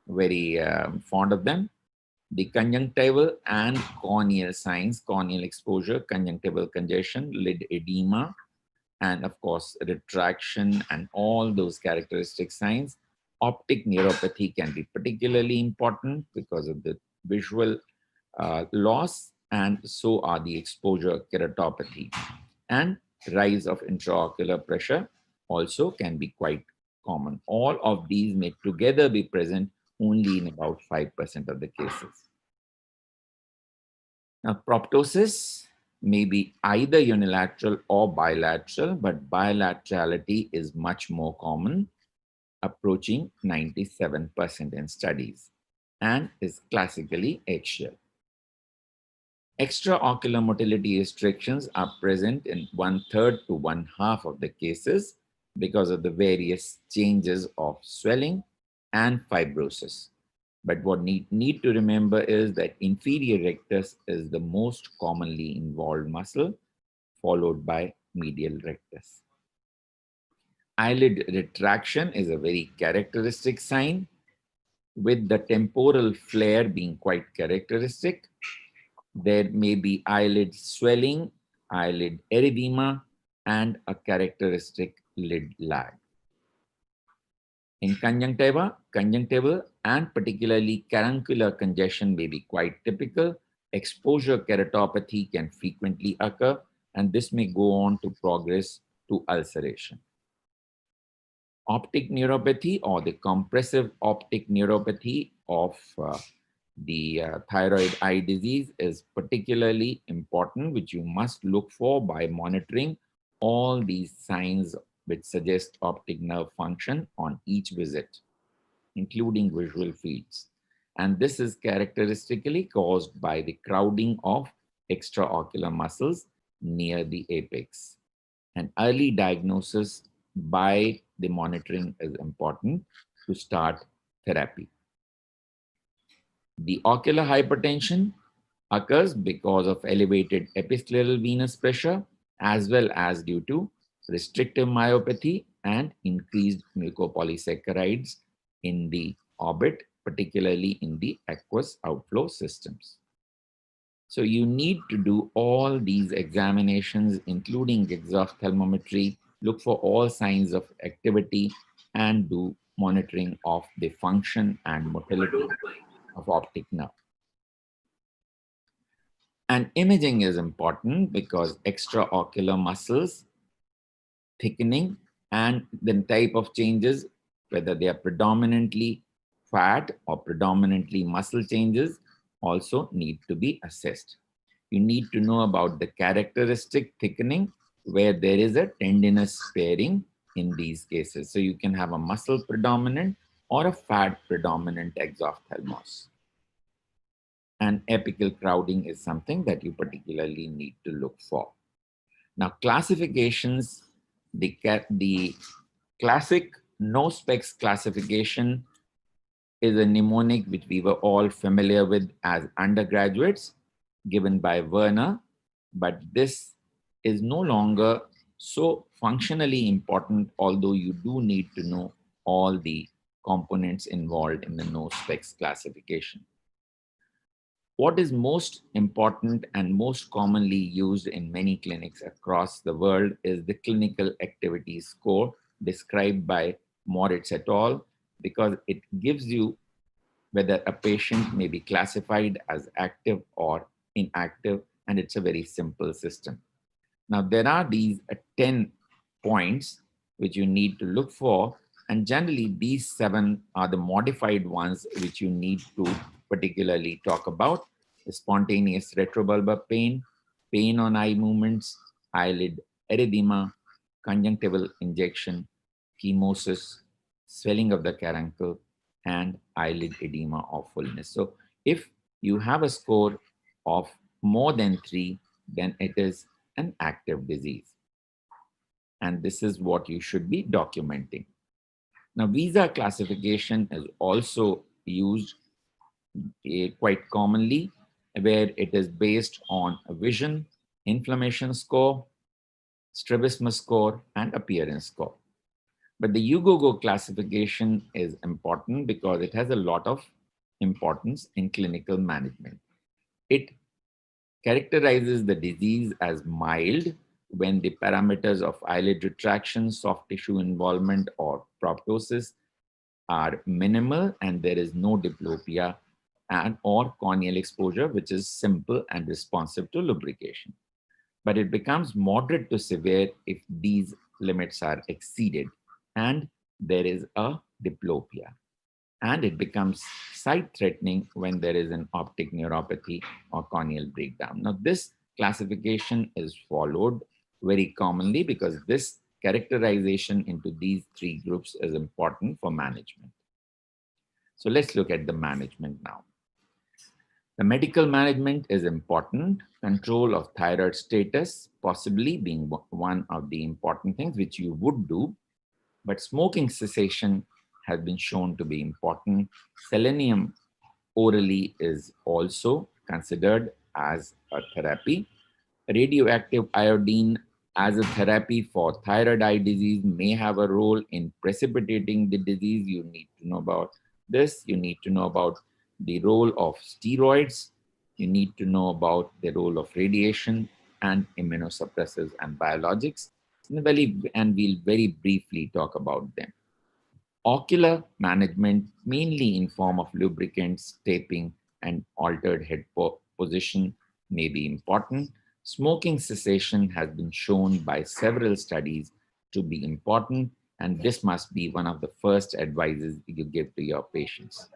very fond of them. The conjunctival and corneal signs, corneal exposure, conjunctival congestion, lid edema, and of course, retraction and all those characteristic signs. Optic neuropathy can be particularly important because of the visual loss, and so are the exposure keratopathy. And rise of intraocular pressure also can be quite common. All of these may together be present only in about 5% of the cases. Now, proptosis may be either unilateral or bilateral, but bilaterality is much more common, approaching 97% in studies, and is classically axial. Extraocular motility restrictions are present in 1/3 to 1/2 of the cases because of the various changes of swelling and fibrosis. But what need to remember is that inferior rectus is the most commonly involved muscle, followed by medial rectus. Eyelid retraction is a very characteristic sign, with the temporal flare being quite characteristic. There may be eyelid swelling, eyelid erythema, and a characteristic lid lag. In conjunctival and particularly caruncular congestion may be quite typical. Exposure keratopathy can frequently occur, and this may go on to progress to ulceration. Optic neuropathy, or the compressive optic neuropathy of the thyroid eye disease, is particularly important, which you must look for by monitoring all these signs which suggest optic nerve function on each visit, including visual fields. And this is characteristically caused by the crowding of extraocular muscles near the apex. An early diagnosis by the monitoring is important to start therapy. The ocular hypertension occurs because of elevated episcleral venous pressure, as well as due to restrictive myopathy and increased mucopolysaccharides in the orbit, particularly in the aqueous outflow systems. So you need to do all these examinations, including exophthalmometry, look for all signs of activity, and do monitoring of the function and motility of optic nerve. And imaging is important because extraocular muscles thickening and the type of changes, whether they are predominantly fat or predominantly muscle changes, also need to be assessed. You need to know about the characteristic thickening where there is a tendinous sparing in these cases. So you can have a muscle predominant or a fat predominant exophthalmos. And apical crowding is something that you particularly need to look for. Now, classifications, the classic no specs classification is a mnemonic which we were all familiar with as undergraduates, given by Werner, but this is no longer so functionally important, although you do need to know all the components involved in the no specs classification. What is most important and most commonly used in many clinics across the world is the clinical activity score described by Moritz et al., because it gives you whether a patient may be classified as active or inactive, and it's a very simple system. Now, there are these 10 points which you need to look for, and generally these 7 are the modified ones which you need to particularly talk about: the spontaneous retrobulbar pain, pain on eye movements, eyelid erythema, conjunctival injection, chemosis, swelling of the caruncle, and eyelid edema or fullness. So if you have a score of more than 3, then it is an active disease. And this is what you should be documenting. Now, visa classification is also used quite commonly, where it is based on a vision, inflammation score, strabismus score, and appearance score. But the UGOGO classification is important because it has a lot of importance in clinical management. It characterizes the disease as mild when the parameters of eyelid retraction, soft tissue involvement, or proptosis are minimal and there is no diplopia and or corneal exposure, which is simple and responsive to lubrication. But it becomes moderate to severe if these limits are exceeded and there is a diplopia. And it becomes sight-threatening when there is an optic neuropathy or corneal breakdown. Now, this classification is followed very commonly because this characterization into these 3 groups is important for management. So let's look at the management now. The medical management is important. Control of thyroid status possibly being one of the important things which you would do, but smoking cessation has been shown to be important. Selenium orally is also considered as a therapy. Radioactive iodine as a therapy for thyroid eye disease may have a role in precipitating the disease. You need to know about this. You need to know about the role of steroids. You need to know about the role of radiation and immunosuppressors and biologics. And we'll very briefly talk about them. Ocular management, mainly in form of lubricants, taping, and altered head position, may be important. Smoking cessation has been shown by several studies to be important, and this must be one of the first advices you give to your patients.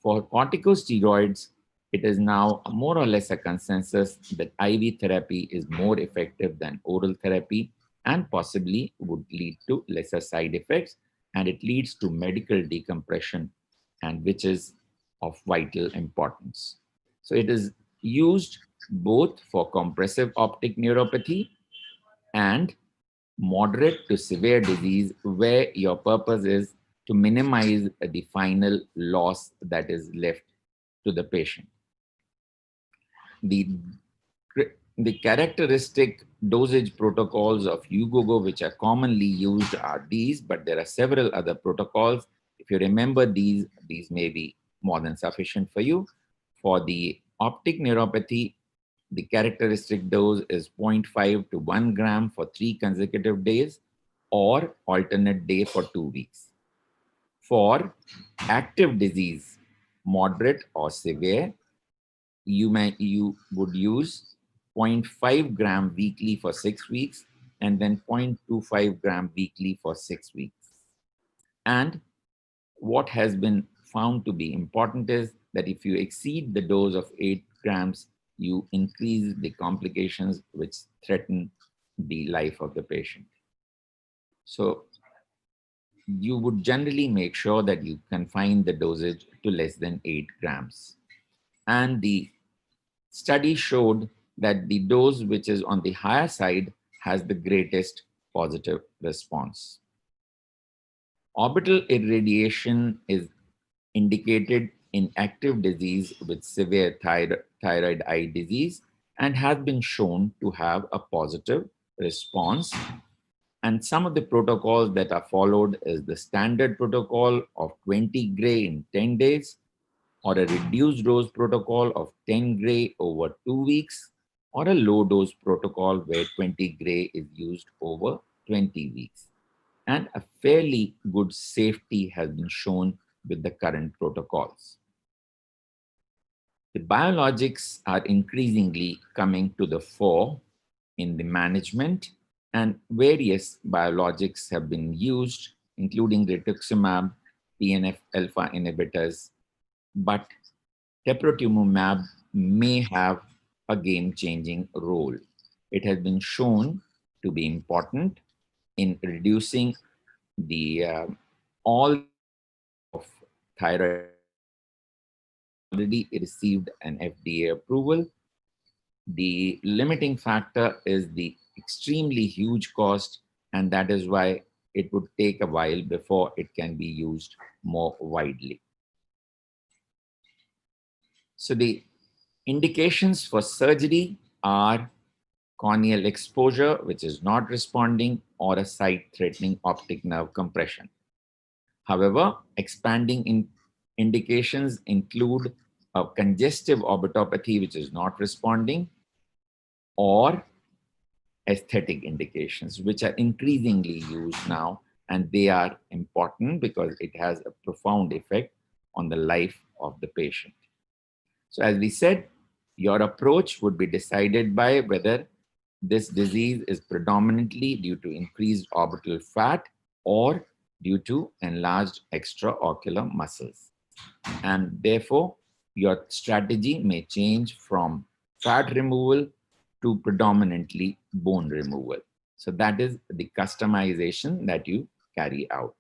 For corticosteroids, it is now more or less a consensus that IV therapy is more effective than oral therapy and possibly would lead to lesser side effects, and it leads to medical decompression, and which is of vital importance. So it is used both for compressive optic neuropathy and moderate to severe disease where your purpose is to minimize the final loss that is left to the patient. The characteristic dosage protocols of UGOGO which are commonly used are these, but there are several other protocols. If you remember these may be more than sufficient for you. For the optic neuropathy, the characteristic dose is 0.5 to 1 gram for 3 consecutive days or alternate day for 2 weeks. For active disease, moderate or severe, you would use 0.5 gram weekly for 6 weeks and then 0.25 gram weekly for 6 weeks. And what has been found to be important is that if you exceed the dose of 8 grams you increase the complications which threaten the life of the patient. So you would generally make sure that you confine the dosage to less than 8 grams. And the study showed that the dose which is on the higher side has the greatest positive response. Orbital irradiation is indicated in active disease with severe thyroid eye disease and has been shown to have a positive response. And some of the protocols that are followed is the standard protocol of 20 gray in 10 days, or a reduced dose protocol of 10 gray over 2 weeks, or a low dose protocol where 20 gray is used over 20 weeks. And a fairly good safety has been shown with the current protocols. The biologics are increasingly coming to the fore in the management, and various biologics have been used, including rituximab, TNF-alpha inhibitors, but teprotumumab may have a game-changing role. It has been shown to be important in reducing the all of thyroid. Already received an FDA approval. The limiting factor is the extremely huge cost, and that is why it would take a while before it can be used more widely. So the indications for surgery are corneal exposure, which is not responding, or a sight-threatening optic nerve compression. However, expanding indications include a congestive orbitopathy, which is not responding, or aesthetic indications, which are increasingly used now, and they are important because it has a profound effect on the life of the patient. So as we said, your approach would be decided by whether this disease is predominantly due to increased orbital fat or due to enlarged extraocular muscles. And therefore, your strategy may change from fat removal to predominantly bone removal. So that is the customization that you carry out.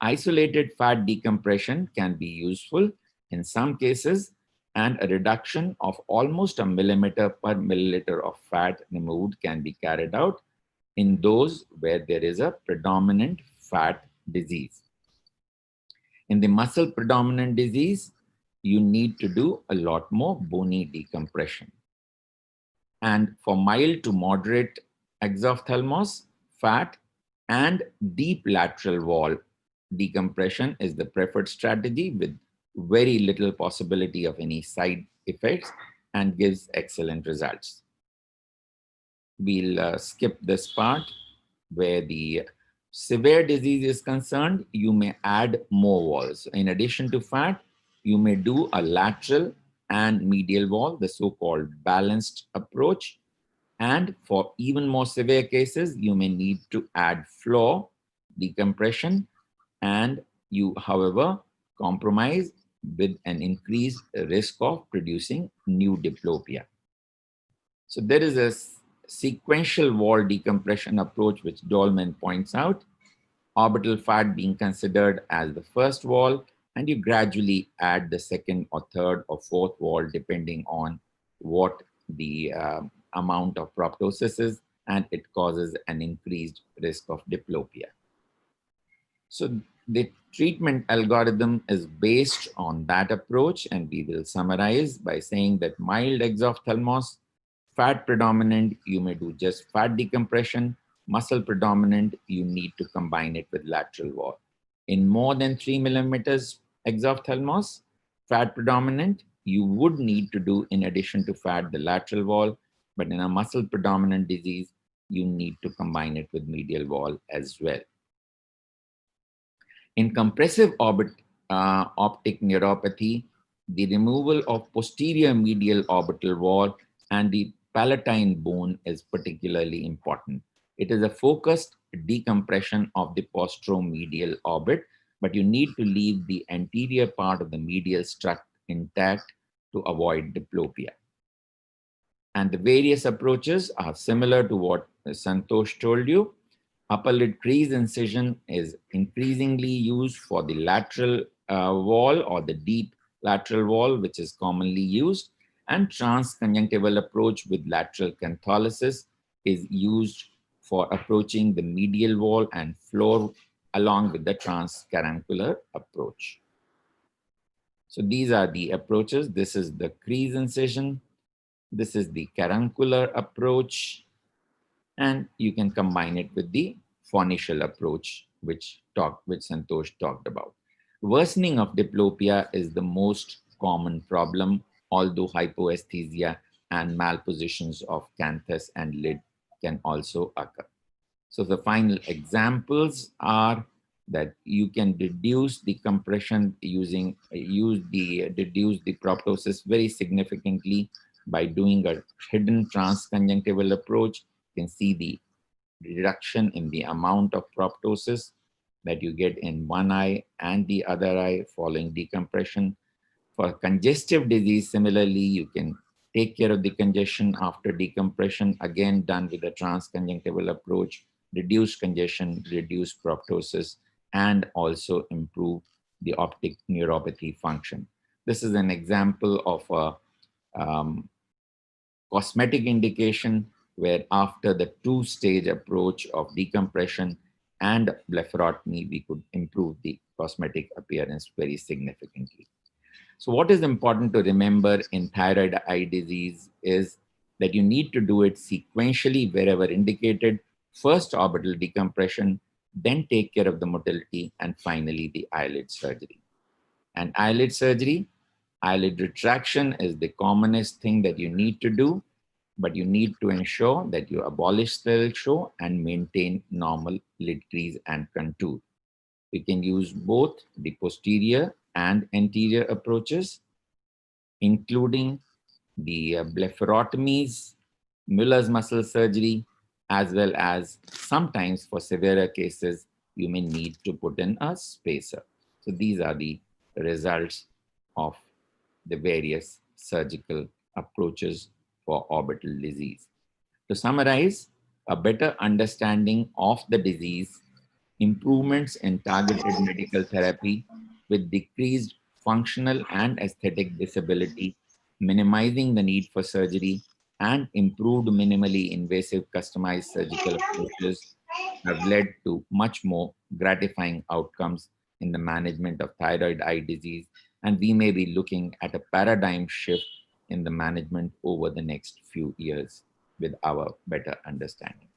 Isolated fat decompression can be useful in some cases, and a reduction of almost a millimeter per milliliter of fat removed can be carried out in those where there is a predominant fat disease. In the muscle predominant disease, you need to do a lot more bony decompression. And for mild to moderate exophthalmos, fat and deep lateral wall decompression is the preferred strategy with very little possibility of any side effects and gives excellent results. We'll skip this part. Where the severe disease is concerned, you may add more walls. In addition to fat, you may do a lateral and medial wall, the so-called balanced approach. And for even more severe cases, you may need to add floor decompression, and you, however, compromise with an increased risk of producing new diplopia. So there is a sequential wall decompression approach which Dolman points out, orbital fat being considered as the first wall, and you gradually add the second or third or fourth wall depending on what the amount of proptosis is, and it causes an increased risk of diplopia. So the treatment algorithm is based on that approach, and we will summarize by saying that mild exophthalmos, fat predominant, you may do just fat decompression. Muscle predominant, you need to combine it with lateral wall. In more than 3 millimeters exophthalmos, fat predominant, you would need to do, in addition to fat, the lateral wall. But in a muscle predominant disease, you need to combine it with medial wall as well. In compressive optic neuropathy, the removal of posterior medial orbital wall and the palatine bone is particularly important. It is a focused decompression of the posteromedial orbit, but you need to leave the anterior part of the medial struct intact to avoid diplopia. And the various approaches are similar to what Santosh told you. Upper lid crease incision is increasingly used for the lateral wall or the deep lateral wall, which is commonly used. And transconjunctival approach with lateral cantholysis is used for approaching the medial wall and floor along with the transcarancular approach. So these are the approaches. This is the crease incision. This is the carancular approach. And you can combine it with the phonacial approach, which Santosh talked about. Worsening of diplopia is the most common problem, although hypoesthesia and malpositions of canthus and lid can also occur. So the final examples are that you can reduce the compression reduce the proptosis very significantly by doing a hidden transconjunctival approach. You can see the reduction in the amount of proptosis that you get in one eye and the other eye following decompression. For congestive disease, similarly, you can take care of the congestion after decompression, again done with a transconjunctival approach, reduce congestion, reduce proptosis, and also improve the optic neuropathy function. This is an example of a cosmetic indication where after the two-stage approach of decompression and blepharotomy, we could improve the cosmetic appearance very significantly. So what is important to remember in thyroid eye disease is that you need to do it sequentially wherever indicated. First orbital decompression, then take care of the motility, and finally the eyelid surgery. And eyelid surgery, eyelid retraction is the commonest thing that you need to do, but you need to ensure that you abolish scleral show and maintain normal lid crease and contour. You can use both the posterior and anterior approaches, including the blepharotomies, Müller's muscle surgery, as well as sometimes for severer cases, you may need to put in a spacer. So these are the results of the various surgical approaches for orbital disease. To summarize, a better understanding of the disease, improvements in targeted medical therapy with decreased functional and aesthetic disability, minimizing the need for surgery, and improved minimally invasive customized surgical approaches have led to much more gratifying outcomes in the management of thyroid eye disease, and we may be looking at a paradigm shift in the management over the next few years with our better understanding.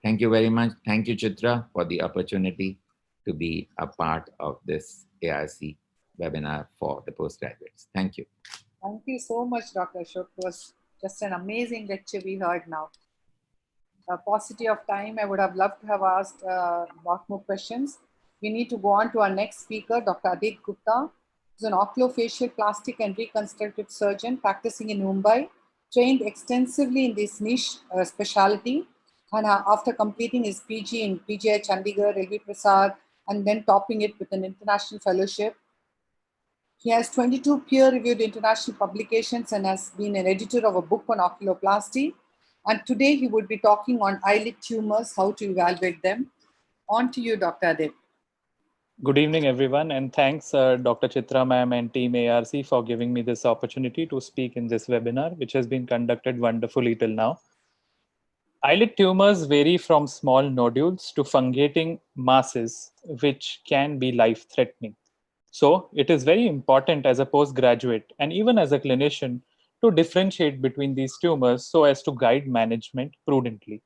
Thank you very much. Thank you, Chitra, for the opportunity to be a part of this AIC webinar for the postgraduates. Thank you. Thank you so much, Dr. Ashok. It was just an amazing lecture we heard now. Paucity of time, I would have loved to have asked a lot more questions. We need to go on to our next speaker, Dr. Adit Gupta, who's an oculofacial plastic and reconstructive surgeon practicing in Mumbai, trained extensively in this niche specialty, and after completing his PG in PGI Chandigarh, LV Prasad, and then topping it with an international fellowship. He has 22 peer-reviewed international publications and has been an editor of a book on oculoplasty. And today he would be talking on eyelid tumors, how to evaluate them. On to you, Dr. Adit. Good evening, everyone, and thanks Dr. Chitra ma'am and team ARC for giving me this opportunity to speak in this webinar, which has been conducted wonderfully till now. Eyelid tumors vary from small nodules to fungating masses, which can be life-threatening. So it is very important as a postgraduate and even as a clinician to differentiate between these tumors so as to guide management prudently.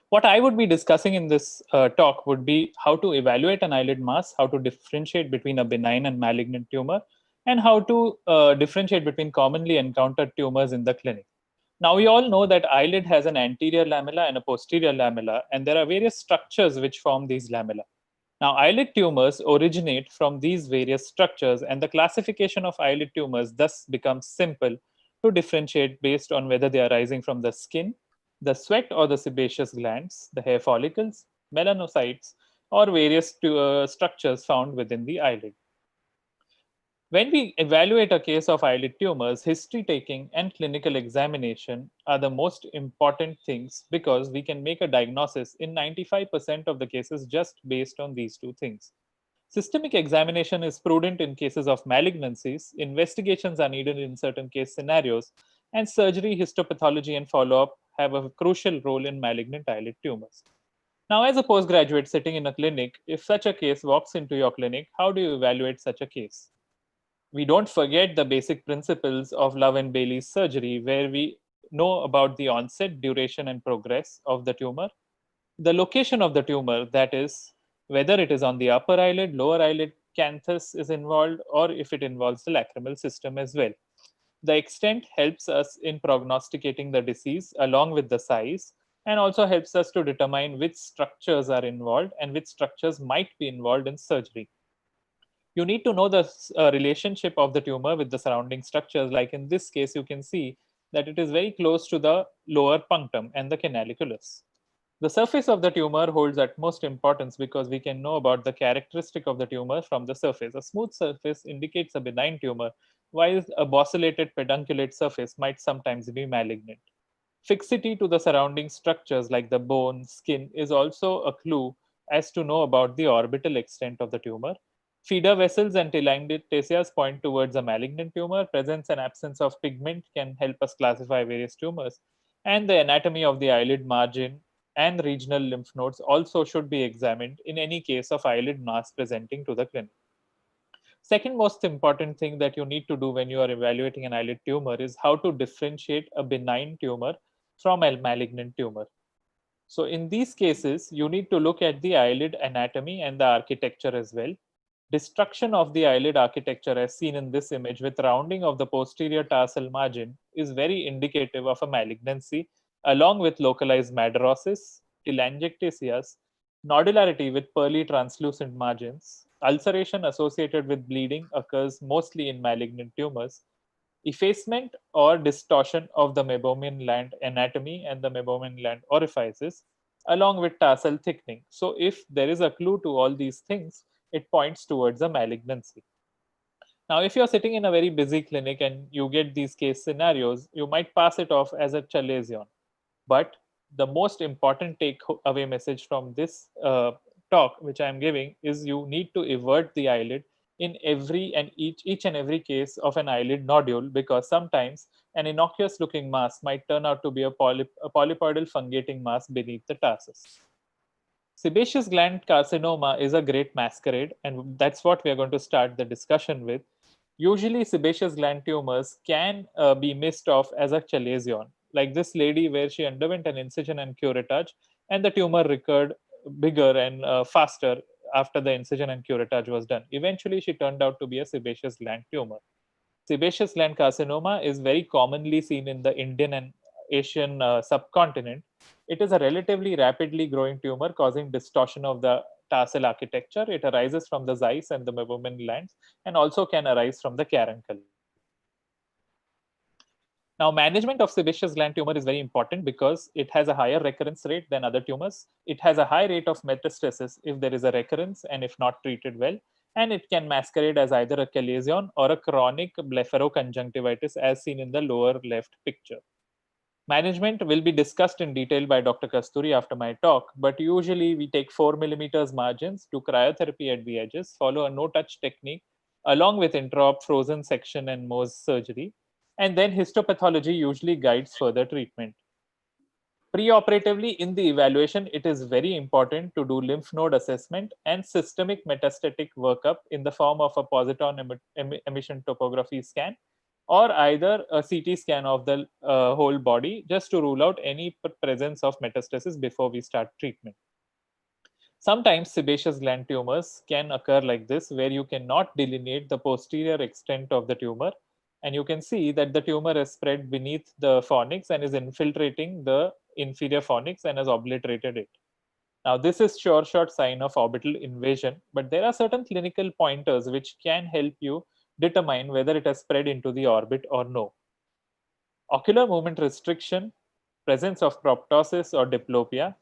What I would be discussing in this talk would be how to evaluate an eyelid mass, how to differentiate between a benign and malignant tumor, and how to differentiate between commonly encountered tumors in the clinic. Now, we all know that eyelid has an anterior lamella and a posterior lamella, and there are various structures which form these lamella. Now, eyelid tumors originate from these various structures, and the classification of eyelid tumors thus becomes simple to differentiate based on whether they are arising from the skin, the sweat or the sebaceous glands, the hair follicles, melanocytes, or various structures found within the eyelid. When we evaluate a case of eyelid tumors, history taking and clinical examination are the most important things because we can make a diagnosis in 95% of the cases just based on these two things. Systemic examination is prudent in cases of malignancies, investigations are needed in certain case scenarios, and surgery, histopathology, and follow-up have a crucial role in malignant eyelid tumors. Now, as a postgraduate sitting in a clinic, if such a case walks into your clinic, how do you evaluate such a case? We don't forget the basic principles of Love and Bailey's surgery, where we know about the onset, duration, and progress of the tumor, the location of the tumor, that is, whether it is on the upper eyelid, lower eyelid, canthus is involved, or if it involves the lacrimal system as well. The extent helps us in prognosticating the disease along with the size, and also helps us to determine which structures are involved and which structures might be involved in surgery. You need to know the relationship of the tumor with the surrounding structures. Like in this case, you can see that it is very close to the lower punctum and the canaliculus. The surface of the tumor holds utmost importance because we can know about the characteristic of the tumor from the surface. A smooth surface indicates a benign tumor, while a bosselated pedunculate surface might sometimes be malignant. Fixity to the surrounding structures like the bone, skin is also a clue as to know about the orbital extent of the tumor. Feeder vessels and telangiectasias point towards a malignant tumor. Presence and absence of pigment can help us classify various tumors. And the anatomy of the eyelid margin and regional lymph nodes also should be examined in any case of eyelid mass presenting to the clinic. Second most important thing that you need to do when you are evaluating an eyelid tumor is how to differentiate a benign tumor from a malignant tumor. So in these cases, you need to look at the eyelid anatomy and the architecture as well. Destruction of the eyelid architecture as seen in this image with rounding of the posterior tarsal margin is very indicative of a malignancy, along with localized madarosis, telangiectasias, nodularity with pearly translucent margins. Ulceration associated with bleeding occurs mostly in malignant tumors. Effacement or distortion of the meibomian gland anatomy and the meibomian gland orifices, along with tarsal thickening. So if there is a clue to all these things, it points towards a malignancy. Now, if you're sitting in a very busy clinic and you get these case scenarios, you might pass it off as a chalazion. But the most important takeaway message from this talk, which I'm giving, is you need to evert the eyelid in each and every case of an eyelid nodule, because sometimes an innocuous looking mass might turn out to be a polypoidal fungating mass beneath the tarsus. Sebaceous gland carcinoma is a great masquerade, and that's what we are going to start the discussion with. Usually, sebaceous gland tumors can be missed off as a chalazion, like this lady where she underwent an incision and curettage, and the tumor recurred bigger and faster after the incision and curettage was done. Eventually, she turned out to be a sebaceous gland tumor. Sebaceous gland carcinoma is very commonly seen in the Indian and Asian subcontinent. It is a relatively rapidly growing tumor causing distortion of the tarsal architecture. It arises from the Zeiss and the meibomian glands, and also can arise from the caruncle. Now, management of sebaceous gland tumor is very important because it has a higher recurrence rate than other tumors. It has a high rate of metastasis if there is a recurrence and if not treated well. And it can masquerade as either a chalazion or a chronic blepharoconjunctivitis as seen in the lower left picture. Management will be discussed in detail by Dr. Kasturi after my talk, but usually we take 4 mm margins, do cryotherapy at the edges, follow a no-touch technique, along with intraop frozen section and Mohs surgery, and then histopathology usually guides further treatment. Preoperatively in the evaluation, it is very important to do lymph node assessment and systemic metastatic workup in the form of a positron emission topography scan, or either a CT scan of the whole body, just to rule out any presence of metastasis before we start treatment. Sometimes sebaceous gland tumors can occur like this, where you cannot delineate the posterior extent of the tumor, and you can see that the tumor is spread beneath the fornix and is infiltrating the inferior fornix and has obliterated it. Now, this is sure shot sign of orbital invasion, but there are certain clinical pointers which can help you determine whether it has spread into the orbit or no. Ocular movement restriction, presence of proptosis or diplopia,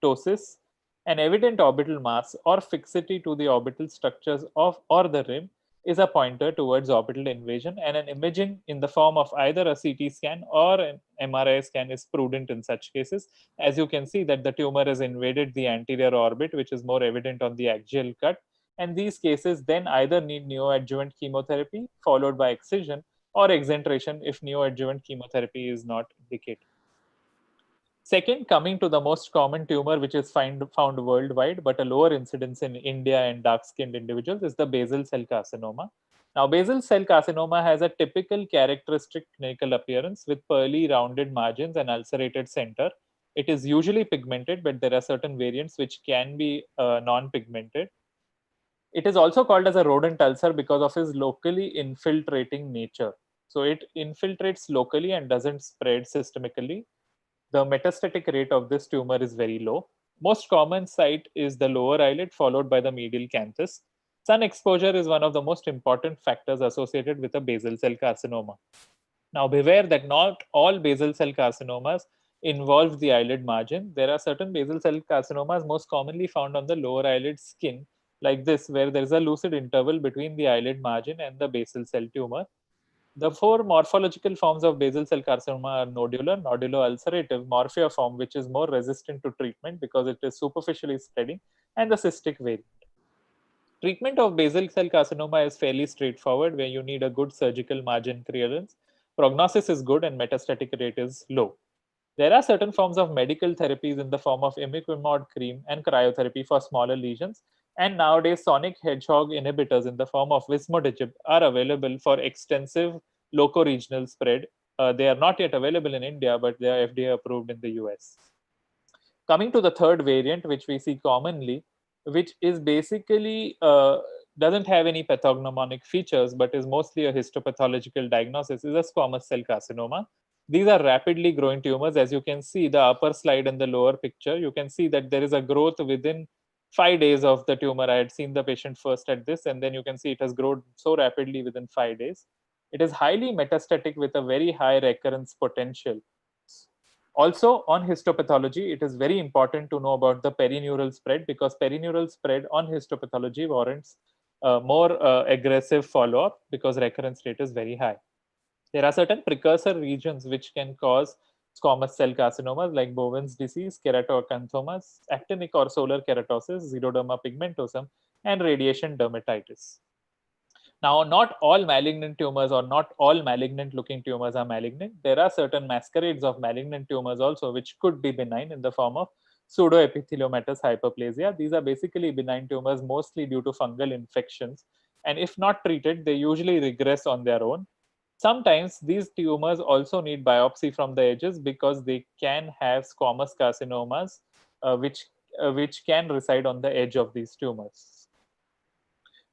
ptosis, an evident orbital mass or fixity to the orbital structures of or the rim is a pointer towards orbital invasion, and an imaging in the form of either a CT scan or an MRI scan is prudent in such cases. As you can see that the tumor has invaded the anterior orbit, which is more evident on the axial cut, and these cases then either need neoadjuvant chemotherapy followed by excision or exentration if neoadjuvant chemotherapy is not indicated. Second, coming to the most common tumor which is found worldwide but a lower incidence in India and dark-skinned individuals is the basal cell carcinoma. Now, basal cell carcinoma has a typical characteristic clinical appearance with pearly rounded margins and ulcerated center. It is usually pigmented, but there are certain variants which can be non-pigmented. It is also called as a rodent ulcer because of its locally infiltrating nature. So it infiltrates locally and doesn't spread systemically. The metastatic rate of this tumor is very low. Most common site is the lower eyelid followed by the medial canthus. Sun exposure is one of the most important factors associated with a basal cell carcinoma. Now beware that not all basal cell carcinomas involve the eyelid margin. There are certain basal cell carcinomas most commonly found on the lower eyelid skin, like this, where there is a lucid interval between the eyelid margin and the basal cell tumor. The four morphological forms of basal cell carcinoma are nodular, nodulo-ulcerative, morpheoform, which is more resistant to treatment because it is superficially spreading, and the cystic variant. Treatment of basal cell carcinoma is fairly straightforward, where you need a good surgical margin clearance. Prognosis is good and metastatic rate is low. There are certain forms of medical therapies in the form of imiquimod cream and cryotherapy for smaller lesions. And nowadays, sonic hedgehog inhibitors in the form of vismodegib are available for extensive loco-regional spread. They are not yet available in India, but they are FDA approved in the US. Coming to the third variant, which we see commonly, which is basically doesn't have any pathognomonic features, but is mostly a histopathological diagnosis, is a squamous cell carcinoma. These are rapidly growing tumors. As you can see, the upper slide and the lower picture, you can see that there is a growth within 5 days of the tumor. I had seen the patient first at this, and then you can see it has grown so rapidly within 5 days. It is highly metastatic with a very high recurrence potential. Also, on histopathology, it is very important to know about the perineural spread, because perineural spread on histopathology warrants more aggressive follow-up because recurrence rate is very high. There are certain precursor regions which can cause squamous cell carcinomas like Bowen's disease, keratoacanthomas, actinic or solar keratosis, xeroderma pigmentosum, and radiation dermatitis. Now, not all malignant tumors or not all malignant looking tumors are malignant. There are certain masquerades of malignant tumors also which could be benign in the form of pseudoepitheliomatous hyperplasia. These are basically benign tumors mostly due to fungal infections, and if not treated, they usually regress on their own. Sometimes these tumors also need biopsy from the edges because they can have squamous carcinomas which can reside on the edge of these tumors.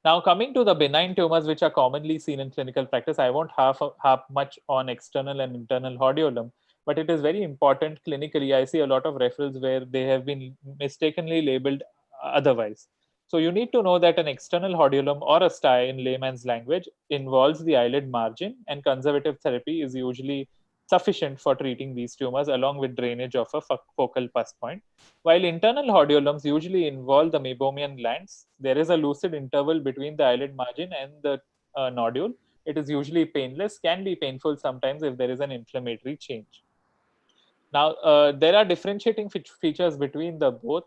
Now, coming to the benign tumors which are commonly seen in clinical practice, I won't harp much on external and internal hordeolum, but it is very important clinically. I see a lot of referrals where they have been mistakenly labeled otherwise. So you need to know that an external hordeolum or a STI in layman's language involves the eyelid margin, and conservative therapy is usually sufficient for treating these tumors along with drainage of a focal pus point. While internal hordeolums usually involve the meibomian glands, there is a lucid interval between the eyelid margin and the nodule. It is usually painless, can be painful sometimes if there is an inflammatory change. Now, there are differentiating features between the both,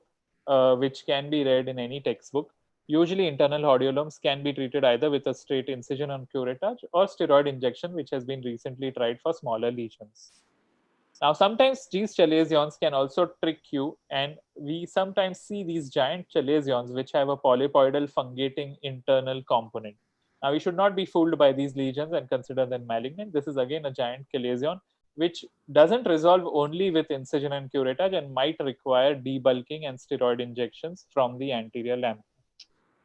which can be read in any textbook. Usually, internal hordeolums can be treated either with a straight incision on curettage or steroid injection, which has been recently tried for smaller lesions. Now, sometimes these chalazions can also trick you, and we sometimes see these giant chalazions which have a polypoidal fungating internal component. Now, we should not be fooled by these lesions and consider them malignant. This is again a giant chalazion which doesn't resolve only with incision and curettage and might require debulking and steroid injections from the anterior lamina.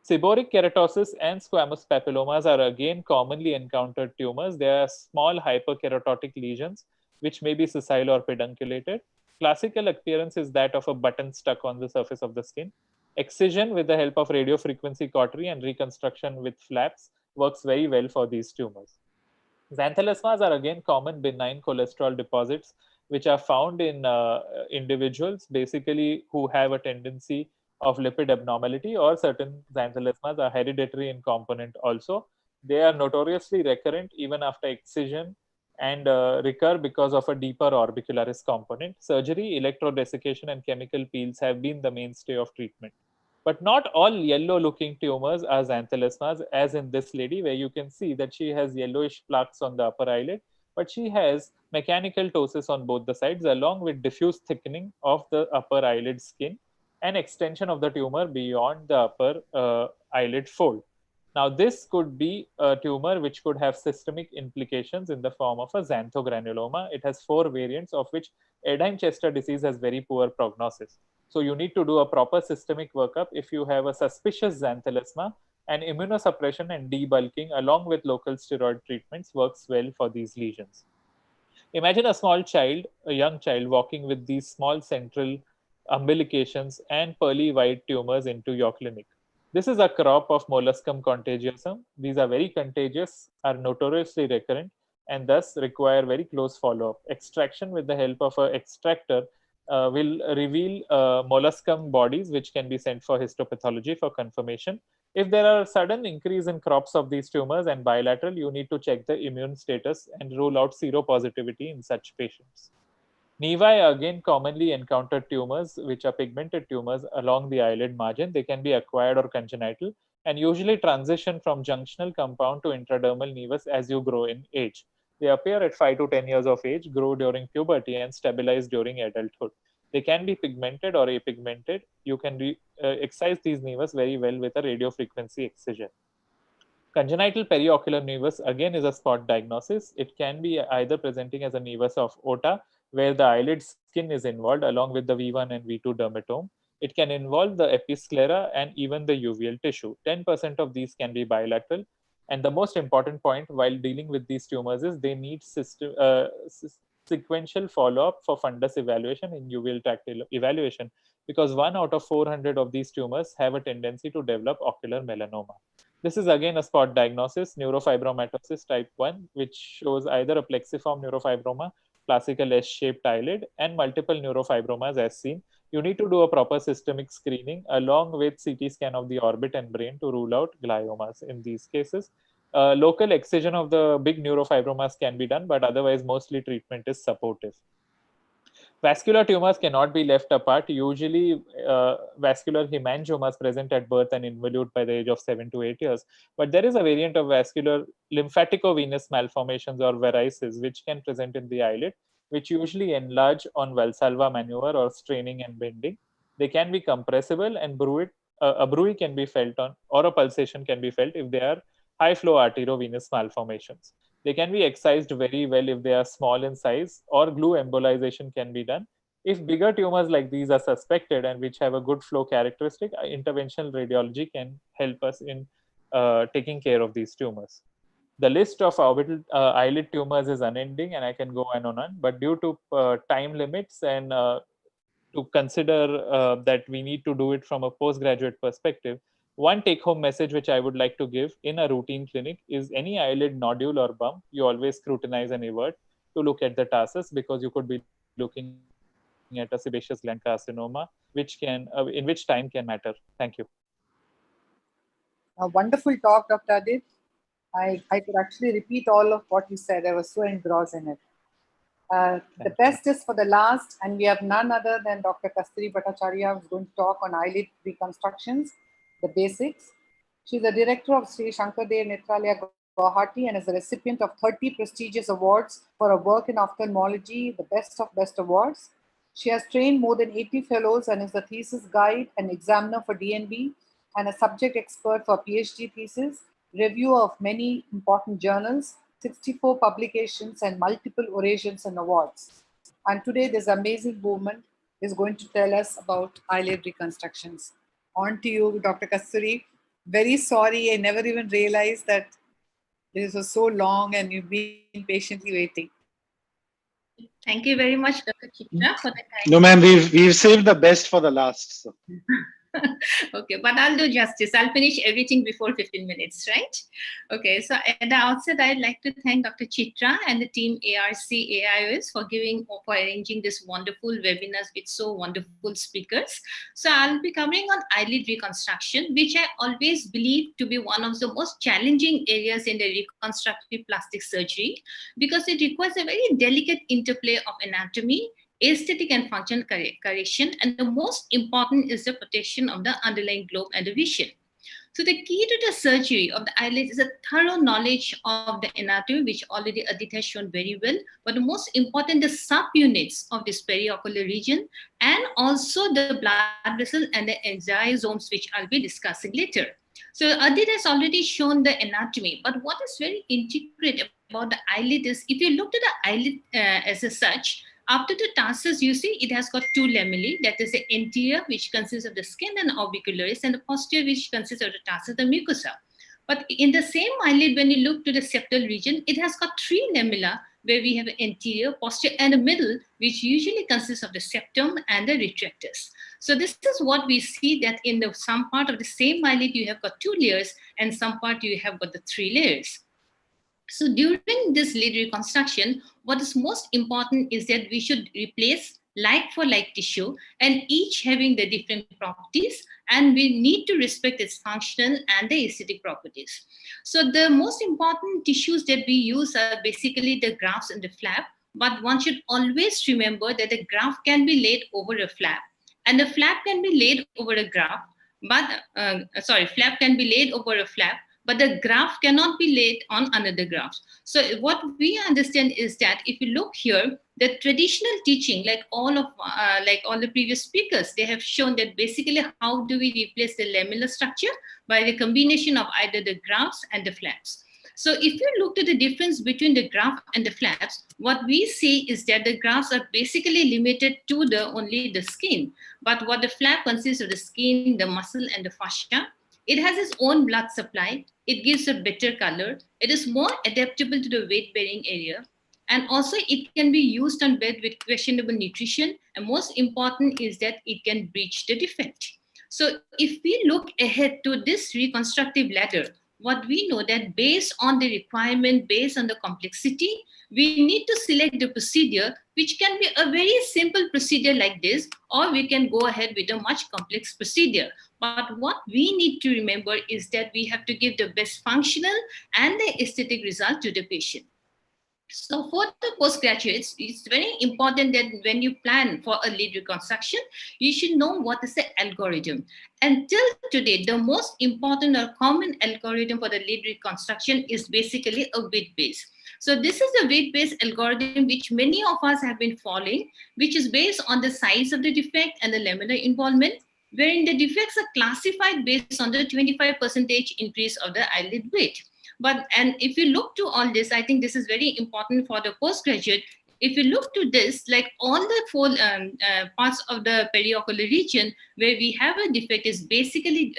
Seborrheic keratosis and squamous papillomas are again commonly encountered tumors. They are small hyperkeratotic lesions which may be sessile or pedunculated. Classical appearance is that of a button stuck on the surface of the skin. Excision with the help of radiofrequency cautery and reconstruction with flaps works very well for these tumors. Xanthelasmas are again common benign cholesterol deposits which are found in individuals basically who have a tendency of lipid abnormality, or certain xanthelasmas are hereditary in component also. They are notoriously recurrent even after excision and recur because of a deeper orbicularis component. Surgery, electrodesiccation, and chemical peels have been the mainstay of treatment. But not all yellow-looking tumors are xanthelasmas, as in this lady, where you can see that she has yellowish plaques on the upper eyelid, but she has mechanical ptosis on both the sides, along with diffuse thickening of the upper eyelid skin and extension of the tumor beyond the upper eyelid fold. Now, this could be a tumor which could have systemic implications in the form of a xanthogranuloma. It has 4 variants, of which Erdheim-Chester disease has very poor prognosis. So you need to do a proper systemic workup if you have a suspicious xanthelasma, and immunosuppression and debulking along with local steroid treatments works well for these lesions. Imagine a small child, a young child, walking with these small central umbilications and pearly white tumors into your clinic. This is a crop of Molluscum contagiosum. These are very contagious, are notoriously recurrent, and thus require very close follow-up. Extraction with the help of an extractor will reveal molluscum bodies, which can be sent for histopathology for confirmation. If there are sudden increase in crops of these tumors and bilateral, you need to check the immune status and rule out seropositivity in such patients. Nevi are again commonly encountered tumors, which are pigmented tumors along the eyelid margin. They can be acquired or congenital, and usually transition from junctional compound to intradermal nevus as you grow in age. They appear at 5 to 10 years of age, grow during puberty, and stabilize during adulthood. They can be pigmented or apigmented. You can excise these nevus very well with a radiofrequency excision. Congenital periocular nevus again is a spot diagnosis. It can be either presenting as a nevus of Ota, where the eyelid skin is involved along with the V1 and V2 dermatome. It can involve the episclera and even the uveal tissue. 10% of these can be bilateral. And the most important point while dealing with these tumors is they need sequential follow-up for fundus evaluation in uveal tract evaluation, because 1 out of 400 of these tumors have a tendency to develop ocular melanoma. This is again a spot diagnosis, neurofibromatosis type 1, which shows either a plexiform neurofibroma, classical S-shaped eyelid, and multiple neurofibromas as seen. You need to do a proper systemic screening along with CT scan of the orbit and brain to rule out gliomas in these cases. Local excision of the big neurofibromas can be done, but otherwise mostly treatment is supportive. Vascular tumors cannot be left apart. Usually, vascular hemangiomas present at birth and involute by the age of 7 to 8 years. But there is a variant of vascular lymphaticovenous malformations or varices, which can present in the eyelid, which usually enlarge on Valsalva maneuver or straining and bending. They can be compressible, and a bruit can be felt on, or a pulsation can be felt if they are high flow arteriovenous malformations. They can be excised very well if they are small in size, or glue embolization can be done. If bigger tumors like these are suspected and which have a good flow characteristic, interventional radiology can help us in taking care of these tumors. The list of orbital eyelid tumors is unending, and I can go on and on, but due to time limits and to consider that we need to do it from a postgraduate perspective, one take-home message which I would like to give in a routine clinic is any eyelid nodule or bump, you always scrutinize and avert to look at the tarsus, because you could be looking at a sebaceous gland carcinoma, which can, in which time can matter. Thank you. A wonderful talk, Dr. Adit. I could actually repeat all of what you said. I was so engrossed in it. The best is for the last, and we have none other than Dr. Kasturi Bhattacharya, who's going to talk on eyelid reconstructions, the basics. She's the director of Sri Shankardev Netralaya Guwahati and is a recipient of 30 prestigious awards for her work in ophthalmology, the best of best awards. She has trained more than 80 fellows and is the thesis guide and examiner for DNB and a subject expert for PhD thesis, reviewer of many important journals, 64 publications and multiple orations and awards. And today this amazing woman is going to tell us about eyelid reconstructions. On to you, Dr. Kasturi. Very sorry, I never even realized that this was so long and you've been patiently waiting. Thank you very much, Dr. Chitra, for the kind. No, ma'am, we've saved the best for the last. So. Okay, but I'll do justice. I'll finish everything before 15 minutes, right? Okay, so at the outset, I'd like to thank Dr. Chitra and the team ARC AIOS for arranging this wonderful webinars with so wonderful speakers. So I'll be covering on eyelid reconstruction, which I always believe to be one of the most challenging areas in the reconstructive plastic surgery, because it requires a very delicate interplay of anatomy, aesthetic and functional correction, and the most important is the protection of the underlying globe and the vision. So the key to the surgery of the eyelid is a thorough knowledge of the anatomy, which already Adit has shown very well, but the most important, the subunits of this periocular region, and also the blood vessel and the exosomes, which I'll be discussing later. So Adit has already shown the anatomy, but what is very intricate about the eyelid is, if you look at the eyelid as a such, after the tarsus, you see it has got two lamellae, that is the anterior, which consists of the skin and orbicularis, and the posterior, which consists of the tarsus, the mucosa. But in the same eyelid, when you look to the septal region, it has got three lamella, where we have anterior, posterior, and the middle, which usually consists of the septum and the retractus. So this is what we see, that in the some part of the same eyelid, you have got two layers, and some part you have got the three layers. So during this lid reconstruction, what is most important is that we should replace like for like tissue, and each having the different properties, and we need to respect its functional and the aesthetic properties. So the most important tissues that we use are basically the grafts and the flap, but one should always remember that the graft can be laid over a flap, and the flap can be laid over a graft, but flap can be laid over a flap, but the graft cannot be laid on another graft. So what we understand is that if you look here, the traditional teaching, like all the previous speakers, they have shown that basically how do we replace the lamellar structure? By the combination of either the grafts and the flaps. So if you look at the difference between the graft and the flaps, what we see is that the grafts are basically limited to only the skin. But what the flap consists of the skin, the muscle, and the fascia. It has its own blood supply. It gives a better color. It is more adaptable to the weight-bearing area. And also it can be used on bed with questionable nutrition. And most important is that it can breach the defect. So if we look ahead to this reconstructive ladder, what we know that based on the requirement, based on the complexity, we need to select the procedure, which can be a very simple procedure like this, or we can go ahead with a much complex procedure. But what we need to remember is that we have to give the best functional and the aesthetic result to the patient. So for the postgraduates, it's very important that when you plan for a lid reconstruction, you should know what is the algorithm. Until today, the most important or common algorithm for the lid reconstruction is basically a width-based. So this is a weight-based algorithm which many of us have been following, which is based on the size of the defect and the lamellar involvement, wherein the defects are classified based on the 25% increase of the eyelid width. And if you look to all this, I think this is very important for the postgraduate. If you look to this, like all the four parts of the periocular region where we have a defect is basically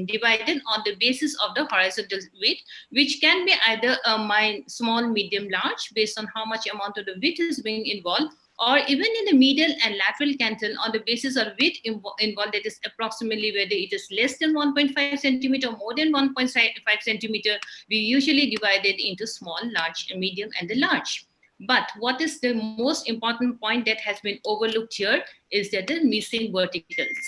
divided on the basis of the horizontal width, which can be either a small, medium, large, based on how much amount of the width is being involved, or even in the medial and lateral canthal on the basis of width involved, that is approximately whether it is less than 1.5 centimeter or more than 1.5 centimeter, we usually divide it into small, large, medium, and the large. But what is the most important point that has been overlooked here is that the missing verticals.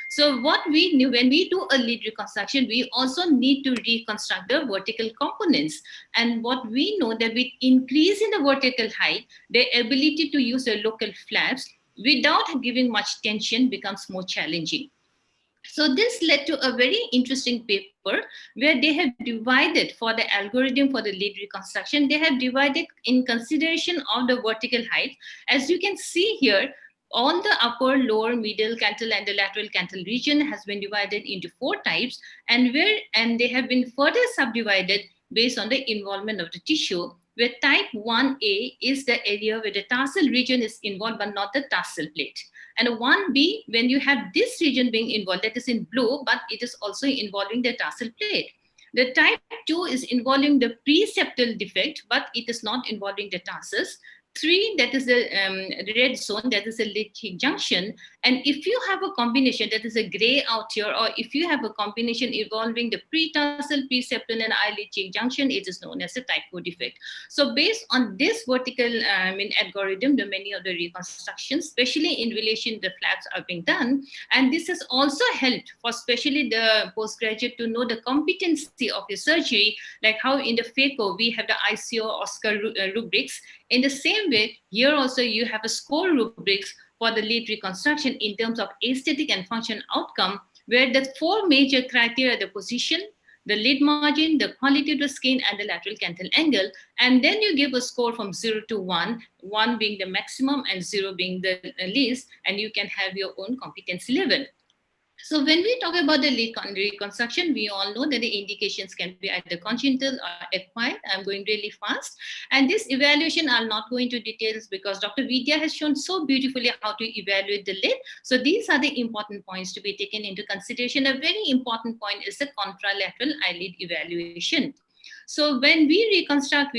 So what we knew when we do a lid reconstruction, we also need to reconstruct the vertical components. And what we know that with increase in the vertical height, the ability to use the local flaps without giving much tension becomes more challenging. So this led to a very interesting paper where they have divided for the algorithm for the lid reconstruction, they have divided in consideration of the vertical height. As you can see here, on the upper, lower, middle canthal and the lateral canthal region has been divided into 4 types, and they have been further subdivided based on the involvement of the tissue, where type 1A is the area where the tarsal region is involved but not the tarsal plate. And 1B, when you have this region being involved, that is in blue, but it is also involving the tarsal plate. The type 2 is involving the preseptal defect, but it is not involving the tarsus. 3, that is the red zone, that is a lid cheek junction. And if you have a combination, that is a gray out here, or if you have a combination involving the pre-tarsal, pre-septal, and eyelid cheek junction, it is known as a type 4 defect. So based on this vertical algorithm, the many of the reconstructions, especially in relation to the flaps, are being done. And this has also helped for especially the postgraduate to know the competency of the surgery, like how in the FACO we have the AIOS ARC rubrics. In the same way, here also you have a score rubrics for the lid reconstruction in terms of aesthetic and function outcome, where the 4 major criteria: the position, the lid margin, the quality of the skin, and the lateral canthal angle. And then you give a score from 0 to 1, 1 being the maximum and 0 being the least, and you can have your own competency level. So when we talk about the lid reconstruction, we all know that the indications can be either congenital or acquired. I'm going really fast. And this evaluation, I'll not go into details because Dr. Vidya has shown so beautifully how to evaluate the lid. So these are the important points to be taken into consideration. A very important point is the contralateral eyelid evaluation. So when we reconstruct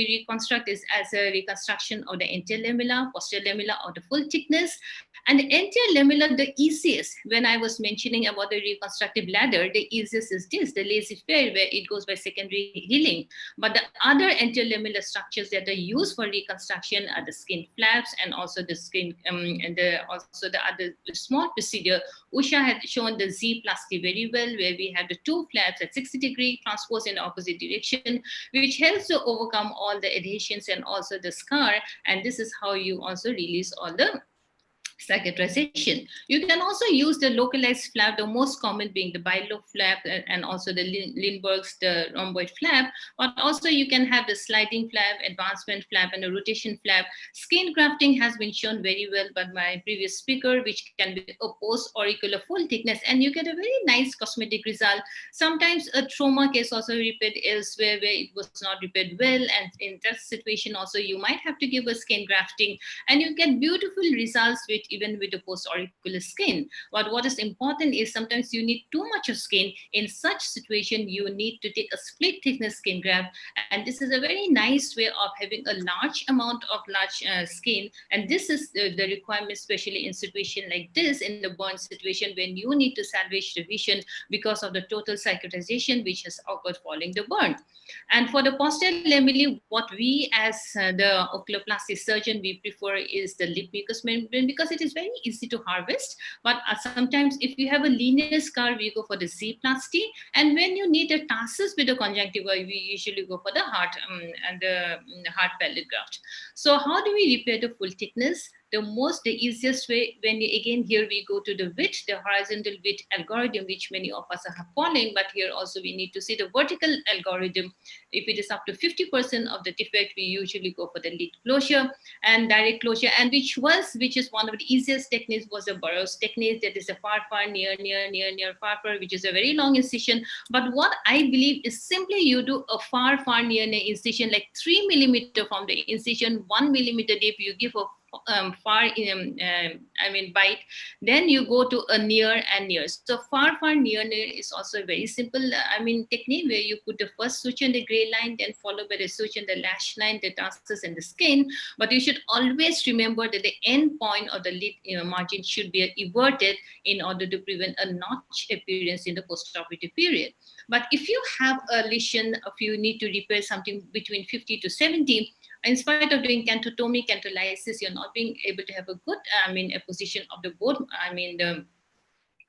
this as a reconstruction of the anterior lamella, posterior lamella, or the full thickness. And the anterior lamella, the easiest, when I was mentioning about the reconstructive ladder, the easiest is this, the laissez-faire, where it goes by secondary healing. But the other anterior lamellar structures that are used for reconstruction are the skin flaps and also the skin, and also the other small procedure. Usha had shown the Z-plasty very well, where we have the 2 flaps at 60 degree transpose in the opposite direction, which helps to overcome all the adhesions and also the scar. And this is how you also release all the cicatrization. You can also use the localized flap, the most common being the bilobe flap and also the Lindbergh's, the rhomboid flap, but also you can have the sliding flap, advancement flap, and a rotation flap. Skin grafting has been shown very well by my previous speaker, which can be a post-auricular full thickness, and you get a very nice cosmetic result. Sometimes a trauma case also repaired elsewhere where it was not repaired well, and in that situation also you might have to give a skin grafting, and you get beautiful results with even with the post-auricular skin. But what is important is sometimes you need too much of skin. In such situation, you need to take a split thickness skin graft. And this is a very nice way of having a large amount of large skin. And this is the requirement, especially in situation like this, in the burn situation, when you need to salvage the vision because of the total cicatrization which has occurred following the burn. And for the posterior lamellae, what we as the oculoplasty surgeon, we prefer is the lip mucous membrane because it is very easy to harvest. But sometimes if you have a linear scar, we go for the Z-plasty. And when you need a tarsus with a conjunctiva, we usually go for the heart and the heart palate graft. So how do we repair the full thickness? The easiest way, when again here we go to the width, the horizontal width algorithm, which many of us are following, but here also we need to see the vertical algorithm. If it is up to 50% of the defect, we usually go for the lid closure and direct closure, and which is one of the easiest techniques was the Burroughs technique, that is a far, near, far, which is a very long incision. But what I believe is simply you do a far, near incision, like 3 millimeter from the incision, 1 millimeter deep, you give a bite, then you go to a near and near. So far, near is also a very simple technique where you put the first suture in the gray line, then followed by the suture in the lash line, the tarsus and the skin. But you should always remember that the end point of the lid margin should be everted in order to prevent a notch appearance in the postoperative period. But if you have a lesion, if you need to repair something between 50 to 70, in spite of doing canthotomy, cantholysis, you're not being able to have a good, a position of the bone, the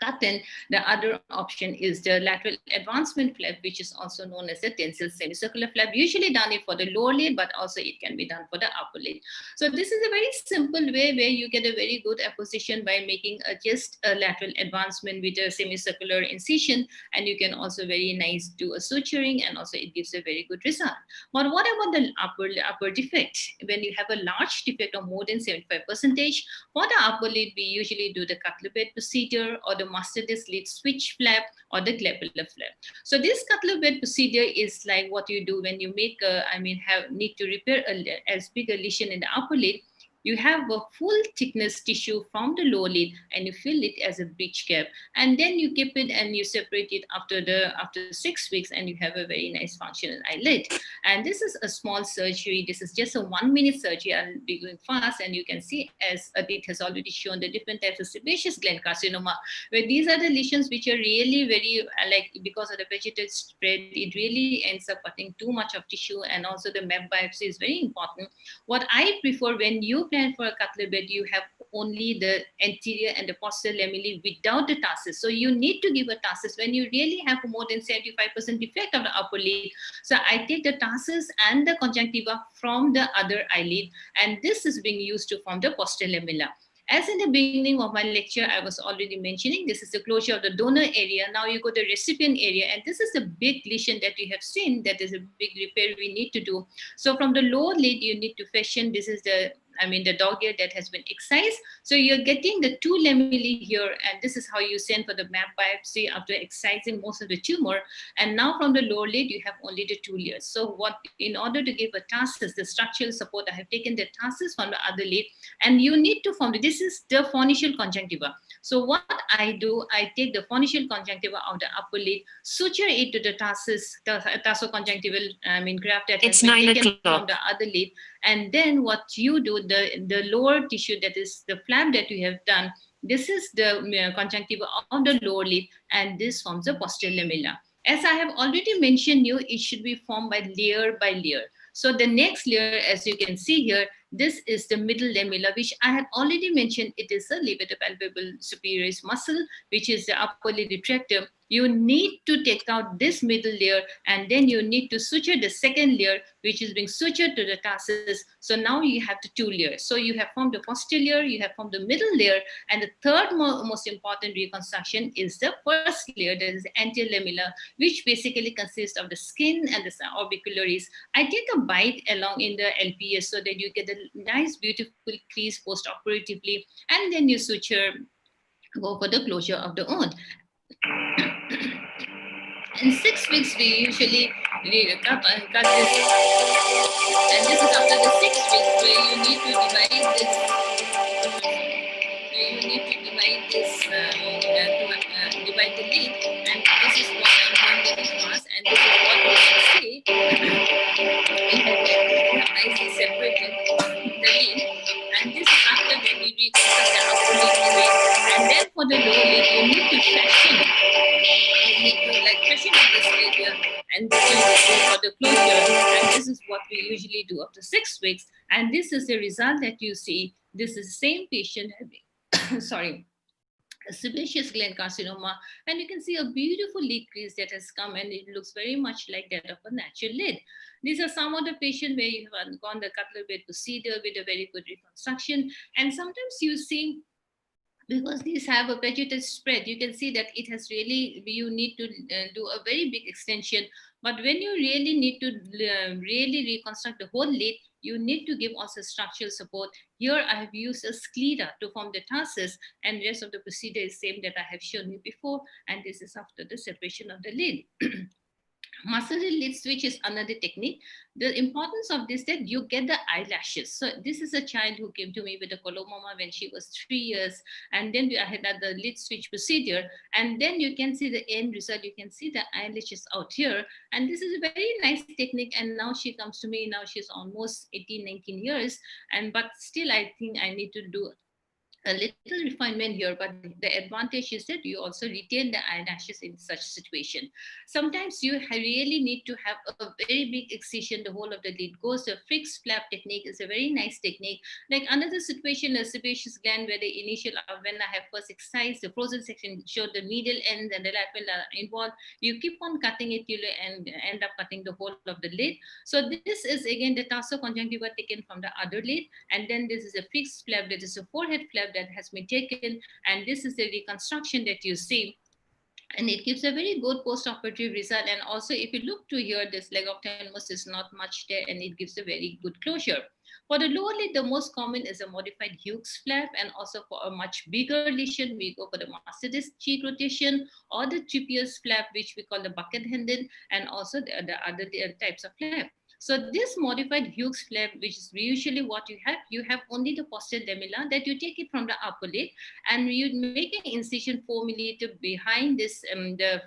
curtain. The other option is the lateral advancement flap, which is also known as the tensile semicircular flap, usually done it for the lower lid, but also it can be done for the upper lid. So this is a very simple way where you get a very good apposition by making just a lateral advancement with a semicircular incision, and you can also very nice do a suturing, and also it gives a very good result. But what about the upper defect? When you have a large defect of more than 75%, for the upper lid, we usually do the cutler bed procedure or the master disc lid switch flap or the glabellar flap. So this cutler bed procedure is like what you do when you make need to repair as big a lesion in the upper lid. you have a full thickness tissue from the lower lid and you fill it as a breech cap. And then you keep it and you separate it after 6 weeks and you have a very nice functional eyelid. And this is a small surgery. This is just a 1 minute surgery. I'll be going fast, and you can see as Adit has already shown the different types of sebaceous gland carcinoma, where these are the lesions which are really very like, because of the vegetative spread, it really ends up cutting too much of tissue, and also the map biopsy is very important. What I prefer when you plan for a cutlet bed, you have only the anterior and the posterior lamellae without the tarsus. So you need to give a tarsus when you really have more than 75% defect of the upper lid. So I take the tarsus and the conjunctiva from the other eyelid, and this is being used to form the posterior lamella. As in the beginning of my lecture, I was already mentioning, this is the closure of the donor area. Now you go to the recipient area, and this is the big lesion that you have seen. That is a big repair we need to do. So from the lower lid, you need to fashion. This is the dog ear that has been excised. So you're getting the 2 lamellae here, and this is how you send for the map biopsy after excising most of the tumor. And now from the lower lid, you have only the 2 layers. So in order to give a tarsus, the structural support, I have taken the tarsus from the other lid, and you need to form, this is the fornical conjunctiva. So what I do, I take the fornical conjunctiva of the upper lid, suture it to the tarsus, the tarsoconjunctival graft that has been taken from the other lid. And then what you do, the lower tissue, that is the flap that you have done, this is the conjunctiva of the lower lid, and this forms the posterior lamella. As I have already mentioned you, it should be formed by layer. So the next layer, as you can see here, this is the middle lamella, which I had already mentioned. It is a levatopalpebral superioris muscle, which is the upper lid retractor. You need to take out this middle layer, and then you need to suture the second layer, which is being sutured to the tarsus. So now you have the 2 layers. So you have formed the posterior, you have formed the middle layer, and the third most important reconstruction is the first layer, that is the anterior lamella, which basically consists of the skin and the orbicularis. I take a bite along in the LPS so that you get a nice, beautiful crease post-operatively, and then you suture, go for the closure of the wound. In 6 weeks, we usually cut this, and this is after the 6 weeks where you need to divide this. Divide the lid, and this is what I'm getting fast, and this is what you can see. We have nicely separated the lid, and this is after when we reconstruct the upper lid, and then for the lower lid, you need to fashion. You need to fashion up this area, and then you go for the closure, and this is what we usually do after 6 weeks, and this is the result that you see. This is the same patient having, sorry, a sebaceous gland carcinoma, and you can see a beautiful lid crease that has come, and it looks very much like that of a natural lid. These are some of the patients where you have undergone the cutlet bed procedure with a very good reconstruction, and sometimes you see, because these have a vegetative spread, you can see that it has really, you need to do a very big extension. But when you really need to really reconstruct the whole lid, you need to give also structural support. Here I have used a sclera to form the tarsus, and the rest of the procedure is same that I have shown you before, and this is after the separation of the lid. Muscle lid switch is another technique. The importance of this, that you get the eyelashes. So this is a child who came to me with a coloboma when she was 3 years, and then I had the lid switch procedure, and then you can see the end result. You can see the eyelashes out here, and this is a very nice technique. And now she comes to me, now she's almost 18, 19 years, but still I think I need to do a little refinement here, but the advantage is that you also retain the eyelashes in such situation. Sometimes you really need to have a very big excision, the whole of the lid goes. The fixed flap technique is a very nice technique. Like another situation, a sebaceous gland, where the initial, when I have first excised, the frozen section showed the medial ends and the lateral are involved. You keep on cutting it till you end up cutting the whole of the lid. So this is again the tarsoconjunctiva taken from the other lid, and then this is a fixed flap, that is a forehead flap that has been taken, and this is the reconstruction that you see, and it gives a very good post-operative result. And also if you look to here, this leg of tenuous is not much there, and it gives a very good closure. For the lower lid, the most common is a modified Hughes flap, and also for a much bigger lesion, we go for the Mercedes cheek rotation or the trapezius flap, which we call the bucket-handed, and also the other types of flap. So this modified Hughes flap, which is usually what you have only the posterior lamella that you take it from the upper lid and you make an incision 4 millimeter behind this the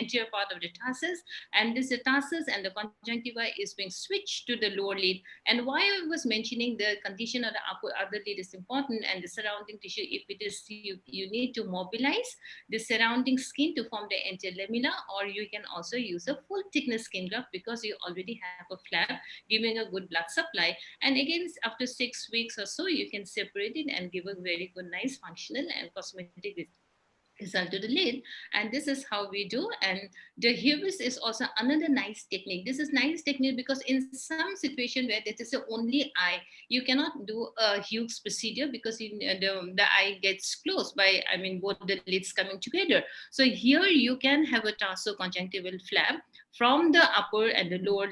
anterior part of the tarsus, and this tarsus and the conjunctiva is being switched to the lower lid. And why I was mentioning the condition of the other lid is important, and the surrounding tissue, if it is you need to mobilize the surrounding skin to form the anterior lamella, or you can also use a full thickness skin graft because you already have a flap giving a good blood supply. And again, after 6 weeks or so, you can separate it and give a very good, nice functional and cosmetic result to the lid. And this is how we do. And the Hughes is also another nice technique. This is nice technique because in some situation where that is the only eye, you cannot do a Hughes procedure because the eye gets closed by, both the lids coming together. So here you can have a tarso-conjunctival flap from the upper and the lower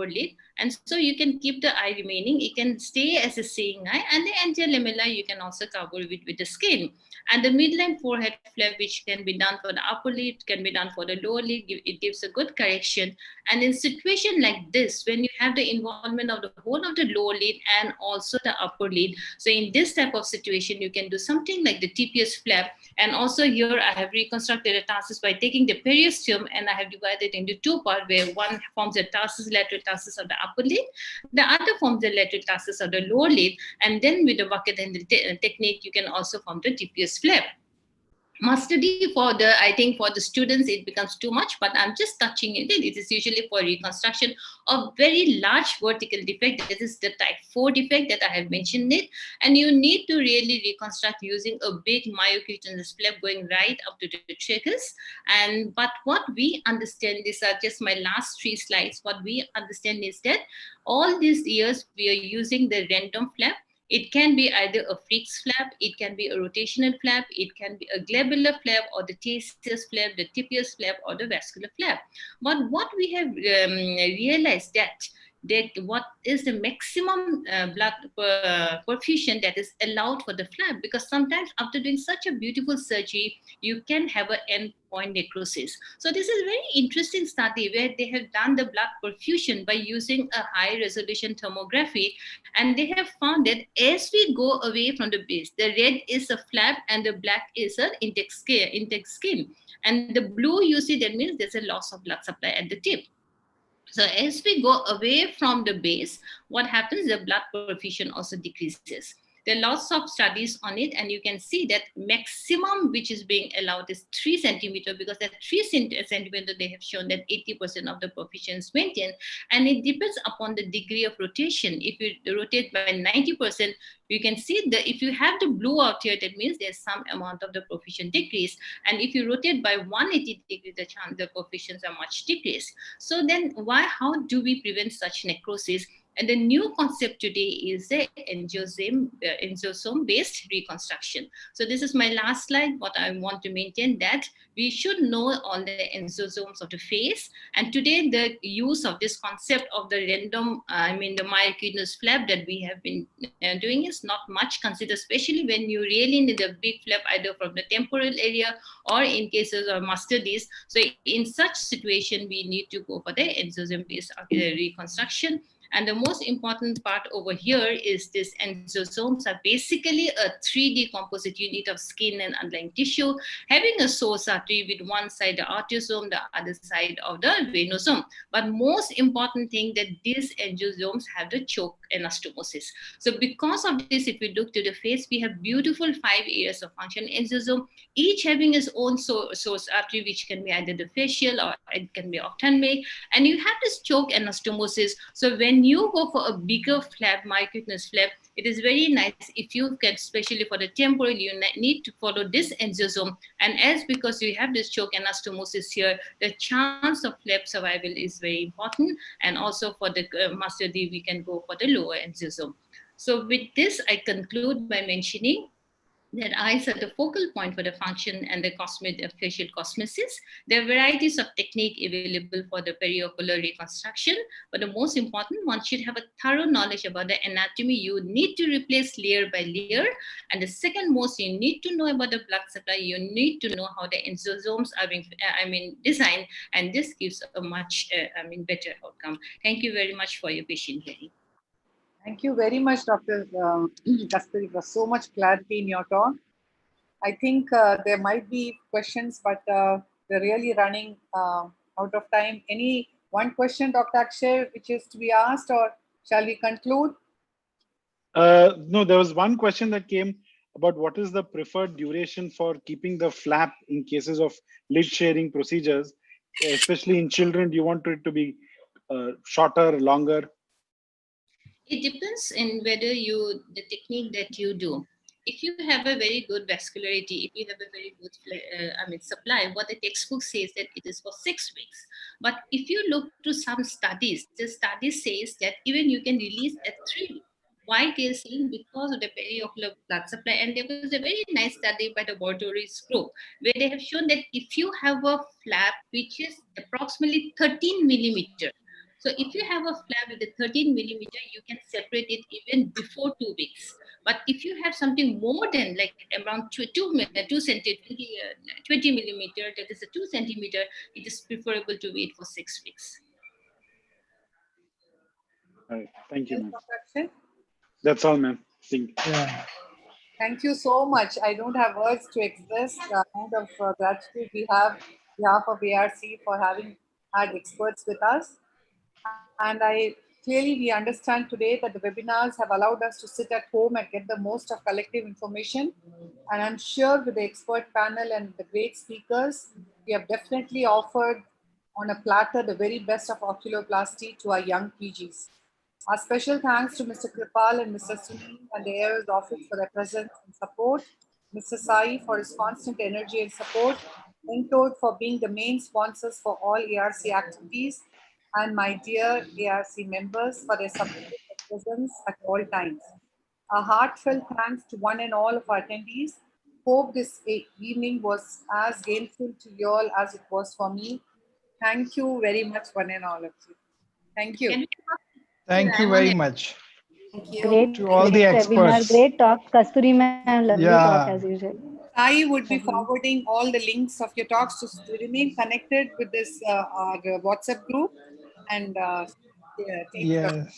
lid, and so you can keep the eye remaining. It can stay as a seeing eye, and the anterior lamella you can also cover with the skin. And the midline forehead flap, which can be done for the upper lid, can be done for the lower lid. It gives a good correction. And in situation like this, when you have the involvement of the whole of the lower lid and also the upper lid, so in this type of situation, you can do something like the TPS flap. And also here I have reconstructed a tarsus by taking the periosteum, and I have divided into two parts, where one forms the tarsus, lateral tarsus of the upper lid, the other forms the lateral tarsus of the lower lid, and then with the bucket and the technique, you can also form the TPS flap. Mustard for the, I think for the students, it becomes too much, but I'm just touching it. It is usually for reconstruction of very large vertical defect. This is the type 4 defect that I have mentioned it. And you need to really reconstruct using a big myocutaneous flap going right up to the tragus. But what we understand, these are just my last 3 slides. What we understand is that all these years we are using the random flap. It can be either a Frick's flap, it can be a rotational flap, it can be a globular flap, or the TCS flap, the TPS flap, or the vascular flap. But what we have realized that what is the maximum blood perfusion that is allowed for the flap, because sometimes after doing such a beautiful surgery, you can have an endpoint necrosis. So this is a very interesting study where they have done the blood perfusion by using a high resolution thermography, and they have found that as we go away from the base, the red is a flap and the black is an intake skin. And the blue, you see, that means there's a loss of blood supply at the tip. So as we go away from the base, what happens? The blood perfusion also decreases. There are lots of studies on it, and you can see that maximum which is being allowed is 3 centimeter, because at 3 centimeter they have shown that 80% of the perfusion is maintained, and it depends upon the degree of rotation. If you rotate by 90%, you can see that if you have the blue out here, that means there's some amount of the perfusion decrease, and if you rotate by 180 degrees, the perfusions are much decreased. So then how do we prevent such necrosis? And the new concept today is the enzyosome-based reconstruction. So this is my last slide. What I want to maintain that we should know all the endosomes of the face. And today, the use of this concept of the random, the myocutaneous flap that we have been doing is not much considered, especially when you really need a big flap either from the temporal area or in cases of mustardies. So in such situation, we need to go for the enzosome-based reconstruction. And the most important part over here is this endosomes are basically a 3D composite unit of skin and underlying tissue, having a source artery with one side the arteriosome, the other side of the venosome. But most important thing that these endosomes have the choke anastomosis. So because of this, if we look to the face, we have beautiful 5 areas of function endosome, each having its own source artery, which can be either the facial or it can be ophthalmic. And you have this choke anastomosis. So when you go for a bigger flap, myocutaneous flap, it is very nice if you can, especially for the temporal, you need to follow this endosome. And because you have this choke anastomosis here, the chance of flap survival is very important. And also for the mustardy, we can go for the lower endosome. So with this, I conclude by mentioning that eyes are the focal point for the function and the facial cosmesis. There are varieties of technique available for the periocular reconstruction, but the most important, one should have a thorough knowledge about the anatomy. You need to replace layer by layer. And the second most, you need to know about the blood supply. You need to know how the endosomes are being, designed, and this gives a much, better outcome. Thank you very much for your patient hearing. Thank you very much, Dr. Kasturi, for so much clarity in your talk. I think there might be questions, but we're really running out of time. Any one question, Dr. Akshay, which is to be asked, or shall we conclude? No, there was one question that came about what is the preferred duration for keeping the flap in cases of lid sharing procedures, especially in children. Do you want it to be shorter, longer? It depends on whether the technique that you do. If you have a very good vascularity, if you have a very good supply, what the textbook says that it is for 6 weeks. But if you look to some studies, the study says that even you can release at 3 weeks. Why they are saying? Because of the periocular blood supply. And there was a very nice study by the Bortori's group where they have shown that if you have a flap which is approximately 13 millimeter, so if you have a flap with a 13 millimeter, you can separate it even before 2 weeks. But if you have something more than like around 20 millimeter, that is a 2 centimeter, it is preferable to wait for 6 weeks. All right. Thank you, ma'am. That's all, ma'am. Thank you so much. I don't have words to express the amount of gratitude we have on behalf of ARC for having had experts with us. And we understand today that the webinars have allowed us to sit at home and get the most of collective information. And I'm sure with the expert panel and the great speakers, we have definitely offered on a platter the very best of oculoplasty to our young PGs. Our special thanks to Mr. Kripal and Mr. Sunil and the AIOS office for their presence and support, Mr. Sai for his constant energy and support, Encode for being the main sponsors for all ARC activities, and my dear ARC members for their support and presence at all times. A heartfelt thanks to one and all of our attendees. Hope this evening was as gainful to you all as it was for me. Thank you very much, one and all of you. Thank you. Thank you very much. Thank you. Great to all the experts. Great talk, Kasturi ma'am. Lovely talk as usual. I would be forwarding all the links of your talks to remain connected with this our WhatsApp group and Yes.